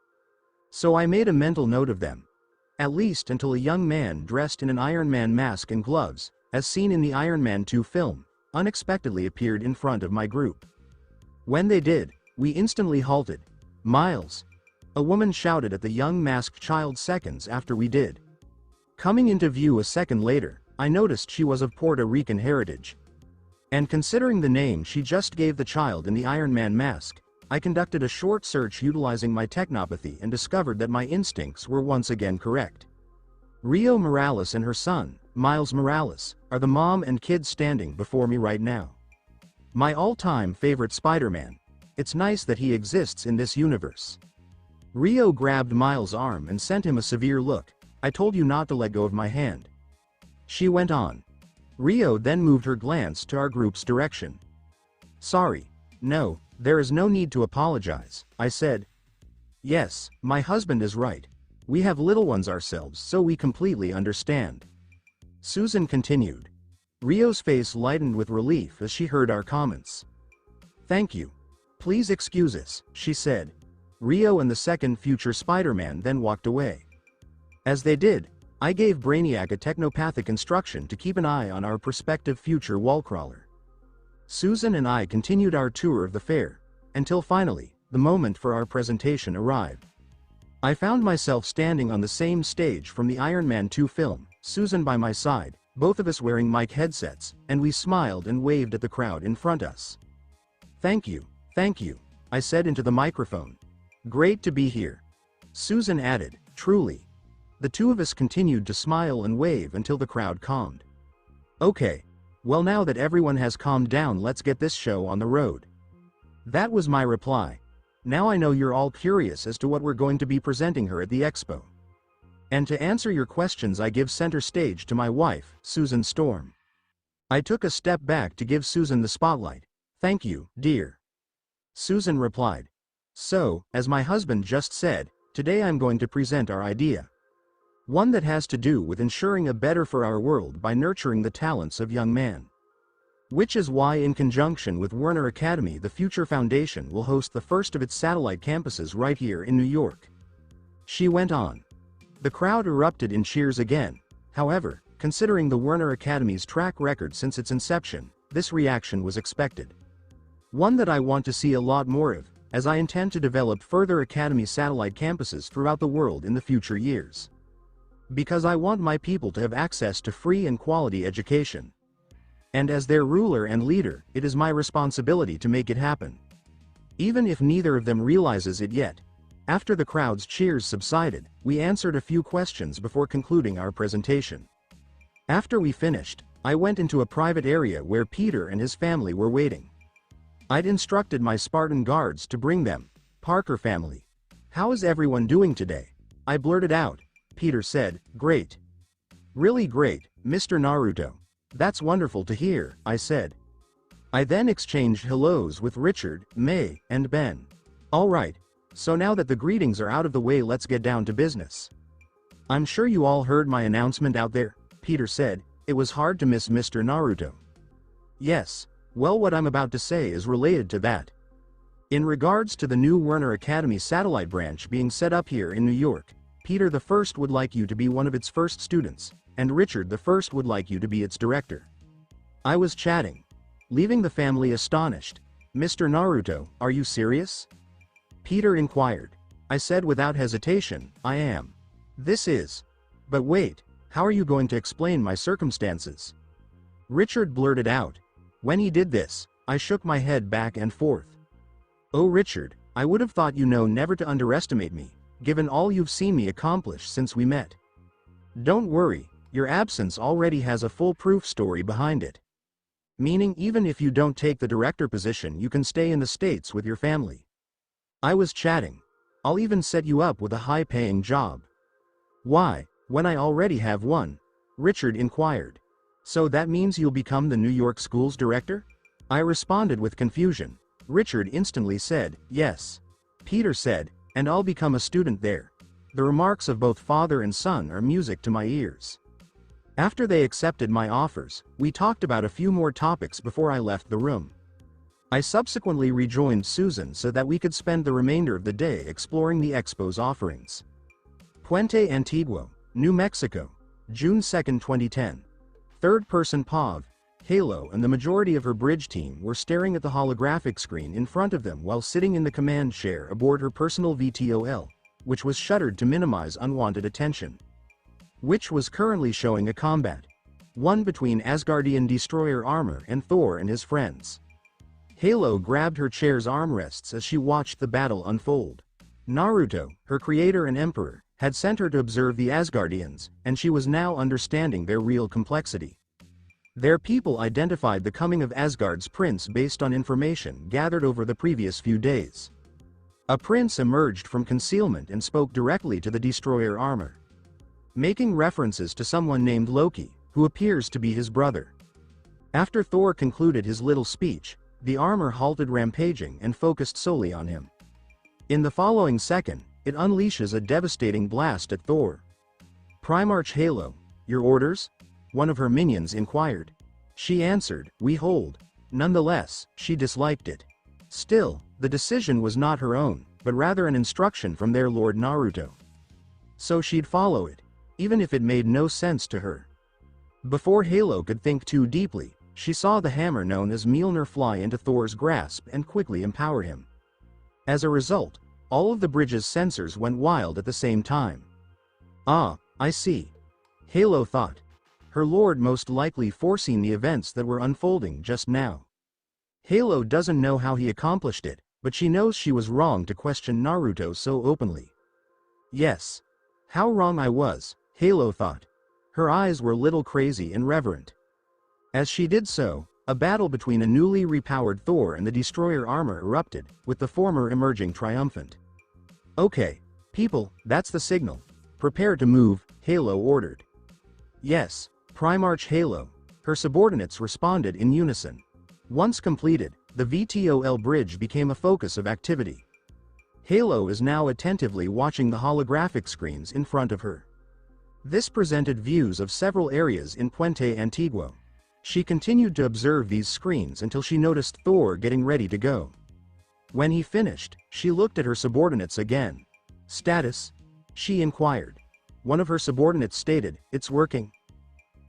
Speaker 1: so I made a mental note of them. At least until a young man dressed in an Iron Man mask and gloves, as seen in the Iron Man 2 film, unexpectedly appeared in front of my group. When they did, We instantly halted. Miles! A woman shouted at the young masked child seconds after we did. Coming into view a second later, I noticed she was of Puerto Rican heritage. And considering the name she just gave the child in the Iron Man mask, I conducted a short search utilizing my technopathy and discovered that my instincts were once again correct. Rio Morales and her son, Miles Morales, are the mom and kids standing before me right now. My all-time favorite Spider-Man. It's nice that he exists in this universe. Rio grabbed Miles' arm and sent him a severe look. I told you not to let go of my hand. She went on. Rio then moved her glance to our group's direction. Sorry. No, there is no need to apologize, I said. Yes, my husband is right. We have little ones ourselves, so we completely understand. Susan continued. Rio's face lightened with relief as she heard our comments. Thank you. Please excuse us, she said. Rio and the second future Spider-Man then walked away. As they did, I gave Brainiac a technopathic instruction to keep an eye on our prospective future wallcrawler. Susan and I continued our tour of the fair, until finally, the moment for our presentation arrived. I found myself standing on the same stage from the Iron Man 2 film, Susan by my side, both of us wearing mic headsets, and we smiled and waved at the crowd in front of us. Thank you, I said into the microphone. Great to be here. Susan added, truly. The two of us continued to smile and wave until the crowd calmed. Okay. Well, now that everyone has calmed down, let's get this show on the road. That was my reply. Now I know you're all curious as to what we're going to be presenting her at the expo. And to answer your questions, I give center stage to my wife, Susan Storm. I took a step back to give Susan the spotlight. Thank you, dear. Susan replied. So, as my husband just said, today I'm going to present our idea. One that has to do with ensuring a better for our world by nurturing the talents of young men. Which is why, in conjunction with Werner Academy, the Future Foundation will host the first of its satellite campuses right here in New York. She went on. The crowd erupted in cheers again. However, considering the Werner Academy's track record since its inception, this reaction was expected. One that I want to see a lot more of, as I intend to develop further Academy satellite campuses throughout the world in the future years. Because I want my people to have access to free and quality education. And as their ruler and leader, it is my responsibility to make it happen. Even if neither of them realizes it yet. After the crowd's cheers subsided, we answered a few questions before concluding our presentation. After we finished, I went into a private area where Peter and his family were waiting. I'd instructed my Spartan guards to bring them. Parker family. How is everyone doing today? I blurted out. Peter said, great. Really great, Mr. Naruto. That's wonderful to hear, I said. I then exchanged hellos with Richard, May, and Ben. All right, so now that the greetings are out of the way, let's get down to business. I'm sure you all heard my announcement out there, Peter said. It was hard to miss Mr. Naruto. Yes, well, what I'm about to say is related to that. In regards to the new Werner Academy satellite branch being set up here in New York, Peter the First would like you to be one of its first students, and Richard the First would like you to be its director. I was chatting, leaving the family astonished. Mr. Naruto, are you serious? Peter inquired. I said without hesitation, I am. This is. But wait, how are you going to explain my circumstances? Richard blurted out. When he did this, I shook my head back and forth. Oh Richard, I would have thought you know never to underestimate me, given all you've seen me accomplish since we met. Don't worry, your absence already has a foolproof story behind it. Meaning even if you don't take the director position, you can stay in the States with your family. I was chatting. I'll even set you up with a high-paying job. Why, when I already have one? Richard inquired. So that means you'll become the New York school's director? I responded with confusion. Richard instantly said, yes. Peter said, and I'll become a student there. The remarks of both father and son are music to my ears. After they accepted my offers, we talked about a few more topics before I left the room. I subsequently rejoined Susan so that we could spend the remainder of the day exploring the expo's offerings. Puente Antiguo, New Mexico, June 2, 2010. Third-person POV, Halo and the majority of her bridge team were staring at the holographic screen in front of them while sitting in the command chair aboard her personal VTOL, which was shuttered to minimize unwanted attention. Which was currently showing a combat. One between Asgardian destroyer armor and Thor and his friends. Halo grabbed her chair's armrests as she watched the battle unfold. Naruto, her creator and emperor, had sent her to observe the Asgardians, and she was now understanding their real complexity. Their people identified the coming of Asgard's prince based on information gathered over the previous few days. A prince emerged from concealment and spoke directly to the destroyer armor, making references to someone named Loki, who appears to be his brother. After Thor concluded his little speech, the armor halted rampaging and focused solely on him. In the following second, it unleashes a devastating blast at Thor. "Primarch Halo, your orders?" one of her minions inquired. She answered, "We hold." Nonetheless, she disliked it. Still, the decision was not her own, but rather an instruction from their lord Naruto. So she'd follow it, even if it made no sense to her. Before Halo could think too deeply, she saw the hammer known as Mjolnir fly into Thor's grasp and quickly empower him. As a result, all of the bridge's sensors went wild at the same time. "Ah, I see," Halo thought. Her lord most likely foreseen the events that were unfolding just now. Halo doesn't know how he accomplished it, but she knows she was wrong to question Naruto so openly. Yes. How wrong I was, Halo thought. Her eyes were a little crazy and reverent. As she did so, a battle between a newly repowered Thor and the destroyer armor erupted, with the former emerging triumphant. "Okay, people, that's the signal. Prepare to move," Halo ordered. "Yes, Primarch Halo," her subordinates responded in unison. Once completed, the VTOL bridge became a focus of activity. Halo is now attentively watching the holographic screens in front of her. This presented views of several areas in Puente Antiguo. She continued to observe these screens until she noticed Thor getting ready to go. When he finished, she looked at her subordinates again. "Status?" she inquired. One of her subordinates stated, "It's working.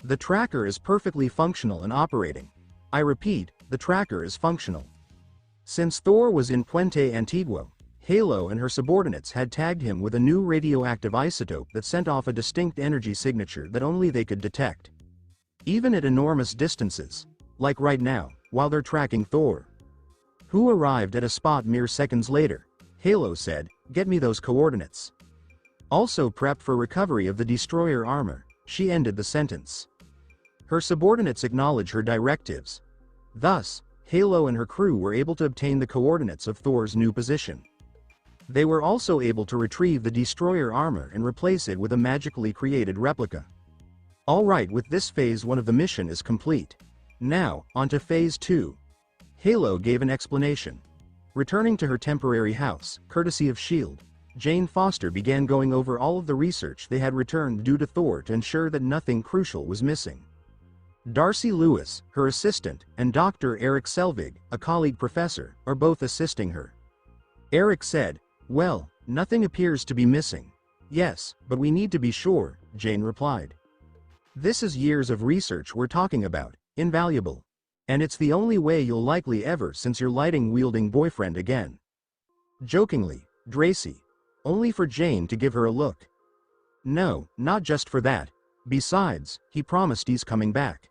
Speaker 1: The tracker is perfectly functional and operating. I repeat, the tracker is functional." Since Thor was in Puente Antiguo, Halo and her subordinates had tagged him with a new radioactive isotope that sent off a distinct energy signature that only they could detect. Even at enormous distances, like right now, while they're tracking Thor. Who arrived at a spot mere seconds later. Halo said, "Get me those coordinates." Also prepped for recovery of the destroyer armor, she ended the sentence. Her subordinates acknowledged her directives. Thus, Halo and her crew were able to obtain the coordinates of Thor's new position. They were also able to retrieve the destroyer armor and replace it with a magically created replica. Alright, with this phase 1 of the mission is complete. Now, on to phase 2. Halo gave an explanation. Returning to her temporary house, courtesy of S.H.I.E.L.D., Jane Foster began going over all of the research they had returned due to Thor to ensure that nothing crucial was missing. Darcy Lewis, her assistant, and Dr. Eric Selvig, a colleague professor, are both assisting her. Eric said, "Well, nothing appears to be missing." "Yes, but we need to be sure," Jane replied. "This is years of research we're talking about, invaluable. And it's the only way you'll likely ever since your lighting-wielding boyfriend again." Jokingly, Dracy. Only for Jane to give her a look. "No, not just for that. Besides, he promised he's coming back."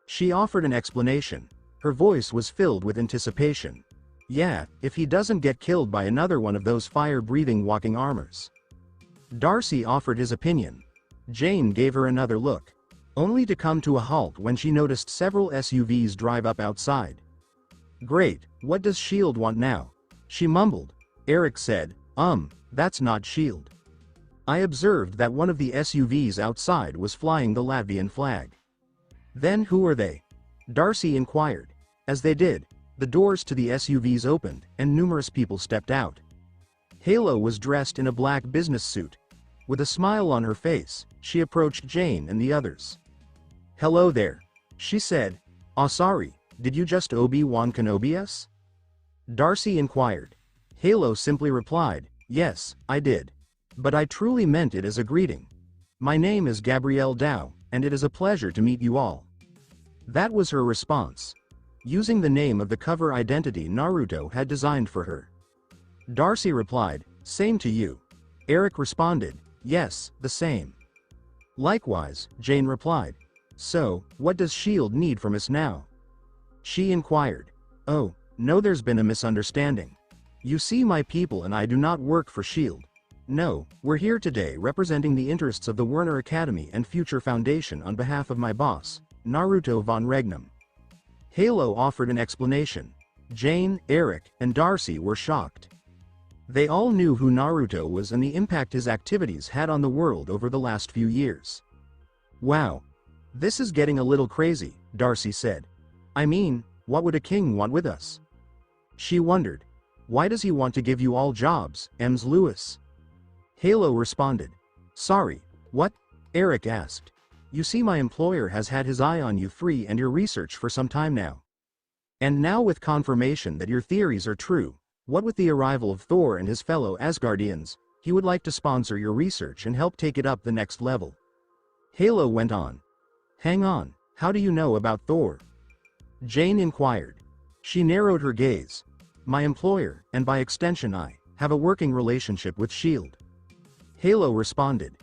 Speaker 1: She offered an explanation. Her voice was filled with anticipation. "Yeah, if he doesn't get killed by another one of those fire-breathing walking armors." Darcy offered his opinion. Jane gave her another look, only to come to a halt when she noticed several SUVs drive up outside. "Great, what does S.H.I.E.L.D. want now?" she mumbled. Eric said, That's not S.H.I.E.L.D. I observed that one of the SUVs outside was flying the Latvian flag." "Then who are they?" Darcy inquired. As they did, the doors to the SUVs opened, and numerous people stepped out. Halo was dressed in a black business suit. With a smile on her face, she approached Jane and the others. "Hello there," she said. "Ah, sorry, did you just Obi-Wan Kenobi us?" Darcy inquired. Halo simply replied, "Yes, I did. But I truly meant it as a greeting. My name is Gabrielle Dow, and it is a pleasure to meet you all." That was her response, using the name of the cover identity Naruto had designed for her. Darcy replied, "Same to you." Eric responded, "Yes, the same." Likewise, Jane replied, "So, what does S.H.I.E.L.D. need from us now?" She inquired. "Oh, no, there's been a misunderstanding. You see, my people and I do not work for S.H.I.E.L.D. No, we're here today representing the interests of the Werner Academy and Future Foundation on behalf of my boss, Naruto von Regnum." Halo offered an explanation. Jane, Eric, and Darcy were shocked. They all knew who Naruto was and the impact his activities had on the world over the last few years. "Wow. This is getting a little crazy," Darcy said. "I mean, what would a king want with us?" She wondered. "Why does he want to give you all jobs, Ems Lewis?" Halo responded. "Sorry, what?" Eric asked. "You see, my employer has had his eye on you three and your research for some time now. And now with confirmation that your theories are true, what with the arrival of Thor and his fellow Asgardians, he would like to sponsor your research and help take it up the next level." Halo went on. "Hang on, how do you know about Thor?" Jane inquired. She narrowed her gaze. "My employer, and by extension I, have a working relationship with S.H.I.E.L.D. Halo responded.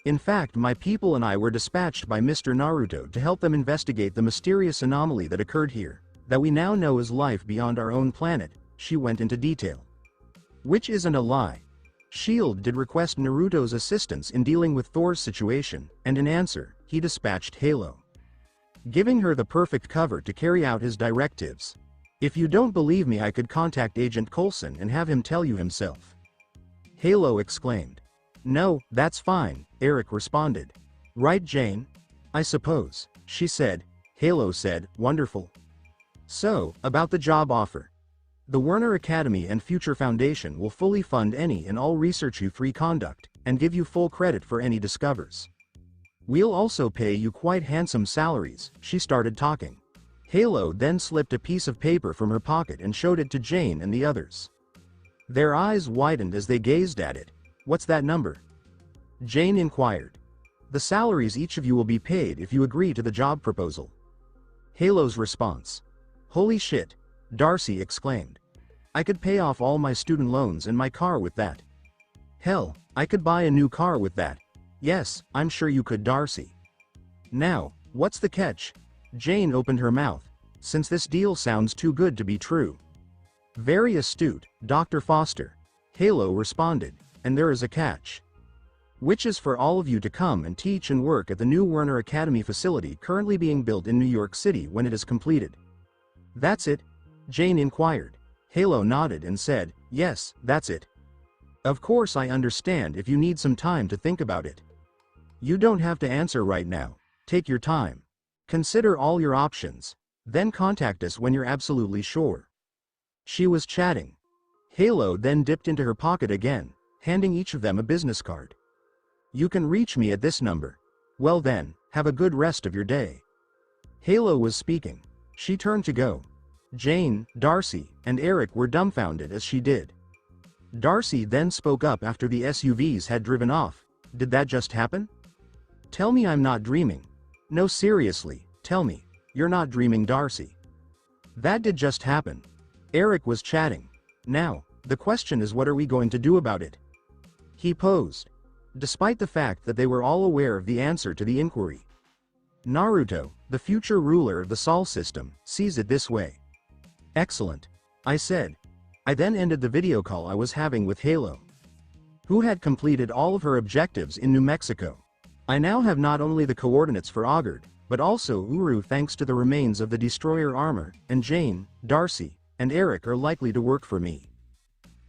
Speaker 1: "In fact, my people and I were dispatched by Mr. Naruto to help them investigate the mysterious anomaly that occurred here, that we now know as life beyond our own planet," she went into detail. "Which isn't a lie. S.H.I.E.L.D. did request Naruto's assistance in dealing with Thor's situation, and in answer, he dispatched Halo, giving her the perfect cover to carry out his directives. If you don't believe me, I could contact Agent Coulson and have him tell you himself." Halo exclaimed. "No, that's fine," Eric responded. "Right, Jane?" "I suppose," she said. Halo said, "Wonderful. So, about the job offer. The Werner Academy and Future Foundation will fully fund any and all research you three conduct, and give you full credit for any discovers. We'll also pay you quite handsome salaries." She started talking. Halo then slipped a piece of paper from her pocket and showed it to Jane and the others. Their eyes widened as they gazed at it. "What's that number?" Jane inquired. "The salaries each of you will be paid if you agree to the job proposal." Halo's response. "Holy shit," Darcy exclaimed. "I could pay off all my student loans and my car with that. Hell, I could buy a new car with that." "Yes, I'm sure you could, Darcy." "Now, what's the catch?" Jane opened her mouth. "Since this deal sounds too good to be true." "Very astute, Dr. Foster," Halo responded, "and there is a catch. Which is for all of you to come and teach and work at the new Werner Academy facility currently being built in New York City when it is completed." "That's it?" Jane inquired. Halo nodded and said, "Yes, that's it. Of course, I understand if you need some time to think about it. You don't have to answer right now. Take your time. Consider all your options. Then contact us when you're absolutely sure." She was chatting. Halo then dipped into her pocket again, handing each of them a business card. "You can reach me at this number. Well then, have a good rest of your day." Halo was speaking. She turned to go. Jane, Darcy, and Eric were dumbfounded as she did. Darcy then spoke up after the SUVs had driven off. "Did that just happen? Tell me I'm not dreaming. No, seriously, tell me, you're not dreaming, Darcy." "That did just happen." Eric was chatting. "Now, the question is, what are we going to do about it?" he posed. Despite the fact that they were all aware of the answer to the inquiry. Naruto, the future ruler of the Sol system, sees it this way. "Excellent," I said. I then ended the video call I was having with Halo, who had completed all of her objectives in New Mexico. I now have not only the coordinates for Augard, but also Uru thanks to the remains of the destroyer armor, and Jane, Darcy, and Eric are likely to work for me.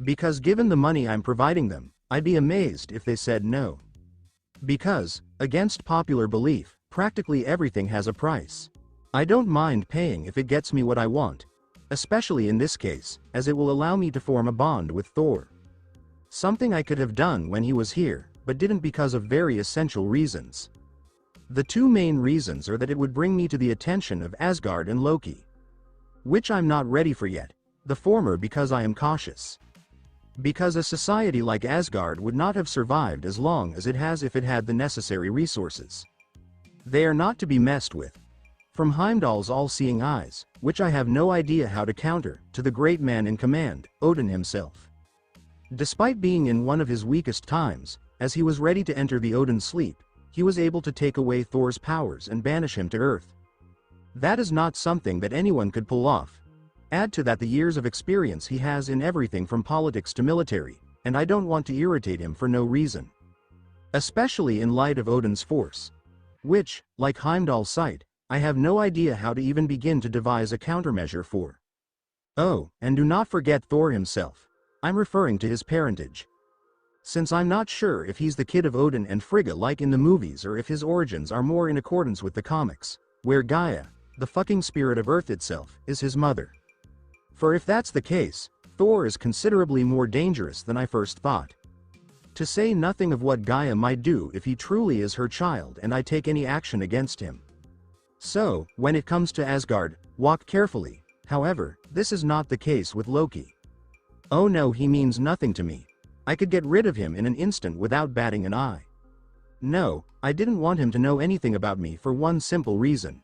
Speaker 1: Because given the money I'm providing them, I'd be amazed if they said no. Because, against popular belief, practically everything has a price. I don't mind paying if it gets me what I want. Especially in this case, as it will allow me to form a bond with Thor. Something I could have done when he was here, but didn't because of very essential reasons. The two main reasons are that it would bring me to the attention of Asgard and Loki, which I'm not ready for yet, the former because I am cautious. Because a society like Asgard would not have survived as long as it has if it had the necessary resources. They are not to be messed with. From Heimdall's all-seeing eyes, which I have no idea how to counter, to the great man in command, Odin himself. Despite being in one of his weakest times, as he was ready to enter the Odin sleep, he was able to take away Thor's powers and banish him to Earth. That is not something that anyone could pull off. Add to that the years of experience he has in everything from politics to military, and I don't want to irritate him for no reason. Especially in light of Odin's force. Which, like Heimdall's sight, I have no idea how to even begin to devise a countermeasure for. Oh, and do not forget Thor himself. I'm referring to his parentage. Since I'm not sure if he's the kid of Odin and Frigga like in the movies or if his origins are more in accordance with the comics, where Gaia, the fucking spirit of Earth itself, is his mother. For if that's the case, Thor is considerably more dangerous than I first thought. To say nothing of what Gaia might do if he truly is her child and I take any action against him. So, when it comes to Asgard, walk carefully. However, this is not the case with Loki. Oh no, he means nothing to me. I could get rid of him in an instant without batting an eye. No, I didn't want him to know anything about me for one simple reason.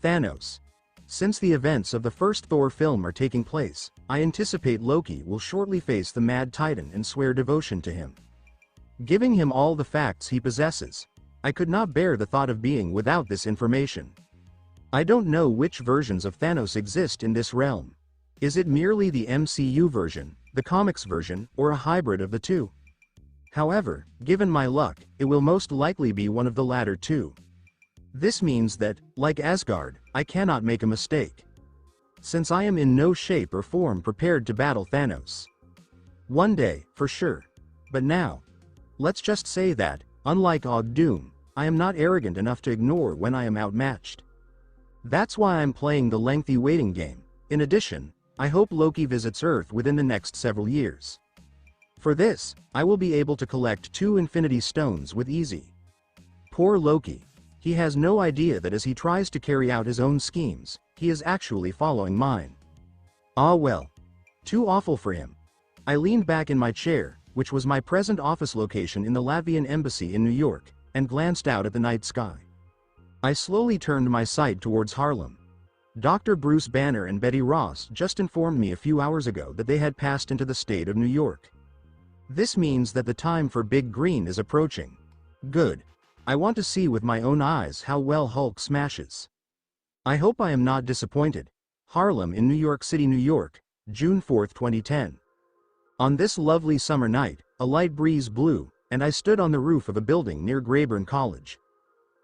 Speaker 1: Thanos. Since the events of the first Thor film are taking place, I anticipate Loki will shortly face the Mad Titan and swear devotion to him. Giving him all the facts he possesses, I could not bear the thought of being without this information. I don't know which versions of Thanos exist in this realm. Is it merely the MCU version, the comics version, or a hybrid of the two? However, given my luck, it will most likely be one of the latter two. This means that, like Asgard, I cannot make a mistake. Since I am in no shape or form prepared to battle Thanos. One day, for sure. But now, let's just say that, unlike Og Doom, I am not arrogant enough to ignore when I am outmatched. That's why I'm playing the lengthy waiting game. In addition, I hope Loki visits Earth within the next several years. For this, I will be able to collect 2 Infinity Stones with ease. Poor Loki. He has no idea that as he tries to carry out his own schemes, he is actually following mine. Ah well. Too awful for him. I leaned back in my chair, which was my present office location in the Latvian embassy in New York, and glanced out at the night sky. I slowly turned my sight towards Harlem. Dr. Bruce Banner and Betty Ross just informed me a few hours ago that they had passed into the state of New York. This means that the time for Big Green is approaching. Good. I want to see with my own eyes how well Hulk smashes. I hope I am not disappointed. Harlem in New York City, New York, June 4, 2010. On this lovely summer night, a light breeze blew, and I stood on the roof of a building near Reborn College.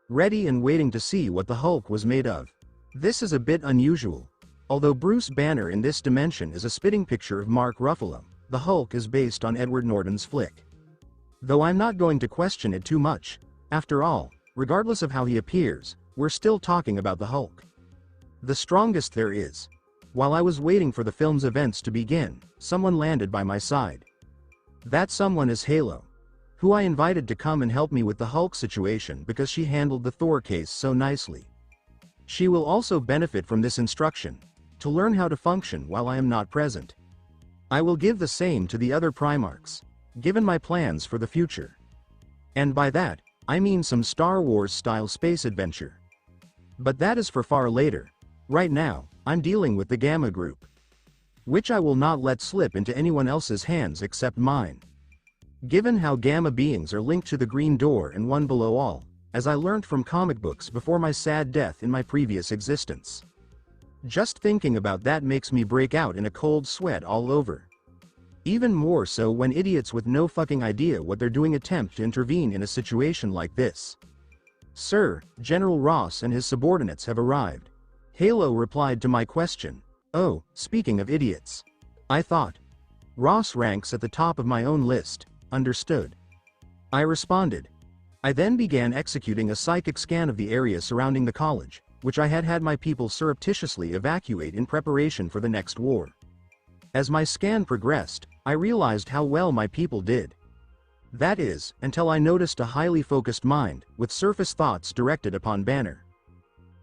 Speaker 1: Ready and waiting to see what the Hulk was made of. This is a bit unusual. Although Bruce Banner in this dimension is a spitting picture of Mark Ruffalo, the Hulk is based on Edward Norton's flick. Though I'm not going to question it too much. After all, regardless of how he appears, we're still talking about the Hulk. The strongest there is. While I was waiting for the film's events to begin, someone landed by my side. That someone is Halo, who I invited to come and help me with the Hulk situation because she handled the Thor case so nicely. She will also benefit from this instruction, to learn how to function while I am not present. I will give the same to the other Primarchs, given my plans for the future. And by that, I mean some Star Wars-style space adventure. But that is for far later. Right now, I'm dealing with the Gamma Group, which I will not let slip into anyone else's hands except mine. Given how Gamma beings are linked to the Green Door and One Below All, as I learned from comic books before my sad death in my previous existence. Just thinking about that makes me break out in a cold sweat all over. Even more so when idiots with no fucking idea what they're doing attempt to intervene in a situation like this. Sir, General Ross and his subordinates have arrived. Halo replied to my question. Oh, speaking of idiots. I thought. Ross ranks at the top of my own list. Understood. I responded. I then began executing a psychic scan of the area surrounding the college, which I had my people surreptitiously evacuate in preparation for the next war. As my scan progressed, I realized how well my people did. That is, until I noticed a highly focused mind, with surface thoughts directed upon Banner.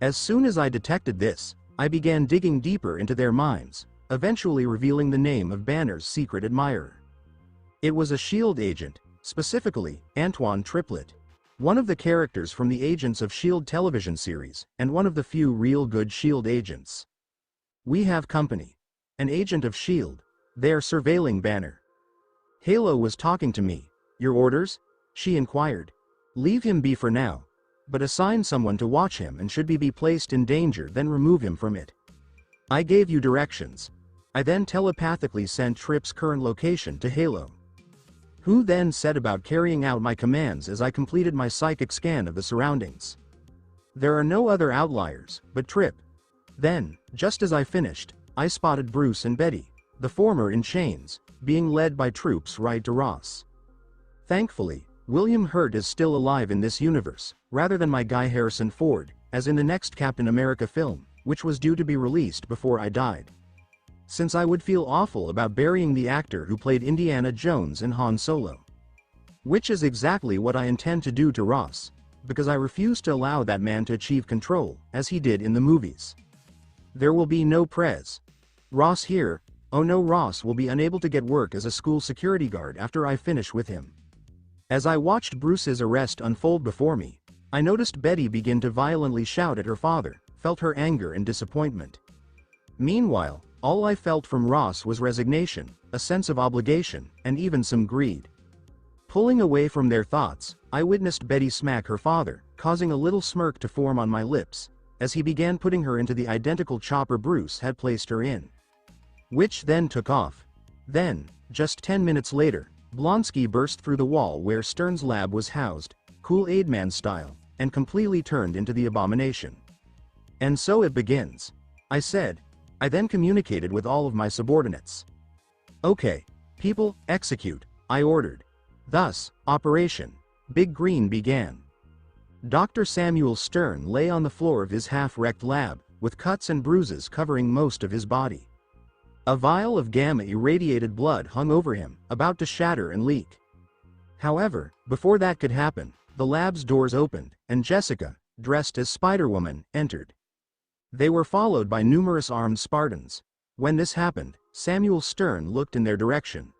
Speaker 1: As soon as I detected this, I began digging deeper into their minds, eventually revealing the name of Banner's secret admirer. It was a SHIELD agent, specifically, Antoine Triplet. One of the characters from the Agents of S.H.I.E.L.D. television series, and one of the few real good S.H.I.E.L.D. agents. We have company. An agent of S.H.I.E.L.D. They are surveilling Banner. Halo was talking to me. Your orders? She inquired. Leave him be for now. But assign someone to watch him, and should he be placed in danger, then remove him from it. I gave you directions. I then telepathically sent Trip's current location to Halo, who then set about carrying out my commands as I completed my psychic scan of the surroundings. There are no other outliers, but Trip. Then, just as I finished, I spotted Bruce and Betty, the former in chains, being led by troops right to Ross. Thankfully, William Hurt is still alive in this universe, rather than my guy Harrison Ford, as in the next Captain America film, which was due to be released before I died. Since I would feel awful about burying the actor who played Indiana Jones in Han Solo. Which is exactly what I intend to do to Ross, because I refuse to allow that man to achieve control, as he did in the movies. There will be no Prez. Ross here. Oh no, Ross will be unable to get work as a school security guard after I finish with him. As I watched Bruce's arrest unfold before me, I noticed Betty begin to violently shout at her father, felt her anger and disappointment. Meanwhile, all I felt from Ross was resignation, a sense of obligation, and even some greed. Pulling away from their thoughts, I witnessed Betty smack her father, causing a little smirk to form on my lips, as he began putting her into the identical chopper Bruce had placed her in. Which then took off. Then, just 10 minutes later, Blonsky burst through the wall where Stern's lab was housed, Kool-Aid Man style, and completely turned into the abomination. And so it begins. I said. I then communicated with all of my subordinates. Okay, people, execute, I ordered. Thus, Operation Big Green began. Dr. Samuel Stern lay on the floor of his half-wrecked lab, with cuts and bruises covering most of his body. A vial of gamma-irradiated blood hung over him, about to shatter and leak. However, before that could happen, the lab's doors opened, and Jessica, dressed as Spider-Woman, entered. They were followed by numerous armed Spartans. When this happened, Samuel Stern looked in their direction.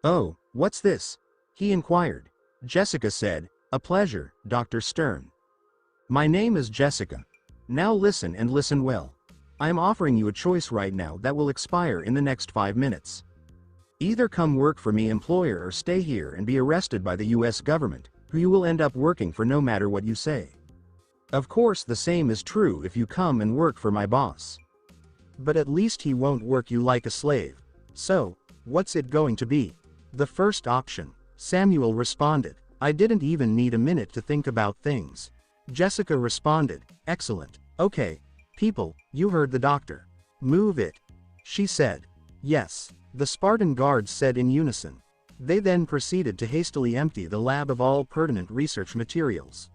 Speaker 1: Oh, what's this? He inquired. Jessica said, a pleasure, Dr. Stern. My name is Jessica. Now listen and listen well. I am offering you a choice right now that will expire in the next 5 minutes. Either come work for me employer or stay here and be arrested by the US government, who you will end up working for no matter what you say. Of course the same is true if you come and work for my boss. But at least he won't work you like a slave. So, what's it going to be? The first option, Samuel responded. I didn't even need a minute to think about things. Jessica responded, excellent. Okay, people, you heard the doctor. Move it. She said. Yes, the Spartan guards said in unison. They then proceeded to hastily empty the lab of all pertinent research materials,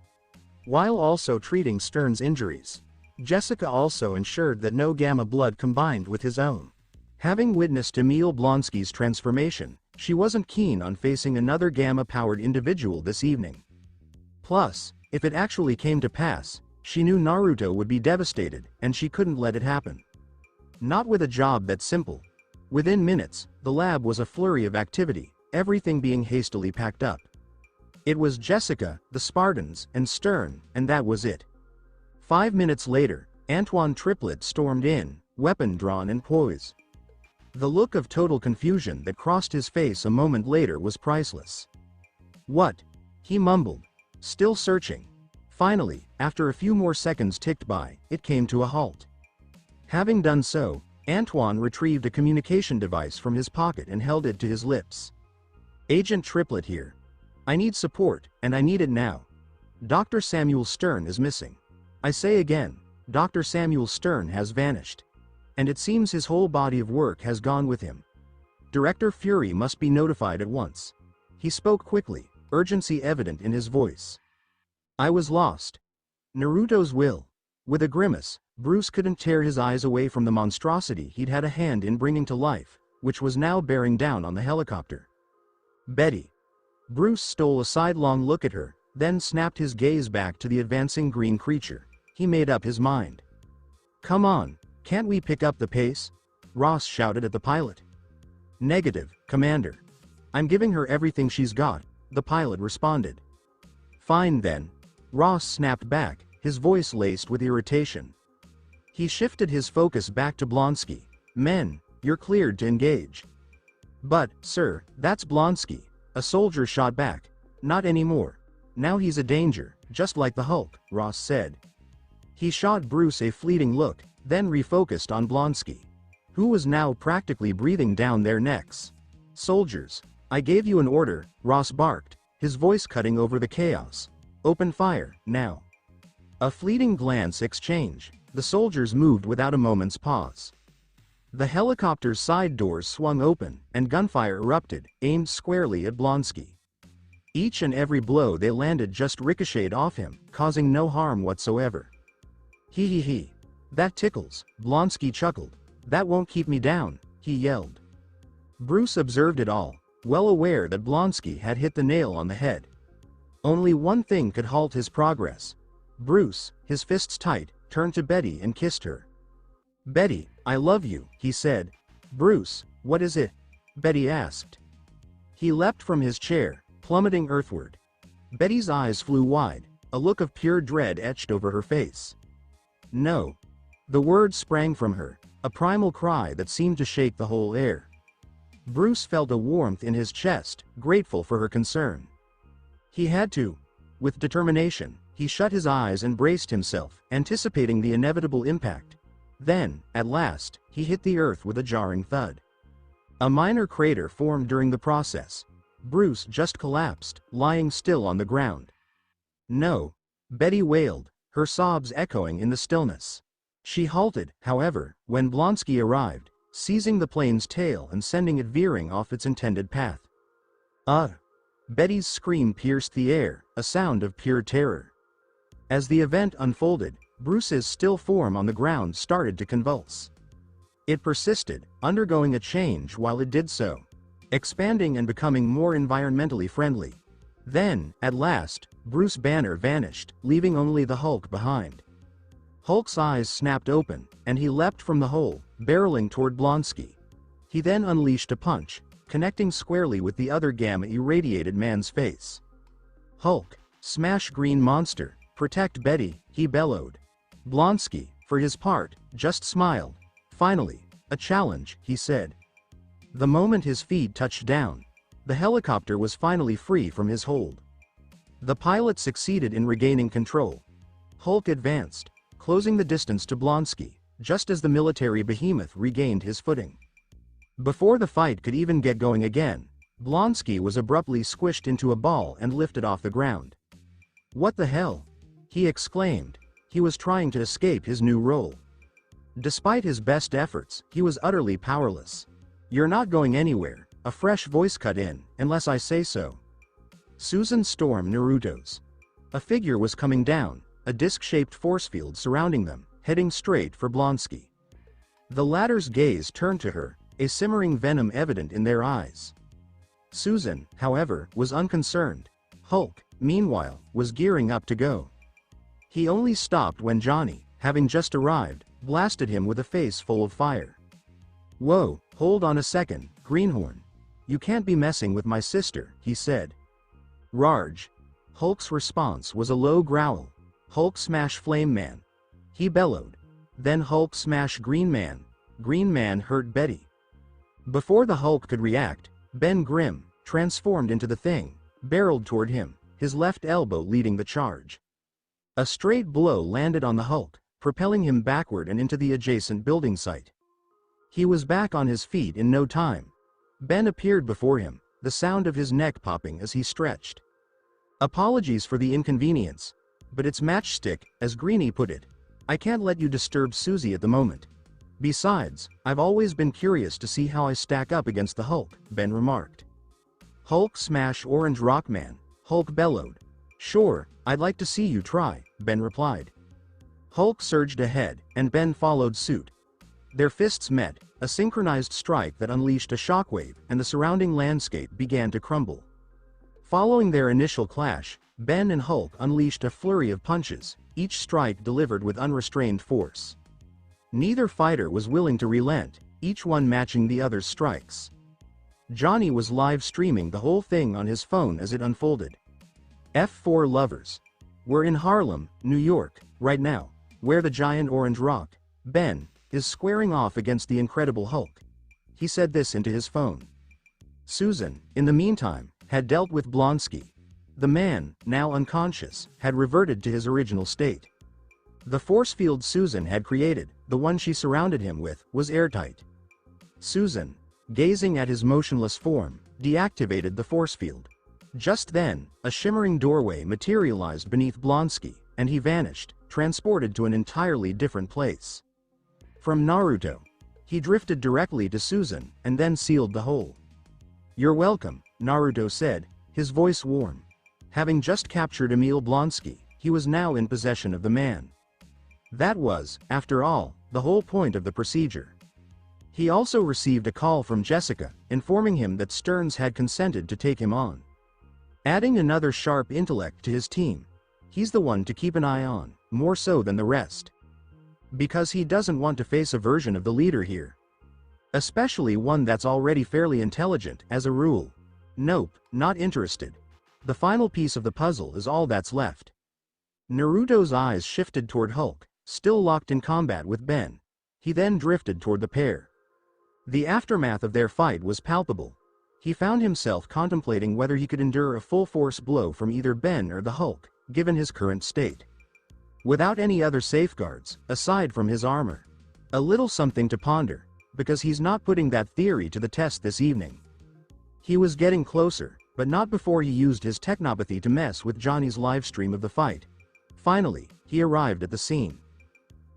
Speaker 1: while also treating Stern's injuries. Jessica also ensured that no gamma blood combined with his own. Having witnessed Emil Blonsky's transformation, she wasn't keen on facing another gamma-powered individual this evening. Plus, if it actually came to pass, she knew Naruto would be devastated, and she couldn't let it happen. Not with a job that simple. Within minutes, the lab was a flurry of activity, everything being hastily packed up. It was Jessica, the Spartans, and Stern, and that was it. 5 minutes later, Antoine Triplet stormed in, weapon drawn and poised. The look of total confusion that crossed his face a moment later was priceless. What? He mumbled. Still searching. Finally, after a few more seconds ticked by, it came to a halt. Having done so, Antoine retrieved a communication device from his pocket and held it to his lips. Agent Triplet here. I need support, and I need it now. Dr. Samuel Stern is missing. I say again, Dr. Samuel Stern has vanished. And it seems his whole body of work has gone with him. Director Fury must be notified at once. He spoke quickly, urgency evident in his voice. I was lost. Naruto's will. With a grimace, Bruce couldn't tear his eyes away from the monstrosity he'd had a hand in bringing to life, which was now bearing down on the helicopter. Betty. Bruce stole a sidelong look at her, then snapped his gaze back to the advancing green creature. He made up his mind. Come on, can't we pick up the pace? Ross shouted at the pilot. Negative, Commander. I'm giving her everything she's got, the pilot responded. Fine then. Ross snapped back, his voice laced with irritation. He shifted his focus back to Blonsky. Men, you're cleared to engage. But, sir, that's Blonsky. A soldier shot back. Not anymore. Now he's a danger, just like the Hulk, Ross said. He shot Bruce a fleeting look, then refocused on Blonsky, who was now practically breathing down their necks. Soldiers, I gave you an order, Ross barked, his voice cutting over the chaos. Open fire, now. A fleeting glance exchange. The soldiers moved without a moment's pause. The helicopter's side doors swung open, and gunfire erupted, aimed squarely at Blonsky. Each and every blow they landed just ricocheted off him, causing no harm whatsoever. He. That tickles, Blonsky chuckled. That won't keep me down, he yelled. Bruce observed it all, well aware that Blonsky had hit the nail on the head. Only one thing could halt his progress. Bruce, his fists tight, turned to Betty and kissed her. Betty, I love you, he said. Bruce, what is it? Betty asked. He leapt from his chair, plummeting earthward. Betty's eyes flew wide, a look of pure dread etched over her face. No. The word sprang from her, a primal cry that seemed to shake the whole air. Bruce felt a warmth in his chest, grateful for her concern. He had to. With determination, he shut his eyes and braced himself, anticipating the inevitable impact. Then, at last, he hit the earth with a jarring thud. A minor crater formed during the process. Bruce just collapsed, lying still on the ground. No. Betty wailed, her sobs echoing in the stillness. She halted, however, when Blonsky arrived, seizing the plane's tail and sending it veering off its intended path. Betty's scream pierced the air, a sound of pure terror. As the event unfolded, Bruce's still form on the ground started to convulse. It persisted, undergoing a change while it did so, expanding and becoming more environmentally friendly. Then, at last, Bruce Banner vanished, leaving only the Hulk behind. Hulk's eyes snapped open, and he leapt from the hole, barreling toward Blonsky. He then unleashed a punch, connecting squarely with the other gamma-irradiated man's face. Hulk, smash green monster, protect Betty, he bellowed. Blonsky, for his part, just smiled. Finally, a challenge, he said. The moment his feet touched down, the helicopter was finally free from his hold. The pilot succeeded in regaining control. Hulk advanced, closing the distance to Blonsky, just as the military behemoth regained his footing. Before the fight could even get going again, Blonsky was abruptly squished into a ball and lifted off the ground. What the hell? He exclaimed. He was trying to escape his new role. Despite his best efforts, he was utterly powerless. You're not going anywhere, a fresh voice cut in, unless I say so. Susan stormed Naruto's. A figure was coming down, a disc-shaped force field surrounding them, heading straight for Blonsky. The latter's gaze turned to her, a simmering venom evident in their eyes. Susan, however, was unconcerned. Hulk, meanwhile, was gearing up to go. He only stopped when Johnny, having just arrived, blasted him with a face full of fire. Whoa, hold on a second, Greenhorn. You can't be messing with my sister, he said. Rarge. Hulk's response was a low growl. Hulk smash Flame Man. He bellowed. Then Hulk smash Green Man. Green Man hurt Betty. Before the Hulk could react, Ben Grimm, transformed into the Thing, barreled toward him, his left elbow leading the charge. A straight blow landed on the Hulk, propelling him backward and into the adjacent building site. He was back on his feet in no time. Ben appeared before him, the sound of his neck popping as he stretched. Apologies for the inconvenience, but it's matchstick, as Greenie put it. I can't let you disturb Susie at the moment. Besides, I've always been curious to see how I stack up against the Hulk, Ben remarked. Hulk smash Orange Rockman, Hulk bellowed. Sure, I'd like to see you try, Ben replied. Hulk surged ahead, and Ben followed suit. Their fists met, a synchronized strike that unleashed a shockwave, and the surrounding landscape began to crumble. Following their initial clash, Ben and Hulk unleashed a flurry of punches, each strike delivered with unrestrained force. Neither fighter was willing to relent, each one matching the other's strikes. Johnny was live streaming the whole thing on his phone as it unfolded. F4 lovers. We're in Harlem, New York, right now, where the giant orange rock, Ben, is squaring off against the Incredible Hulk. He said this into his phone. Susan, in the meantime, had dealt with Blonsky. The man, now unconscious, had reverted to his original state. The force field Susan had created, the one she surrounded him with, was airtight. Susan, gazing at his motionless form, deactivated the force field. Just then, a shimmering doorway materialized beneath Blonsky, and he vanished, transported to an entirely different place. From Naruto, he drifted directly to Susan, and then sealed the hole. "You're welcome," Naruto said, his voice warm. Having just captured Emil Blonsky, he was now in possession of the man. That was, after all, the whole point of the procedure. He also received a call from Jessica, informing him that Stearns had consented to take him on. Adding another sharp intellect to his team, he's the one to keep an eye on, more so than the rest. Because he doesn't want to face a version of the leader here. Especially one that's already fairly intelligent, as a rule. Nope, not interested. The final piece of the puzzle is all that's left. Naruto's eyes shifted toward Hulk, still locked in combat with Ben. He then drifted toward the pair. The aftermath of their fight was palpable. He found himself contemplating whether he could endure a full-force blow from either Ben or the Hulk, given his current state. Without any other safeguards, aside from his armor. A little something to ponder, because he's not putting that theory to the test this evening. He was getting closer, but not before he used his technopathy to mess with Johnny's livestream of the fight. Finally, he arrived at the scene.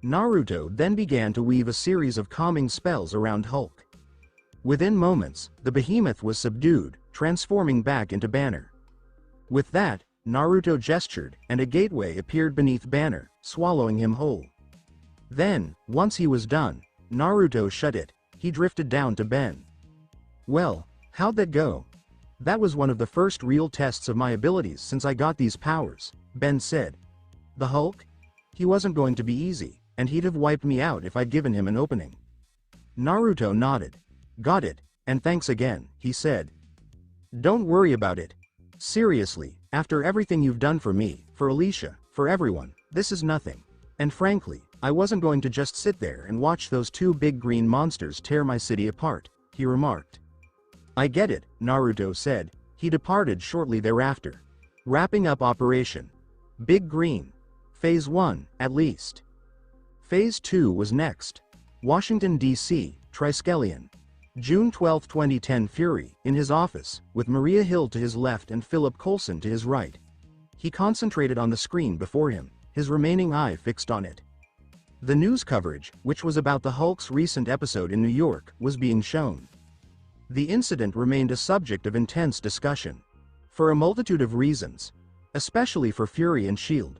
Speaker 1: Naruto then began to weave a series of calming spells around Hulk. Within moments, the behemoth was subdued, transforming back into Banner. With that, Naruto gestured, and a gateway appeared beneath Banner, swallowing him whole. Then, once he was done, Naruto shut it. He drifted down to Ben. "Well, how'd that go?" "That was one of the first real tests of my abilities since I got these powers," Ben said. "The Hulk? He wasn't going to be easy, and he'd have wiped me out if I'd given him an opening." Naruto nodded. "Got it, and thanks again," he said. "Don't worry about it. Seriously, after everything you've done for me, for Alicia, for everyone, this is nothing. And frankly, I wasn't going to just sit there and watch those two big green monsters tear my city apart," he remarked. "I get it," Naruto said. He departed shortly thereafter. Wrapping up Operation Big Green. Phase 1, at least. Phase 2 was next. Washington, D.C., Triskelion. June 12, 2010. Fury, in his office, with Maria Hill to his left and Philip Coulson to his right. He concentrated on the screen before him, his remaining eye fixed on it. The news coverage, which was about the Hulk's recent episode in New York, was being shown. The incident remained a subject of intense discussion. For a multitude of reasons. Especially for Fury and S.H.I.E.L.D.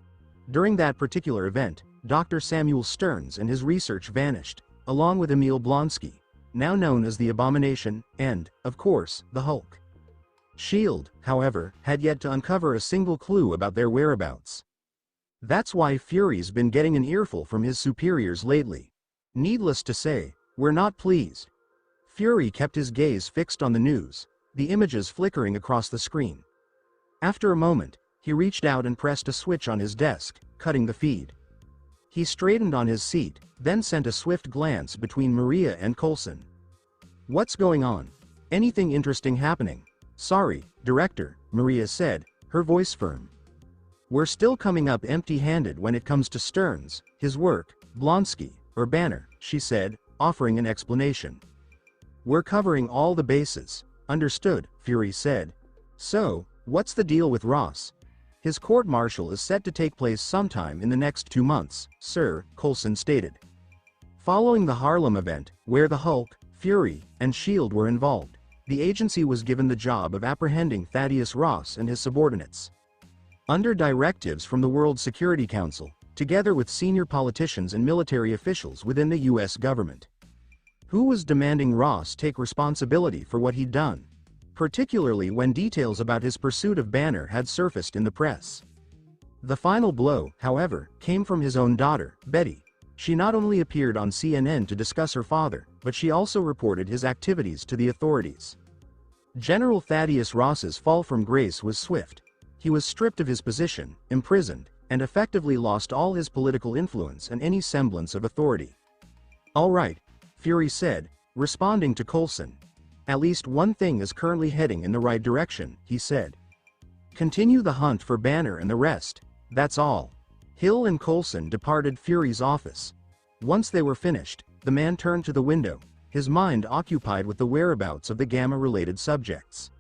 Speaker 1: During that particular event, Dr. Samuel Stearns and his research vanished, along with Emil Blonsky, now known as the Abomination, and, of course, the Hulk. S.H.I.E.L.D., however, had yet to uncover a single clue about their whereabouts. That's why Fury's been getting an earful from his superiors lately. Needless to say, we're not pleased. Fury kept his gaze fixed on the news, the images flickering across the screen. After a moment, he reached out and pressed a switch on his desk, cutting the feed. He straightened on his seat, then sent a swift glance between Maria and Coulson. "What's going on? Anything interesting happening?" "Sorry, Director," Maria said, her voice firm. "We're still coming up empty-handed when it comes to Stearns, his work, Blonsky, or Banner," she said, offering an explanation. "We're covering all the bases." "Understood," Fury said. "So, what's the deal with Ross?" "His court-martial is set to take place sometime in the next 2 months, sir," Coulson stated. Following the Harlem event, where the Hulk, Fury, and S.H.I.E.L.D. were involved, the agency was given the job of apprehending Thaddeus Ross and his subordinates. Under directives from the World Security Council, together with senior politicians and military officials within the U.S. government. Who was demanding Ross take responsibility for what he'd done? Particularly when details about his pursuit of Banner had surfaced in the press. The final blow, however, came from his own daughter, Betty. She not only appeared on CNN to discuss her father, but she also reported his activities to the authorities. General Thaddeus Ross's fall from grace was swift. He was stripped of his position, imprisoned, and effectively lost all his political influence and any semblance of authority. "All right," Fury said, responding to Coulson. "At least one thing is currently heading in the right direction," he said. "Continue the hunt for Banner and the rest, that's all." Hill and Coulson departed Fury's office. Once they were finished, the man turned to the window, his mind occupied with the whereabouts of the Gamma-related subjects.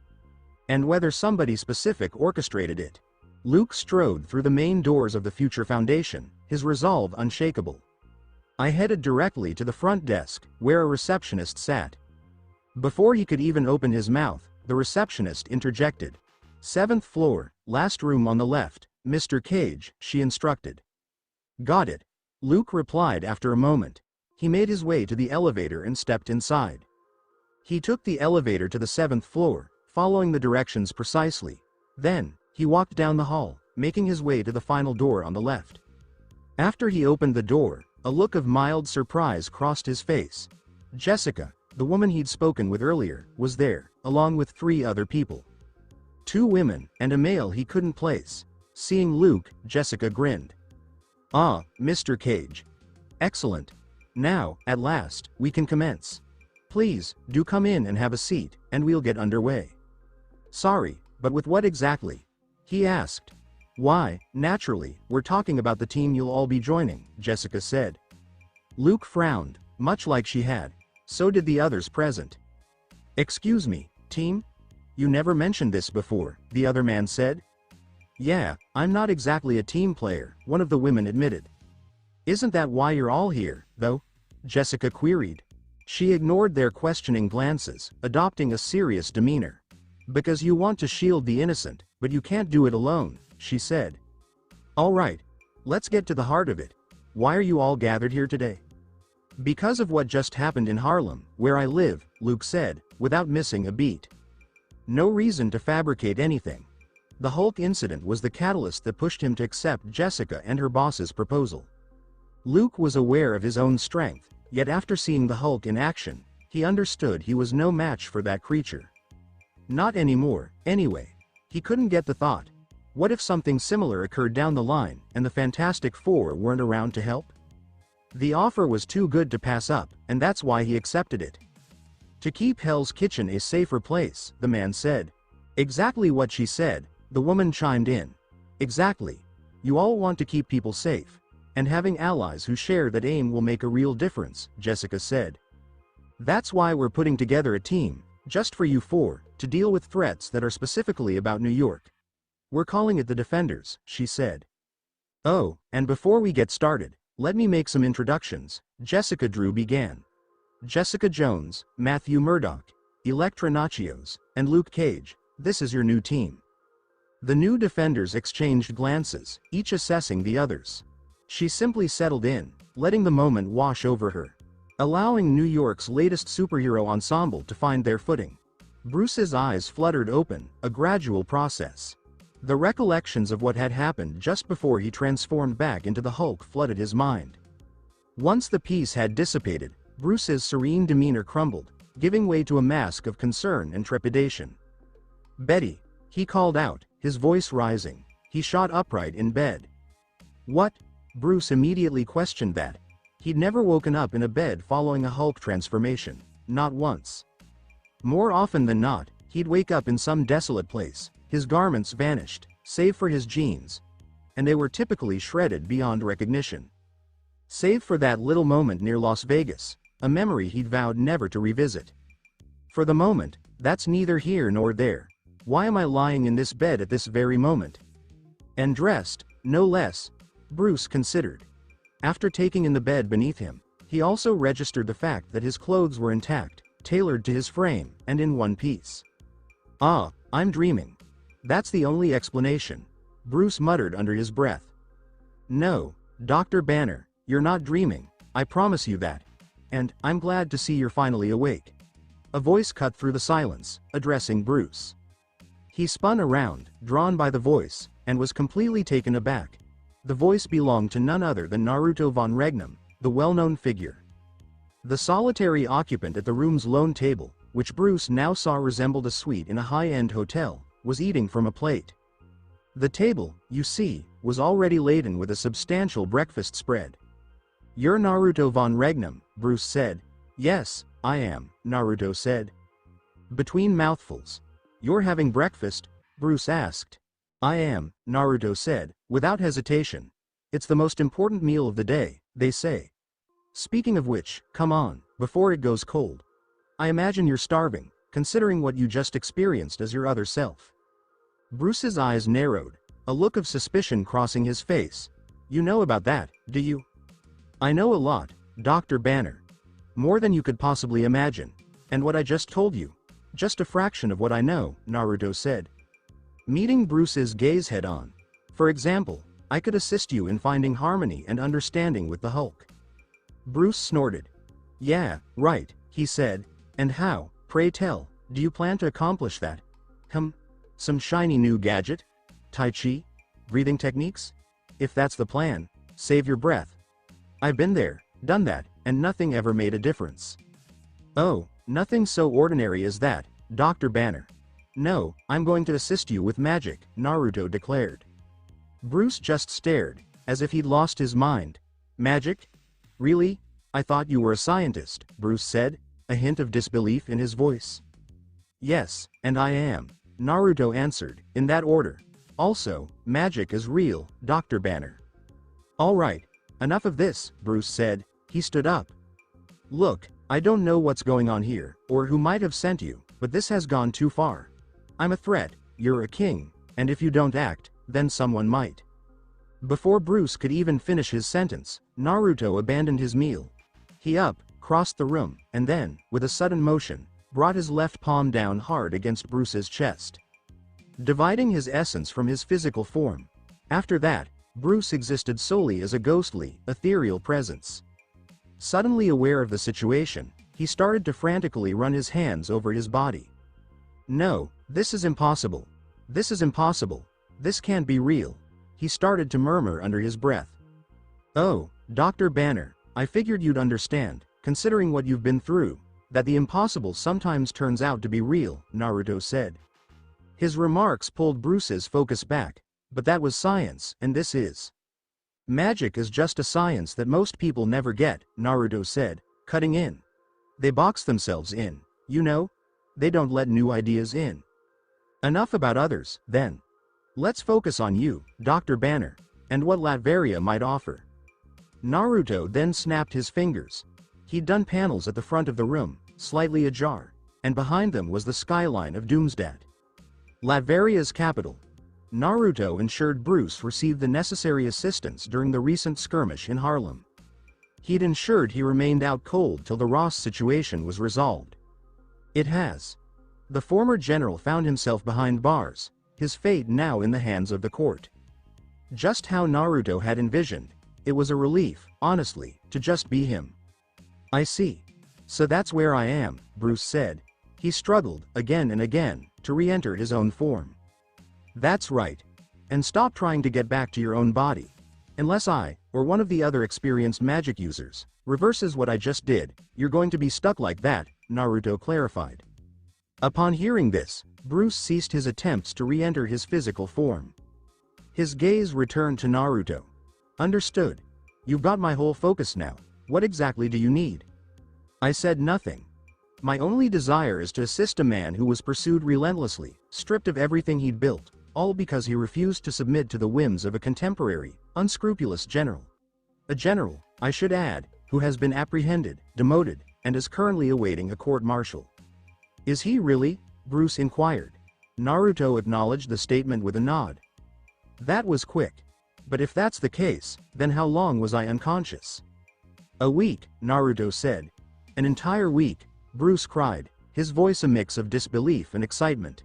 Speaker 1: And whether somebody specific orchestrated it. Luke strode through the main doors of the Future Foundation, his resolve unshakable. I headed directly to the front desk, where a receptionist sat. Before he could even open his mouth, the receptionist interjected. "7th floor, last room on the left, Mr. Cage," she instructed. "Got it," Luke replied after a moment. He made his way to the elevator and stepped inside. He took the elevator to the 7th floor, following the directions precisely. Then, he walked down the hall, making his way to the final door on the left. After he opened the door, a look of mild surprise crossed his face. Jessica, the woman he'd spoken with earlier, was there, along with 3 other people. 2 women, and a male he couldn't place. Seeing Luke, Jessica grinned. "Ah, Mr. Cage. Excellent. Now, at last, we can commence. Please, do come in and have a seat, and we'll get underway." "Sorry, but with what exactly?" he asked. "Why, naturally, we're talking about the team you'll all be joining," Jessica said. Luke frowned, much like she had. So did the others present. "Excuse me, team? You never mentioned this before," the other man said. "Yeah, I'm not exactly a team player," one of the women admitted. "Isn't that why you're all here, though?" Jessica queried. She ignored their questioning glances, adopting a serious demeanor. "Because you want to shield the innocent, but you can't do it alone," she said. "All right, let's get to the heart of it. Why are you all gathered here today?" "Because of what just happened in Harlem, where I live," Luke said, without missing a beat. No reason to fabricate anything. The Hulk incident was the catalyst that pushed him to accept Jessica and her boss's proposal. Luke was aware of his own strength, yet after seeing the Hulk in action, he understood he was no match for that creature. Not anymore, anyway. He couldn't get the thought. What if something similar occurred down the line, and the Fantastic Four weren't around to help? The offer was too good to pass up, and that's why he accepted it. "To keep Hell's Kitchen a safer place," the man said. "Exactly what she said," the woman chimed in. "Exactly. You all want to keep people safe. And having allies who share that aim will make a real difference," Jessica said. "That's why we're putting together a team, just for you 4, to deal with threats that are specifically about New York. We're calling it the Defenders," she said. "Oh, and before we get started, let me make some introductions," Jessica Drew began. "Jessica Jones, Matthew Murdock, Elektra Nachios, and Luke Cage, this is your new team." The new Defenders exchanged glances, each assessing the others. She simply settled in, letting the moment wash over her. Allowing New York's latest superhero ensemble to find their footing. Bruce's eyes fluttered open, a gradual process. The recollections of what had happened just before he transformed back into the Hulk flooded his mind. Once the peace had dissipated, Bruce's serene demeanor crumbled, giving way to a mask of concern and trepidation. "Betty," he called out, his voice rising. He shot upright in bed. "What?" Bruce immediately questioned that. He'd never woken up in a bed following a Hulk transformation, not once. More often than not, he'd wake up in some desolate place, his garments vanished, save for his jeans. And they were typically shredded beyond recognition. Save for that little moment near Las Vegas, a memory he'd vowed never to revisit. For the moment, that's neither here nor there. Why am I lying in this bed at this very moment? And dressed, no less, Bruce considered. After taking in the bed beneath him, he also registered the fact that his clothes were intact, tailored to his frame, and in one piece. "Ah, I'm dreaming. That's the only explanation," Bruce muttered under his breath. "No, Dr. Banner, you're not dreaming, I promise you that. And I'm glad to see you're finally awake." A voice cut through the silence, addressing Bruce. He spun around, drawn by the voice, and was completely taken aback. The voice belonged to none other than Naruto von Regnum, the well-known figure. The solitary occupant at the room's lone table, which Bruce now saw resembled a suite in a high-end hotel, was eating from a plate. The table, you see, was already laden with a substantial breakfast spread. "You're Naruto von Regnum," Bruce said. "Yes, I am," Naruto said. Between mouthfuls. "You're having breakfast?" Bruce asked. "I am," Naruto said, without hesitation. "It's the most important meal of the day, they say. Speaking of which, come on, before it goes cold. I imagine you're starving, considering what you just experienced as your other self." Bruce's eyes narrowed, a look of suspicion crossing his face. "You know about that, do you?" "I know a lot, Dr. Banner. More than you could possibly imagine. And what I just told you, just a fraction of what I know," Naruto said. Meeting Bruce's gaze head-on. "For example, I could assist you in finding harmony and understanding with the Hulk." Bruce snorted. "Yeah, right," he said. "And how, pray tell, do you plan to accomplish that? Some shiny new gadget? Tai Chi? Breathing techniques? If that's the plan, save your breath. I've been there, done that, and nothing ever made a difference." "Oh, nothing so ordinary as that, Dr. Banner. No, I'm going to assist you with magic," Naruto declared. Bruce just stared, as if he'd lost his mind. "Magic? Really? I thought you were a scientist," Bruce said, a hint of disbelief in his voice. "Yes, and I am," Naruto answered, "in that order. Also, magic is real, Dr. Banner." "All right, enough of this," Bruce said. He stood up. "Look, I don't know what's going on here, or who might have sent you, but this has gone too far. I'm a threat, you're a king, and if you don't act, then someone might." Before Bruce could even finish his sentence, Naruto abandoned his meal. He crossed the room, and then, with a sudden motion, brought his left palm down hard against Bruce's chest, dividing his essence from his physical form. After that, Bruce existed solely as a ghostly, ethereal presence. Suddenly aware of the situation, he started to frantically run his hands over his body. "No, this is impossible. This is impossible. This can't be real," he started to murmur under his breath. "Oh, Dr. Banner, I figured you'd understand, considering what you've been through, that the impossible sometimes turns out to be real," Naruto said. His remarks pulled Bruce's focus back, but that was science, and this is. "Magic is just a science that most people never get," Naruto said, cutting in. "They box themselves in, you know? They don't let new ideas in. Enough about others, then. Let's focus on you, Dr. Banner, and what Latveria might offer." Naruto then snapped his fingers. He'd done panels at the front of the room, slightly ajar, and behind them was the skyline of Doomsdat, Latveria's capital. Naruto ensured Bruce received the necessary assistance during the recent skirmish in Harlem. He'd ensured he remained out cold till the Ross situation was resolved. It has. The former general found himself behind bars, his fate now in the hands of the court. Just how Naruto had envisioned, it was a relief, honestly, to just be him. "I see. So that's where I am," Bruce said. He struggled, again and again, to re-enter his own form. "That's right. And stop trying to get back to your own body. Unless I, or one of the other experienced magic users, reverses what I just did, you're going to be stuck like that," Naruto clarified. Upon hearing this, Bruce ceased his attempts to re-enter his physical form. His gaze returned to Naruto. "Understood. You've got my whole focus now. What exactly do you need?" I said nothing. "My only desire is to assist a man who was pursued relentlessly, stripped of everything he'd built, all because he refused to submit to the whims of a contemporary, unscrupulous general. A general, I should add, who has been apprehended, demoted, and is currently awaiting a court-martial." "Is he really?" Bruce inquired. Naruto acknowledged the statement with a nod. "That was quick. But if that's the case, then how long was I unconscious?" "A week," Naruto said. "An entire week," Bruce cried, his voice a mix of disbelief and excitement.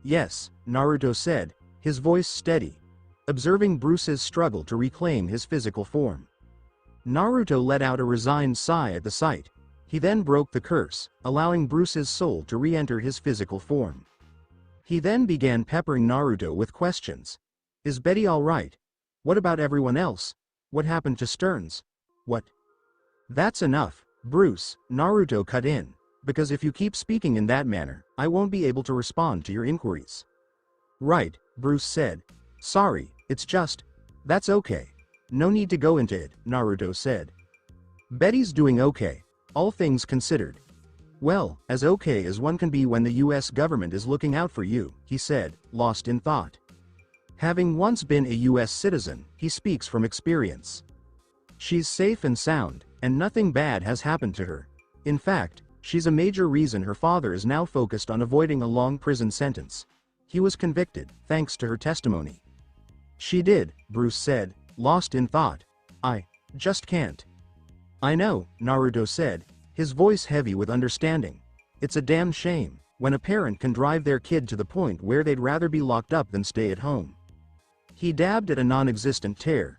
Speaker 1: "Yes," Naruto said, his voice steady, observing Bruce's struggle to reclaim his physical form. Naruto let out a resigned sigh at the sight. He then broke the curse, allowing Bruce's soul to re-enter his physical form. He then began peppering Naruto with questions. "Is Betty all right? What about everyone else? What happened to Stearns? What?" "That's enough, Bruce," Naruto cut in, "because if you keep speaking in that manner, I won't be able to respond to your inquiries." "Right," Bruce said. Sorry, it's just... That's okay. No need to go into it, Naruto said. Betty's doing okay, all things considered. Well, as okay as one can be when the US government is looking out for you, he said, lost in thought. Having once been a US citizen, he speaks from experience. She's safe and sound, and nothing bad has happened to her. In fact, she's a major reason her father is now focused on avoiding a long prison sentence. He was convicted, thanks to her testimony. She did, Bruce said, lost in thought. I just can't. I know, Naruto said, his voice heavy with understanding. It's a damn shame when a parent can drive their kid to the point where they'd rather be locked up than stay at home. He dabbed at a non-existent tear.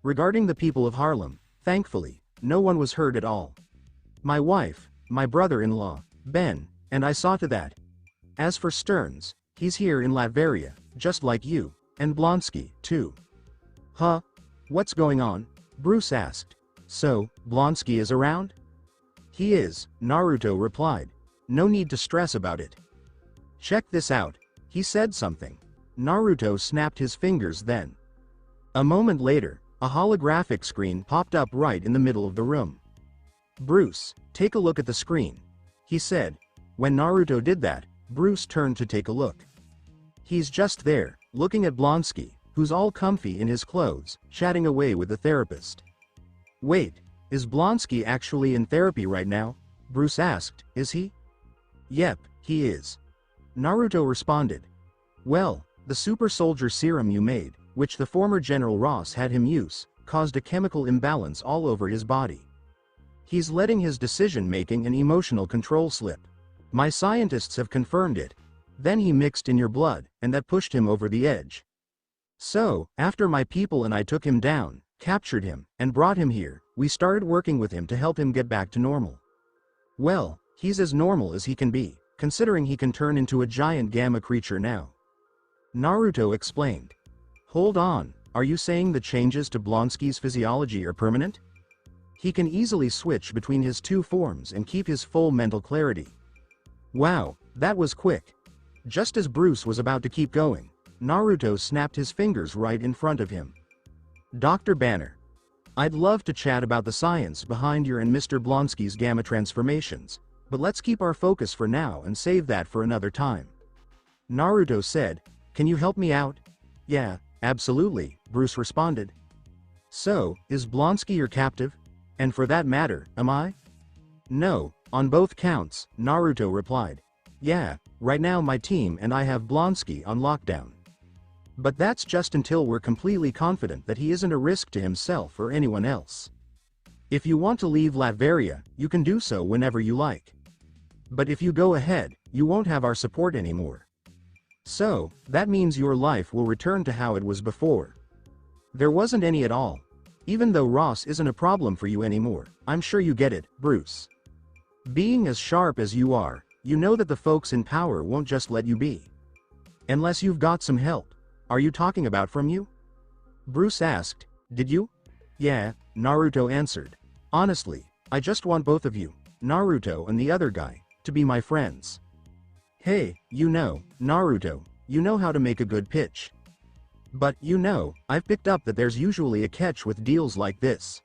Speaker 1: Regarding the people of Harlem, thankfully, no one was hurt at all. My wife, my brother-in-law, Ben, and I saw to that. As for Stearns, he's here in Latveria, just like you, and Blonsky, too. Huh? What's going on? Bruce asked. So, Blonsky is around? He is, Naruto replied. No need to stress about it. Check this out. He said something. Naruto snapped his fingers then. A moment later, a holographic screen popped up right in the middle of the room. Bruce, take a look at the screen, he said. When Naruto did that, Bruce turned to take a look. He's just there, looking at Blonsky, who's all comfy in his clothes, chatting away with the therapist. Wait, is Blonsky actually in therapy right now? Bruce asked, is he? Yep, he is. Naruto responded. Well, the super soldier serum you made, which the former General Ross had him use, caused a chemical imbalance all over his body. He's letting his decision-making and emotional control slip. My scientists have confirmed it. Then he mixed in your blood, and that pushed him over the edge. So, after my people and I took him down, captured him, and brought him here, we started working with him to help him get back to normal. Well, he's as normal as he can be, considering he can turn into a giant gamma creature now. Naruto explained. Hold on, are you saying the changes to Blonsky's physiology are permanent? He can easily switch between his two forms and keep his full mental clarity. Wow, that was quick. Just as Bruce was about to keep going, Naruto snapped his fingers right in front of him. Dr. Banner. I'd love to chat about the science behind your and Mr. Blonsky's gamma transformations, but let's keep our focus for now and save that for another time. Naruto said, can you help me out? Yeah, absolutely, Bruce responded. So, is Blonsky your captive? And for that matter, am I? No, on both counts, Naruto replied. Yeah, right now my team and I have Blonsky on lockdown. But that's just until we're completely confident that he isn't a risk to himself or anyone else. If you want to leave Latveria, you can do so whenever you like. But if you go ahead, you won't have our support anymore. So, that means your life will return to how it was before. There wasn't any at all. Even though Ross isn't a problem for you anymore, I'm sure you get it, Bruce. Being as sharp as you are, you know that the folks in power won't just let you be. Unless you've got some help. Are you talking about from you? Bruce asked. Did you? Yeah, Naruto answered. Honestly, I just want both of you, Naruto and the other guy, to be my friends. Hey, you know, Naruto, you know how to make a good pitch. But, you know, I've picked up that there's usually a catch with deals like this.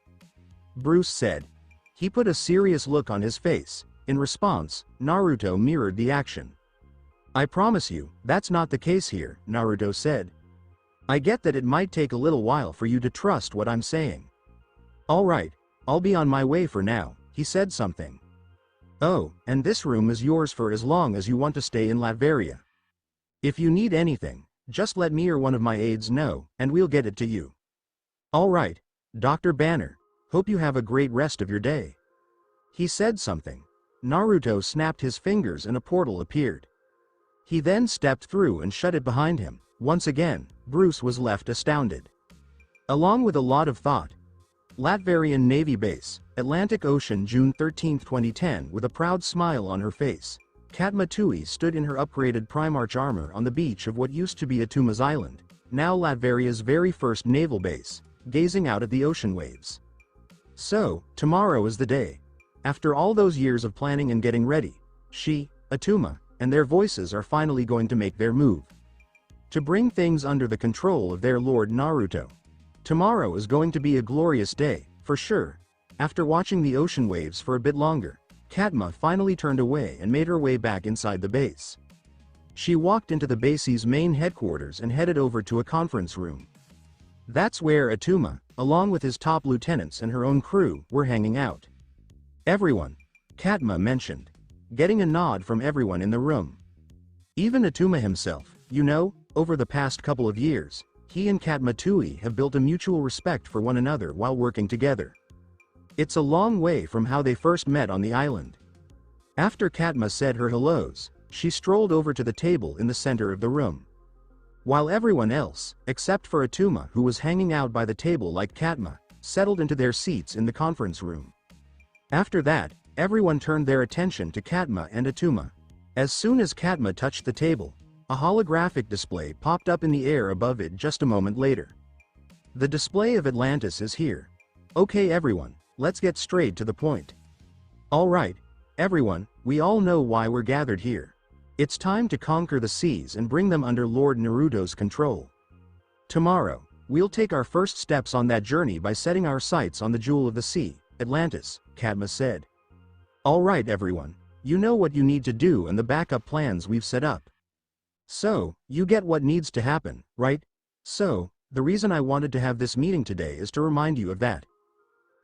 Speaker 1: Bruce said. He put a serious look on his face. In response, Naruto mirrored the action. I promise you, that's not the case here, Naruto said. I get that it might take a little while for you to trust what I'm saying. Alright, I'll be on my way for now, he said something. Oh, and this room is yours for as long as you want to stay in Latveria. If you need anything, just let me or one of my aides know, and we'll get it to you. Alright, Dr. Banner, hope you have a great rest of your day. He said something. Naruto snapped his fingers and a portal appeared. He then stepped through and shut it behind him. Once again, Bruce was left astounded. Along with a lot of thought. Latverian Navy Base, Atlantic Ocean, June 13, 2010. With a proud smile on her face, Katma Tui stood in her upgraded Primarch armor on the beach of what used to be Atuma's Island, now Latveria's very first naval base, gazing out at the ocean waves. So, tomorrow is the day. After all those years of planning and getting ready, she, Atuma, and their voices are finally going to make their move. to bring things under the control of their lord Naruto. Tomorrow is going to be a glorious day, for sure. After watching the ocean waves for a bit longer, Katma finally turned away and made her way back inside the base. She walked into the base's main headquarters and headed over to a conference room. That's where Atuma, along with his top lieutenants and her own crew, were hanging out. Everyone, Katma mentioned, getting a nod from everyone in the room. Even Atuma himself, you know, over the past couple of years, he and Katma Tui have built a mutual respect for one another while working together. It's a long way from how they first met on the island. After Katma said her hellos, she strolled over to the table in the center of the room. While everyone else, except for Atuma who was hanging out by the table like Katma, settled into their seats in the conference room. After that, everyone turned their attention to Katma and Atuma. As soon as Katma touched the table, a holographic display popped up in the air above it just a moment later. The display of Atlantis is here. Okay everyone, let's get straight to the point. Alright, everyone, we all know why we're gathered here. It's time to conquer the seas and bring them under Lord Naruto's control. Tomorrow, we'll take our first steps on that journey by setting our sights on the jewel of the sea, Atlantis, Katma said. Alright everyone, you know what you need to do and the backup plans we've set up. So, you get what needs to happen, right? So, the reason I wanted to have this meeting today is to remind you of that.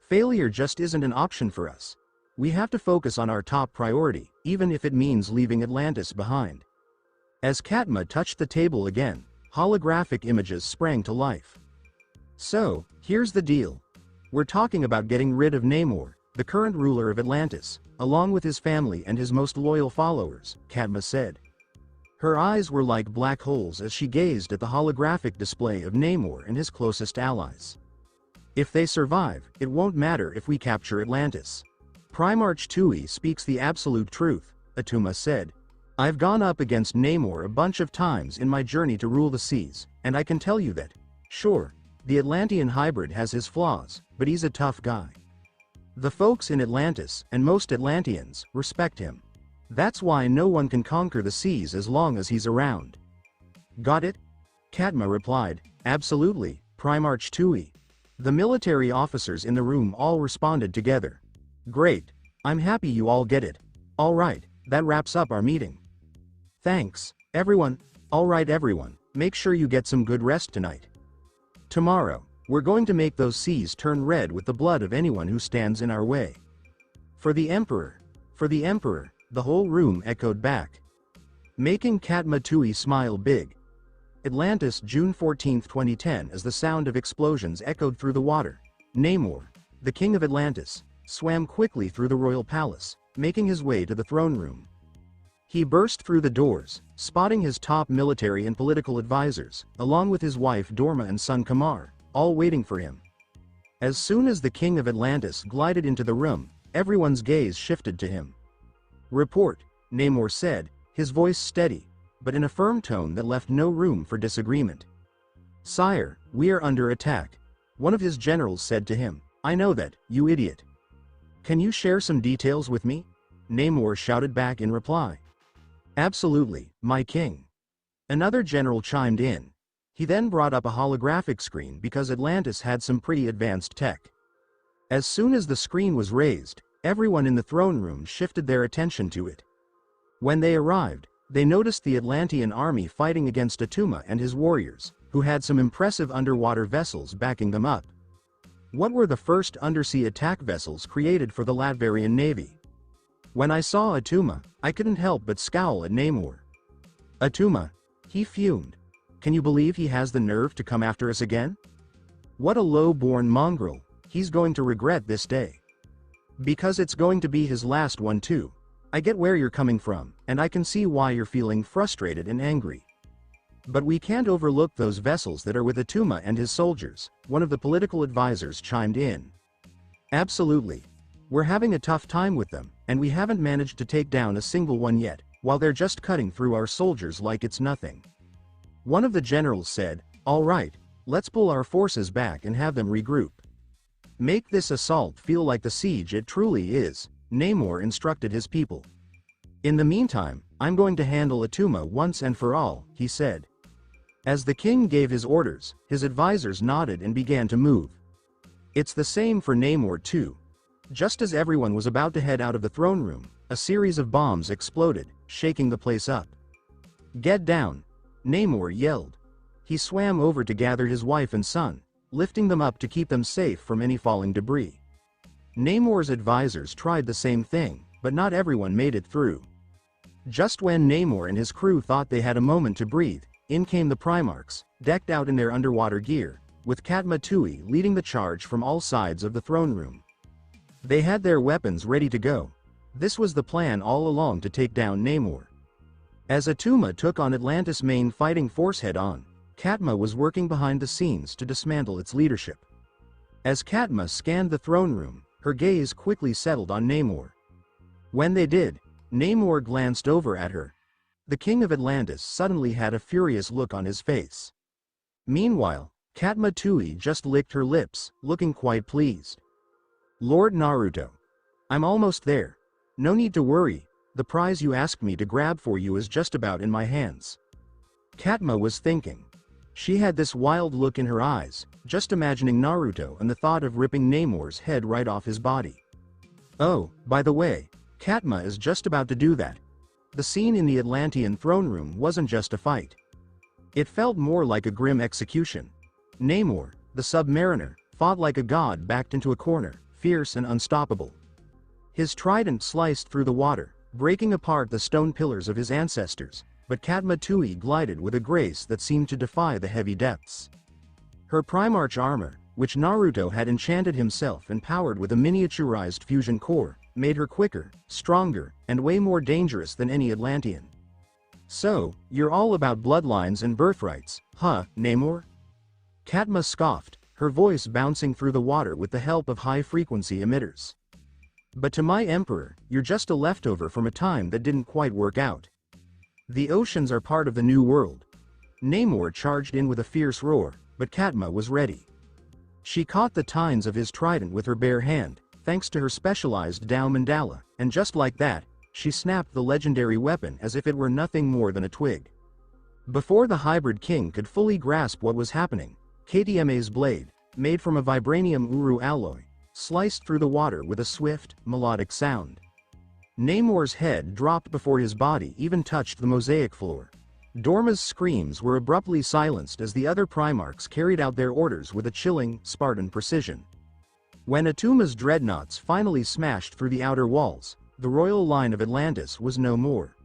Speaker 1: Failure just isn't an option for us. We have to focus on our top priority, even if it means leaving Atlantis behind. As Katma touched the table again, holographic images sprang to life. So, here's the deal. We're talking about getting rid of Namor, the current ruler of Atlantis, along with his family and his most loyal followers, Katma said. Her eyes were like black holes as she gazed at the holographic display of Namor and his closest allies. If they survive, it won't matter if we capture Atlantis. Primarch Tui speaks the absolute truth, Atuma said. I've gone up against Namor a bunch of times in my journey to rule the seas, and I can tell you that, sure, the Atlantean hybrid has his flaws, but he's a tough guy. The folks in Atlantis, and most Atlanteans, respect him. That's why no one can conquer the seas as long as he's around. Got it? Katma replied, absolutely, Primarch Tui. The military officers in the room all responded together. Great. I'm happy you all get it. Alright, that wraps up our meeting. Thanks, everyone. Alright everyone, make sure you get some good rest tonight. Tomorrow, we're going to make those seas turn red with the blood of anyone who stands in our way. For the Emperor. For the Emperor, the whole room echoed back, making Katma Tui smile big. Atlantis, June 14, 2010. As the sound of explosions echoed through the water, Namor, the king of Atlantis, swam quickly through the royal palace, making his way to the throne room. He burst through the doors, spotting his top military and political advisors, along with his wife Dorma and son Kamar, all waiting for him. As soon as the king of Atlantis glided into the room, everyone's gaze shifted to him. Report, Namor said, his voice steady, but in a firm tone that left no room for disagreement. Sire, we are under attack. One of his generals said to him. I know that, you idiot. Can you share some details with me? Namor shouted back in reply. Absolutely, my king. Another general chimed in. He then brought up a holographic screen because Atlantis had some pretty advanced tech. As soon as the screen was raised, everyone in the throne room shifted their attention to it. When they arrived, they noticed the Atlantean army fighting against Atuma and his warriors, who had some impressive underwater vessels backing them up. What were the first undersea attack vessels created for the Latverian Navy? When I saw Atuma, I couldn't help but scowl at Namor. Atuma, he fumed. Can you believe he has the nerve to come after us again? What a low-born mongrel, he's going to regret this day. Because it's going to be his last one too. I get where you're coming from, and I can see why you're feeling frustrated and angry. But we can't overlook those vessels that are with Atuma and his soldiers, one of the political advisors chimed in. Absolutely. We're having a tough time with them, and we haven't managed to take down a single one yet, while they're just cutting through our soldiers like it's nothing. One of the generals said, all right, let's pull our forces back and have them regroup. Make this assault feel like the siege it truly is, Namor instructed his people. In the meantime, I'm going to handle Atuma once and for all, he said. As the king gave his orders, his advisors nodded and began to move. It's the same for Namor too. Just as everyone was about to head out of the throne room, a series of bombs exploded, shaking the place up. "Get down!" Namor yelled. He swam over to gather his wife and son, lifting them up to keep them safe from any falling debris. Namor's advisors tried the same thing, but not everyone made it through. Just when Namor and his crew thought they had a moment to breathe, in came the Primarchs, decked out in their underwater gear, with Katma Tui leading the charge from all sides of the throne room. They had their weapons ready to go. This was the plan all along, to take down Namor. As Atuma took on Atlantis' main fighting force head-on, Katma was working behind the scenes to dismantle its leadership. As Katma scanned the throne room, her gaze quickly settled on Namor. When they did, Namor glanced over at her. The king of Atlantis suddenly had a furious look on his face. Meanwhile, Katma Tui just licked her lips, looking quite pleased. "Lord Naruto. I'm almost there. No need to worry, the prize you asked me to grab for you is just about in my hands." Katma was thinking. She had this wild look in her eyes, just imagining Naruto and the thought of ripping Namor's head right off his body. Oh, by the way, Katma is just about to do that. The scene in the Atlantean throne room wasn't just a fight. It felt more like a grim execution. Namor, the submariner, fought like a god backed into a corner, fierce and unstoppable. His trident sliced through the water, breaking apart the stone pillars of his ancestors, but Katma Tui glided with a grace that seemed to defy the heavy depths. Her Primarch armor, which Naruto had enchanted himself and powered with a miniaturized fusion core, made her quicker, stronger, and way more dangerous than any Atlantean. "So, you're all about bloodlines and birthrights, huh, Namor?" Katma scoffed, her voice bouncing through the water with the help of high-frequency emitters. "But to my emperor, you're just a leftover from a time that didn't quite work out. The oceans are part of the new world." Namor charged in with a fierce roar, but Katma was ready. She caught the tines of his trident with her bare hand, thanks to her specialized Dao Mandala, and just like that, she snapped the legendary weapon as if it were nothing more than a twig. Before the hybrid king could fully grasp what was happening, KTMA's blade, made from a vibranium uru alloy, sliced through the water with a swift, melodic sound. Namor's head dropped before his body even touched the mosaic floor. Dorma's screams were abruptly silenced as the other Primarchs carried out their orders with a chilling, Spartan precision. When Atuma's dreadnoughts finally smashed through the outer walls, the royal line of Atlantis was no more.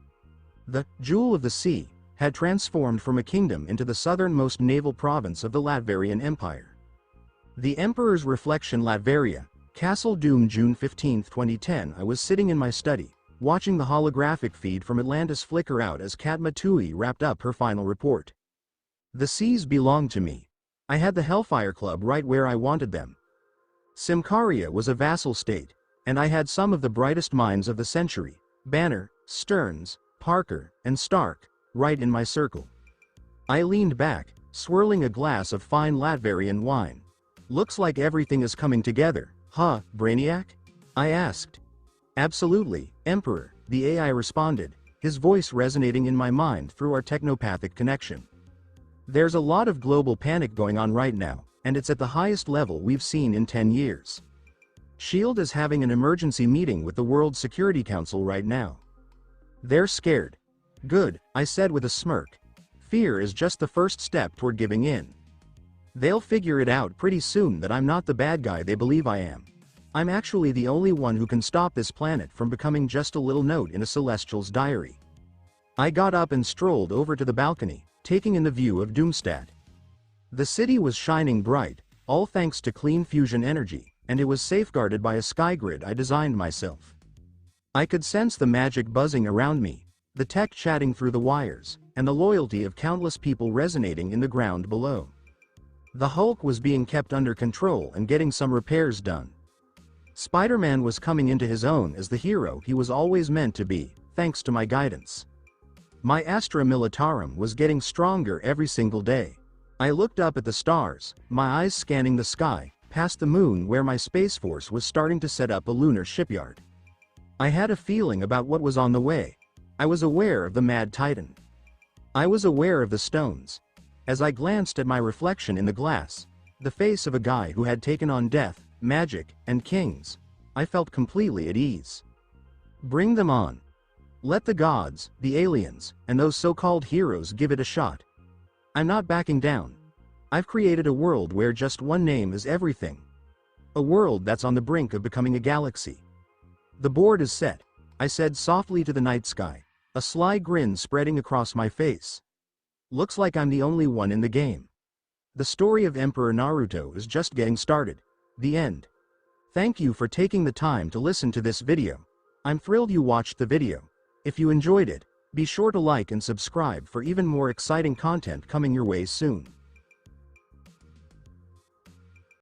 Speaker 1: The Jewel of the Sea had transformed from a kingdom into the southernmost naval province of the Latverian Empire. The Emperor's Reflection, Latveria, Castle Doom, June 15, 2010. I was sitting in my study, watching the holographic feed from Atlantis flicker out as Katma Tui wrapped up her final report. "The seas belong to me. I had the Hellfire Club right where I wanted them. Simcaria was a vassal state, and I had some of the brightest minds of the century, Banner, Stearns, Parker, and Stark, right in my circle." I leaned back, swirling a glass of fine Latverian wine. "Looks like everything is coming together, huh, Brainiac?" I asked. "Absolutely, Emperor," the AI responded, his voice resonating in my mind through our technopathic connection. "There's a lot of global panic going on right now, and it's at the highest level we've seen in 10 years. SHIELD is having an emergency meeting with the World Security Council right now. They're scared." "Good," I said with a smirk. "Fear is just the first step toward giving in. They'll figure it out pretty soon that I'm not the bad guy they believe I am. I'm actually the only one who can stop this planet from becoming just a little note in a Celestial's diary." I got up and strolled over to the balcony, taking in the view of Doomstadt. The city was shining bright, all thanks to clean fusion energy, and it was safeguarded by a sky grid I designed myself. I could sense the magic buzzing around me, the tech chatting through the wires, and the loyalty of countless people resonating in the ground below. The Hulk was being kept under control and getting some repairs done. Spider-Man was coming into his own as the hero he was always meant to be, thanks to my guidance. My Astra Militarum was getting stronger every single day. I looked up at the stars, my eyes scanning the sky, past the moon where my Space Force was starting to set up a lunar shipyard. I had a feeling about what was on the way. I was aware of the Mad Titan. I was aware of the stones. As I glanced at my reflection in the glass, the face of a guy who had taken on death, magic, and kings, I felt completely at ease. Bring them on. Let the gods, the aliens, and those so-called heroes give it a shot. I'm not backing down. I've created a world where just one name is everything. A world that's on the brink of becoming a galaxy. The board is set, I said softly to the night sky, a sly grin spreading across my face. Looks like I'm the only one in the game. The story of Emperor Naruto is just getting started. The end. Thank you for taking the time to listen to this video. I'm thrilled you watched the video. If you enjoyed it, be sure to like and subscribe for even more exciting content coming your way soon.